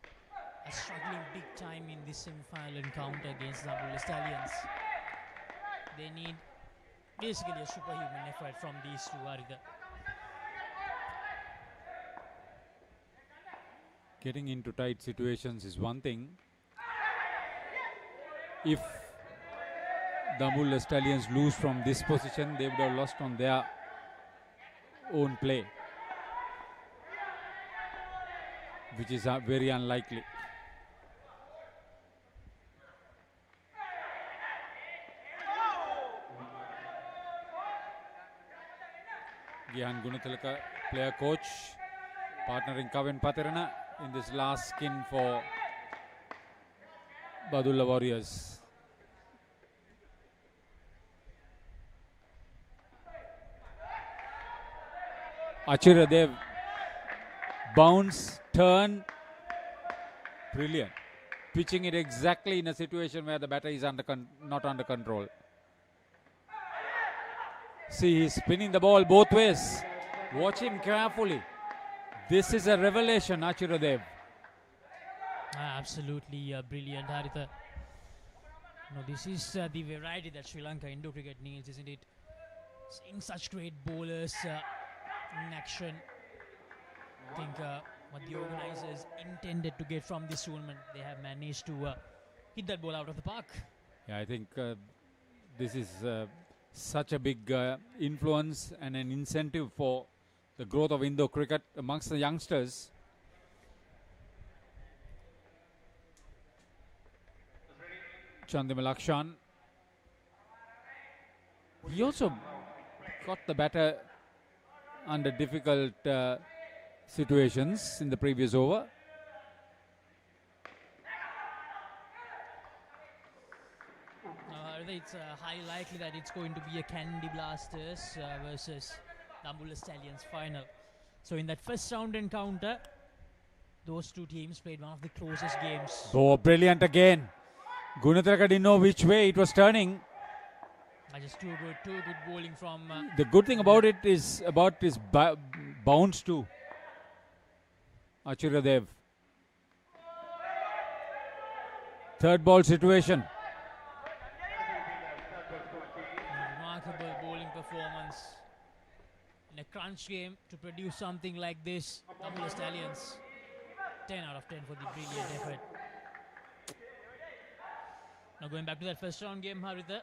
are struggling big time in this semi-final encounter against the Stallions. They need basically a superhuman effort from these two, Arida. Getting into tight situations is one thing. If the Amul Stallions lose from this position, they would have lost on their own play, which is very unlikely. Gihan Gunathilaka, player coach, partnering Kavin Patirana in this last skin for Badulla Warriors. Achira Dev, bounce, turn, brilliant. Pitching it exactly in a situation where the batter is not under control. See, he's spinning the ball both ways. Watch him carefully. This is a revelation, Achira Dev. Absolutely brilliant, Haritha. No, this is the variety that Sri Lanka Indo cricket needs, isn't it? Seeing such great bowlers in action. I think what the organizers intended to get from this tournament, they have managed to hit that ball out of the park. Yeah, I think this is such a big influence and an incentive for the growth of Indo cricket amongst the youngsters. Chandimal. He also got the batter under difficult situations in the previous over. It's highly likely that it's going to be a Candy Blasters versus Dambulla Stallions final. So in that first round encounter, those two teams played one of the closest games. Oh, brilliant again. Gunathilaka didn't know which way it was turning. Just too good bowling from... the good thing about it is about his bounce too. Achiradev. Third ball situation. Remarkable bowling performance. In a crunch game to produce something like this, Dambulla Stallions, 10 out of 10 for the brilliant effort. Now going back to that first round game, Haritha,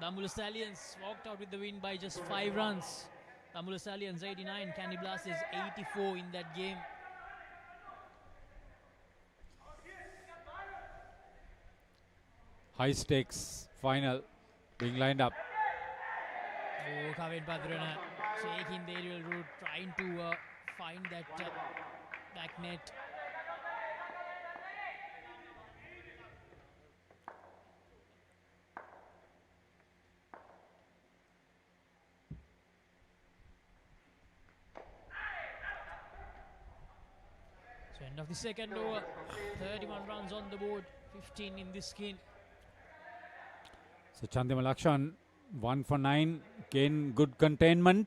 Dambulla Stallions walked out with the win by just 5 runs. Dambulla Stallions 89, Candy Blasters 84 in that game. High stakes final being lined up. Oh, Kavin Padrana taking the aerial route, trying to find that back net. So end of the second over, 31 runs on the board, 15 in this skin. So Chandimal 1 for 9, gain good containment.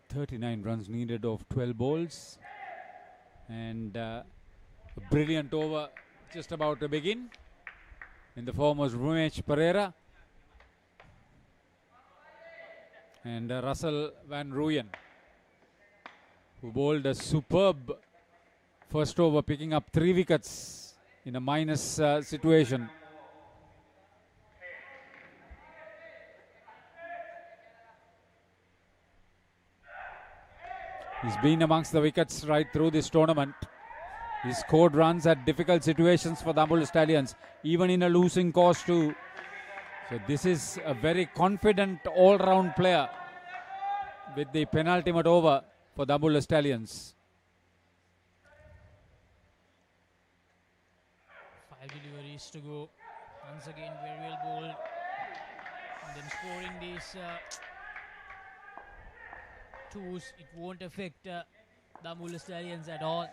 (39 runs needed of 12 balls, and a brilliant over just about to begin. In the form was Rumesh Pereira and Russell Van Rooyen, who bowled a superb first over, picking up 3 wickets in a minus situation. He's been amongst the wickets right through this tournament. He scored runs at difficult situations for the Dambulla Stallions, even in a losing cause too. So this is a very confident all-round player with the penultimate over for the Dambulla Stallions. 5 deliveries to go. Once again, very well bowled. And then scoring these twos, it won't affect Dambulla Stallions at all.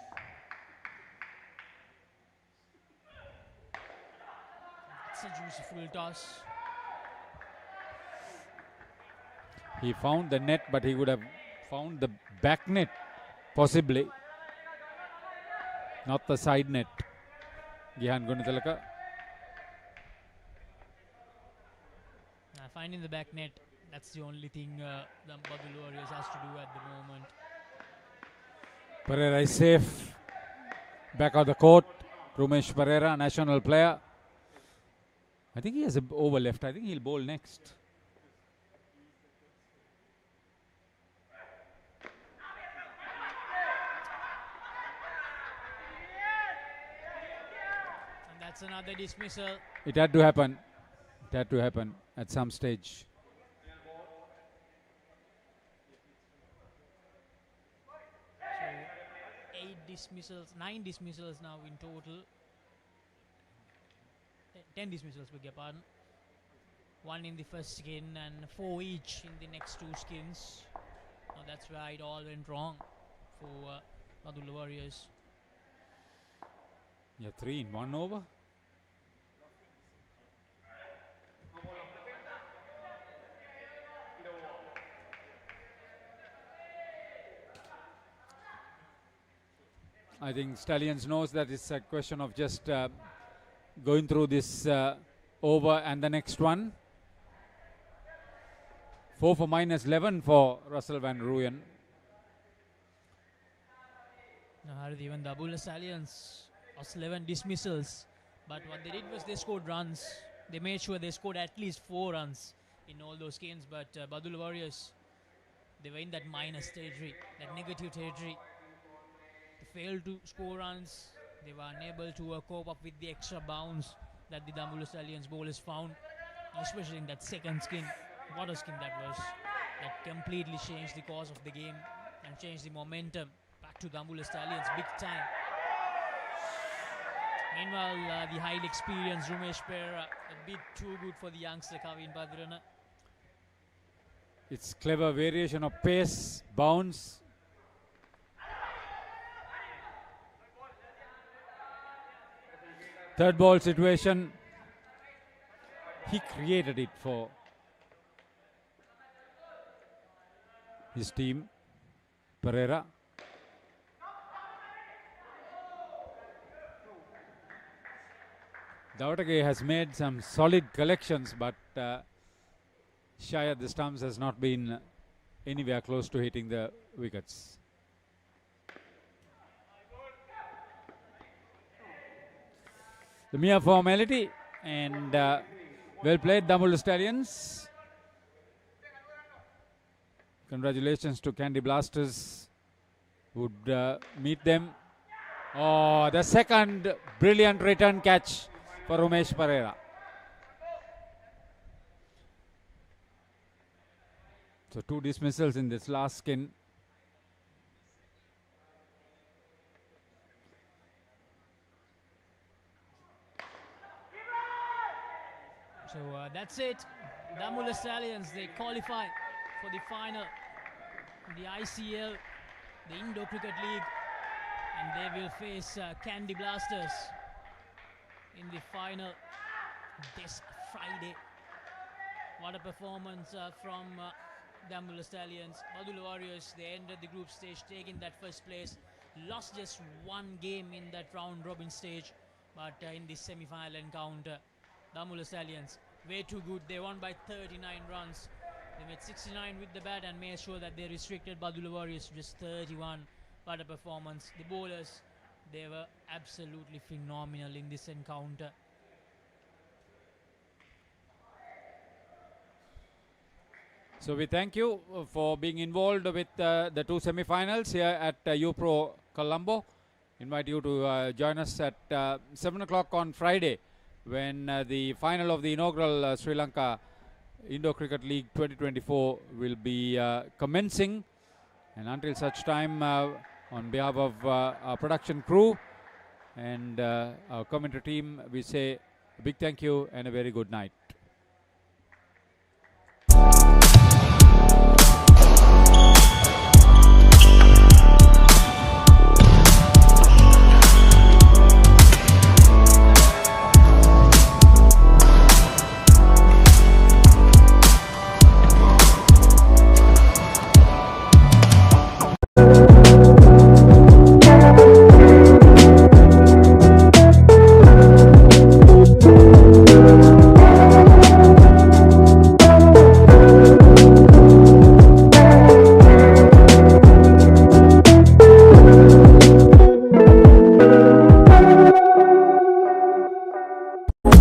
It's a juicy full toss. He found the net, but he would have found the back net, possibly. Not the side net. Gihan Gunathilaka. Finding the back net, that's the only thing the Badul Warriors has to do at the moment. Pereira is safe. Back of the court. Rumesh Pereira, national player. I think he has an over left. I think he'll bowl next. And that's another dismissal. It had to happen. It had to happen at some stage. So 9 dismissals now in total. 10 dismissals, beg your pardon. 1 in the first skin and 4 each in the next 2 skins. Now that's where it all went wrong for Badul Warriors. Yeah, 3 in 1 over. I think Stallions knows that it's a question of just going through this over and the next one. 4 for -11 for Russell Van Rooyen. Now, even the Dambulla Stallions lost 11 dismissals, but what they did was they scored runs. They made sure they scored at least 4 runs in all those games, but Badul Warriors, they were in that minus territory, that negative territory. They failed to score runs. They were unable to cope up with the extra bounce that the Dambulla Stallions bowlers found, especially in that second skin. What a skin that was. That completely changed the course of the game and changed the momentum back to Dambulla Stallions big time. Meanwhile, the highly experienced Rumesh Perera, a bit too good for the youngster Kavin Badirana. It's clever variation of pace, bounce. Third ball situation. He created it for his team, Perera. Davatake has made some solid collections, but shy at the stumps, has not been anywhere close to hitting the wickets. The mere formality, and well played, Dambulla Stallions. Congratulations to Candy Blasters, would meet them. Oh, the second brilliant return catch for Rumesh Perera. So 2 dismissals in this last skin. So that's it. Dambulla Stallions, they qualify for the final, the ICL, the Indo Cricket League, and they will face Candy Blasters in the final this Friday. What a performance from Dambulla Stallions. Badula Warriors, they ended the group stage taking that first place. Lost just 1 game in that round robin stage, but in this semi-final encounter, Dambulla Stallions, way too good. They won by 39 runs. They made 69 with the bat and made sure that they restricted Badula Warriors to just 31. What a performance. The bowlers, they were absolutely phenomenal in this encounter. So we thank you for being involved with the 2 semi-finals here at UPro Colombo. Invite you to join us at 7 o'clock on Friday, when the final of the inaugural Sri Lanka Indo Cricket League 2024 will be commencing. And until such time, on behalf of our production crew and our commentary team, we say a big thank you and a very good night.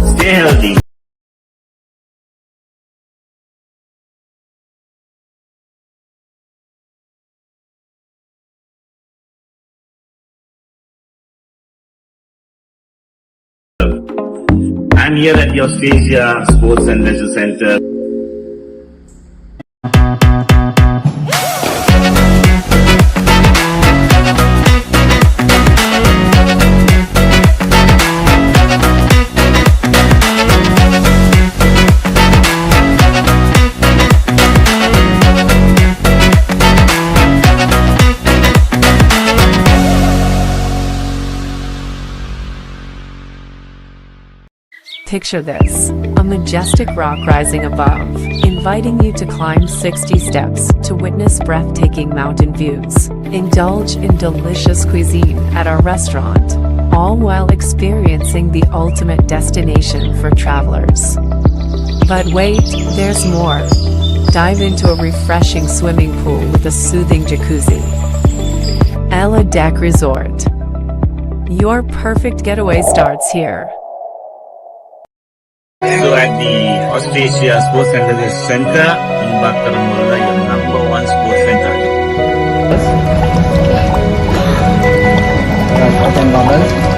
Stay healthy. I'm here at your CICA Sports and Leisure Center. Picture this, a majestic rock rising above, inviting you to climb 60 steps to witness breathtaking mountain views. Indulge in delicious cuisine at our restaurant, all while experiencing the ultimate destination for travelers. But wait, there's more. Dive into a refreshing swimming pool with a soothing jacuzzi. Ella Deck Resort. Your perfect getaway starts here. So at the Australia Sports and Leisure Center in Battaramulla, your #1 sports center. North environment.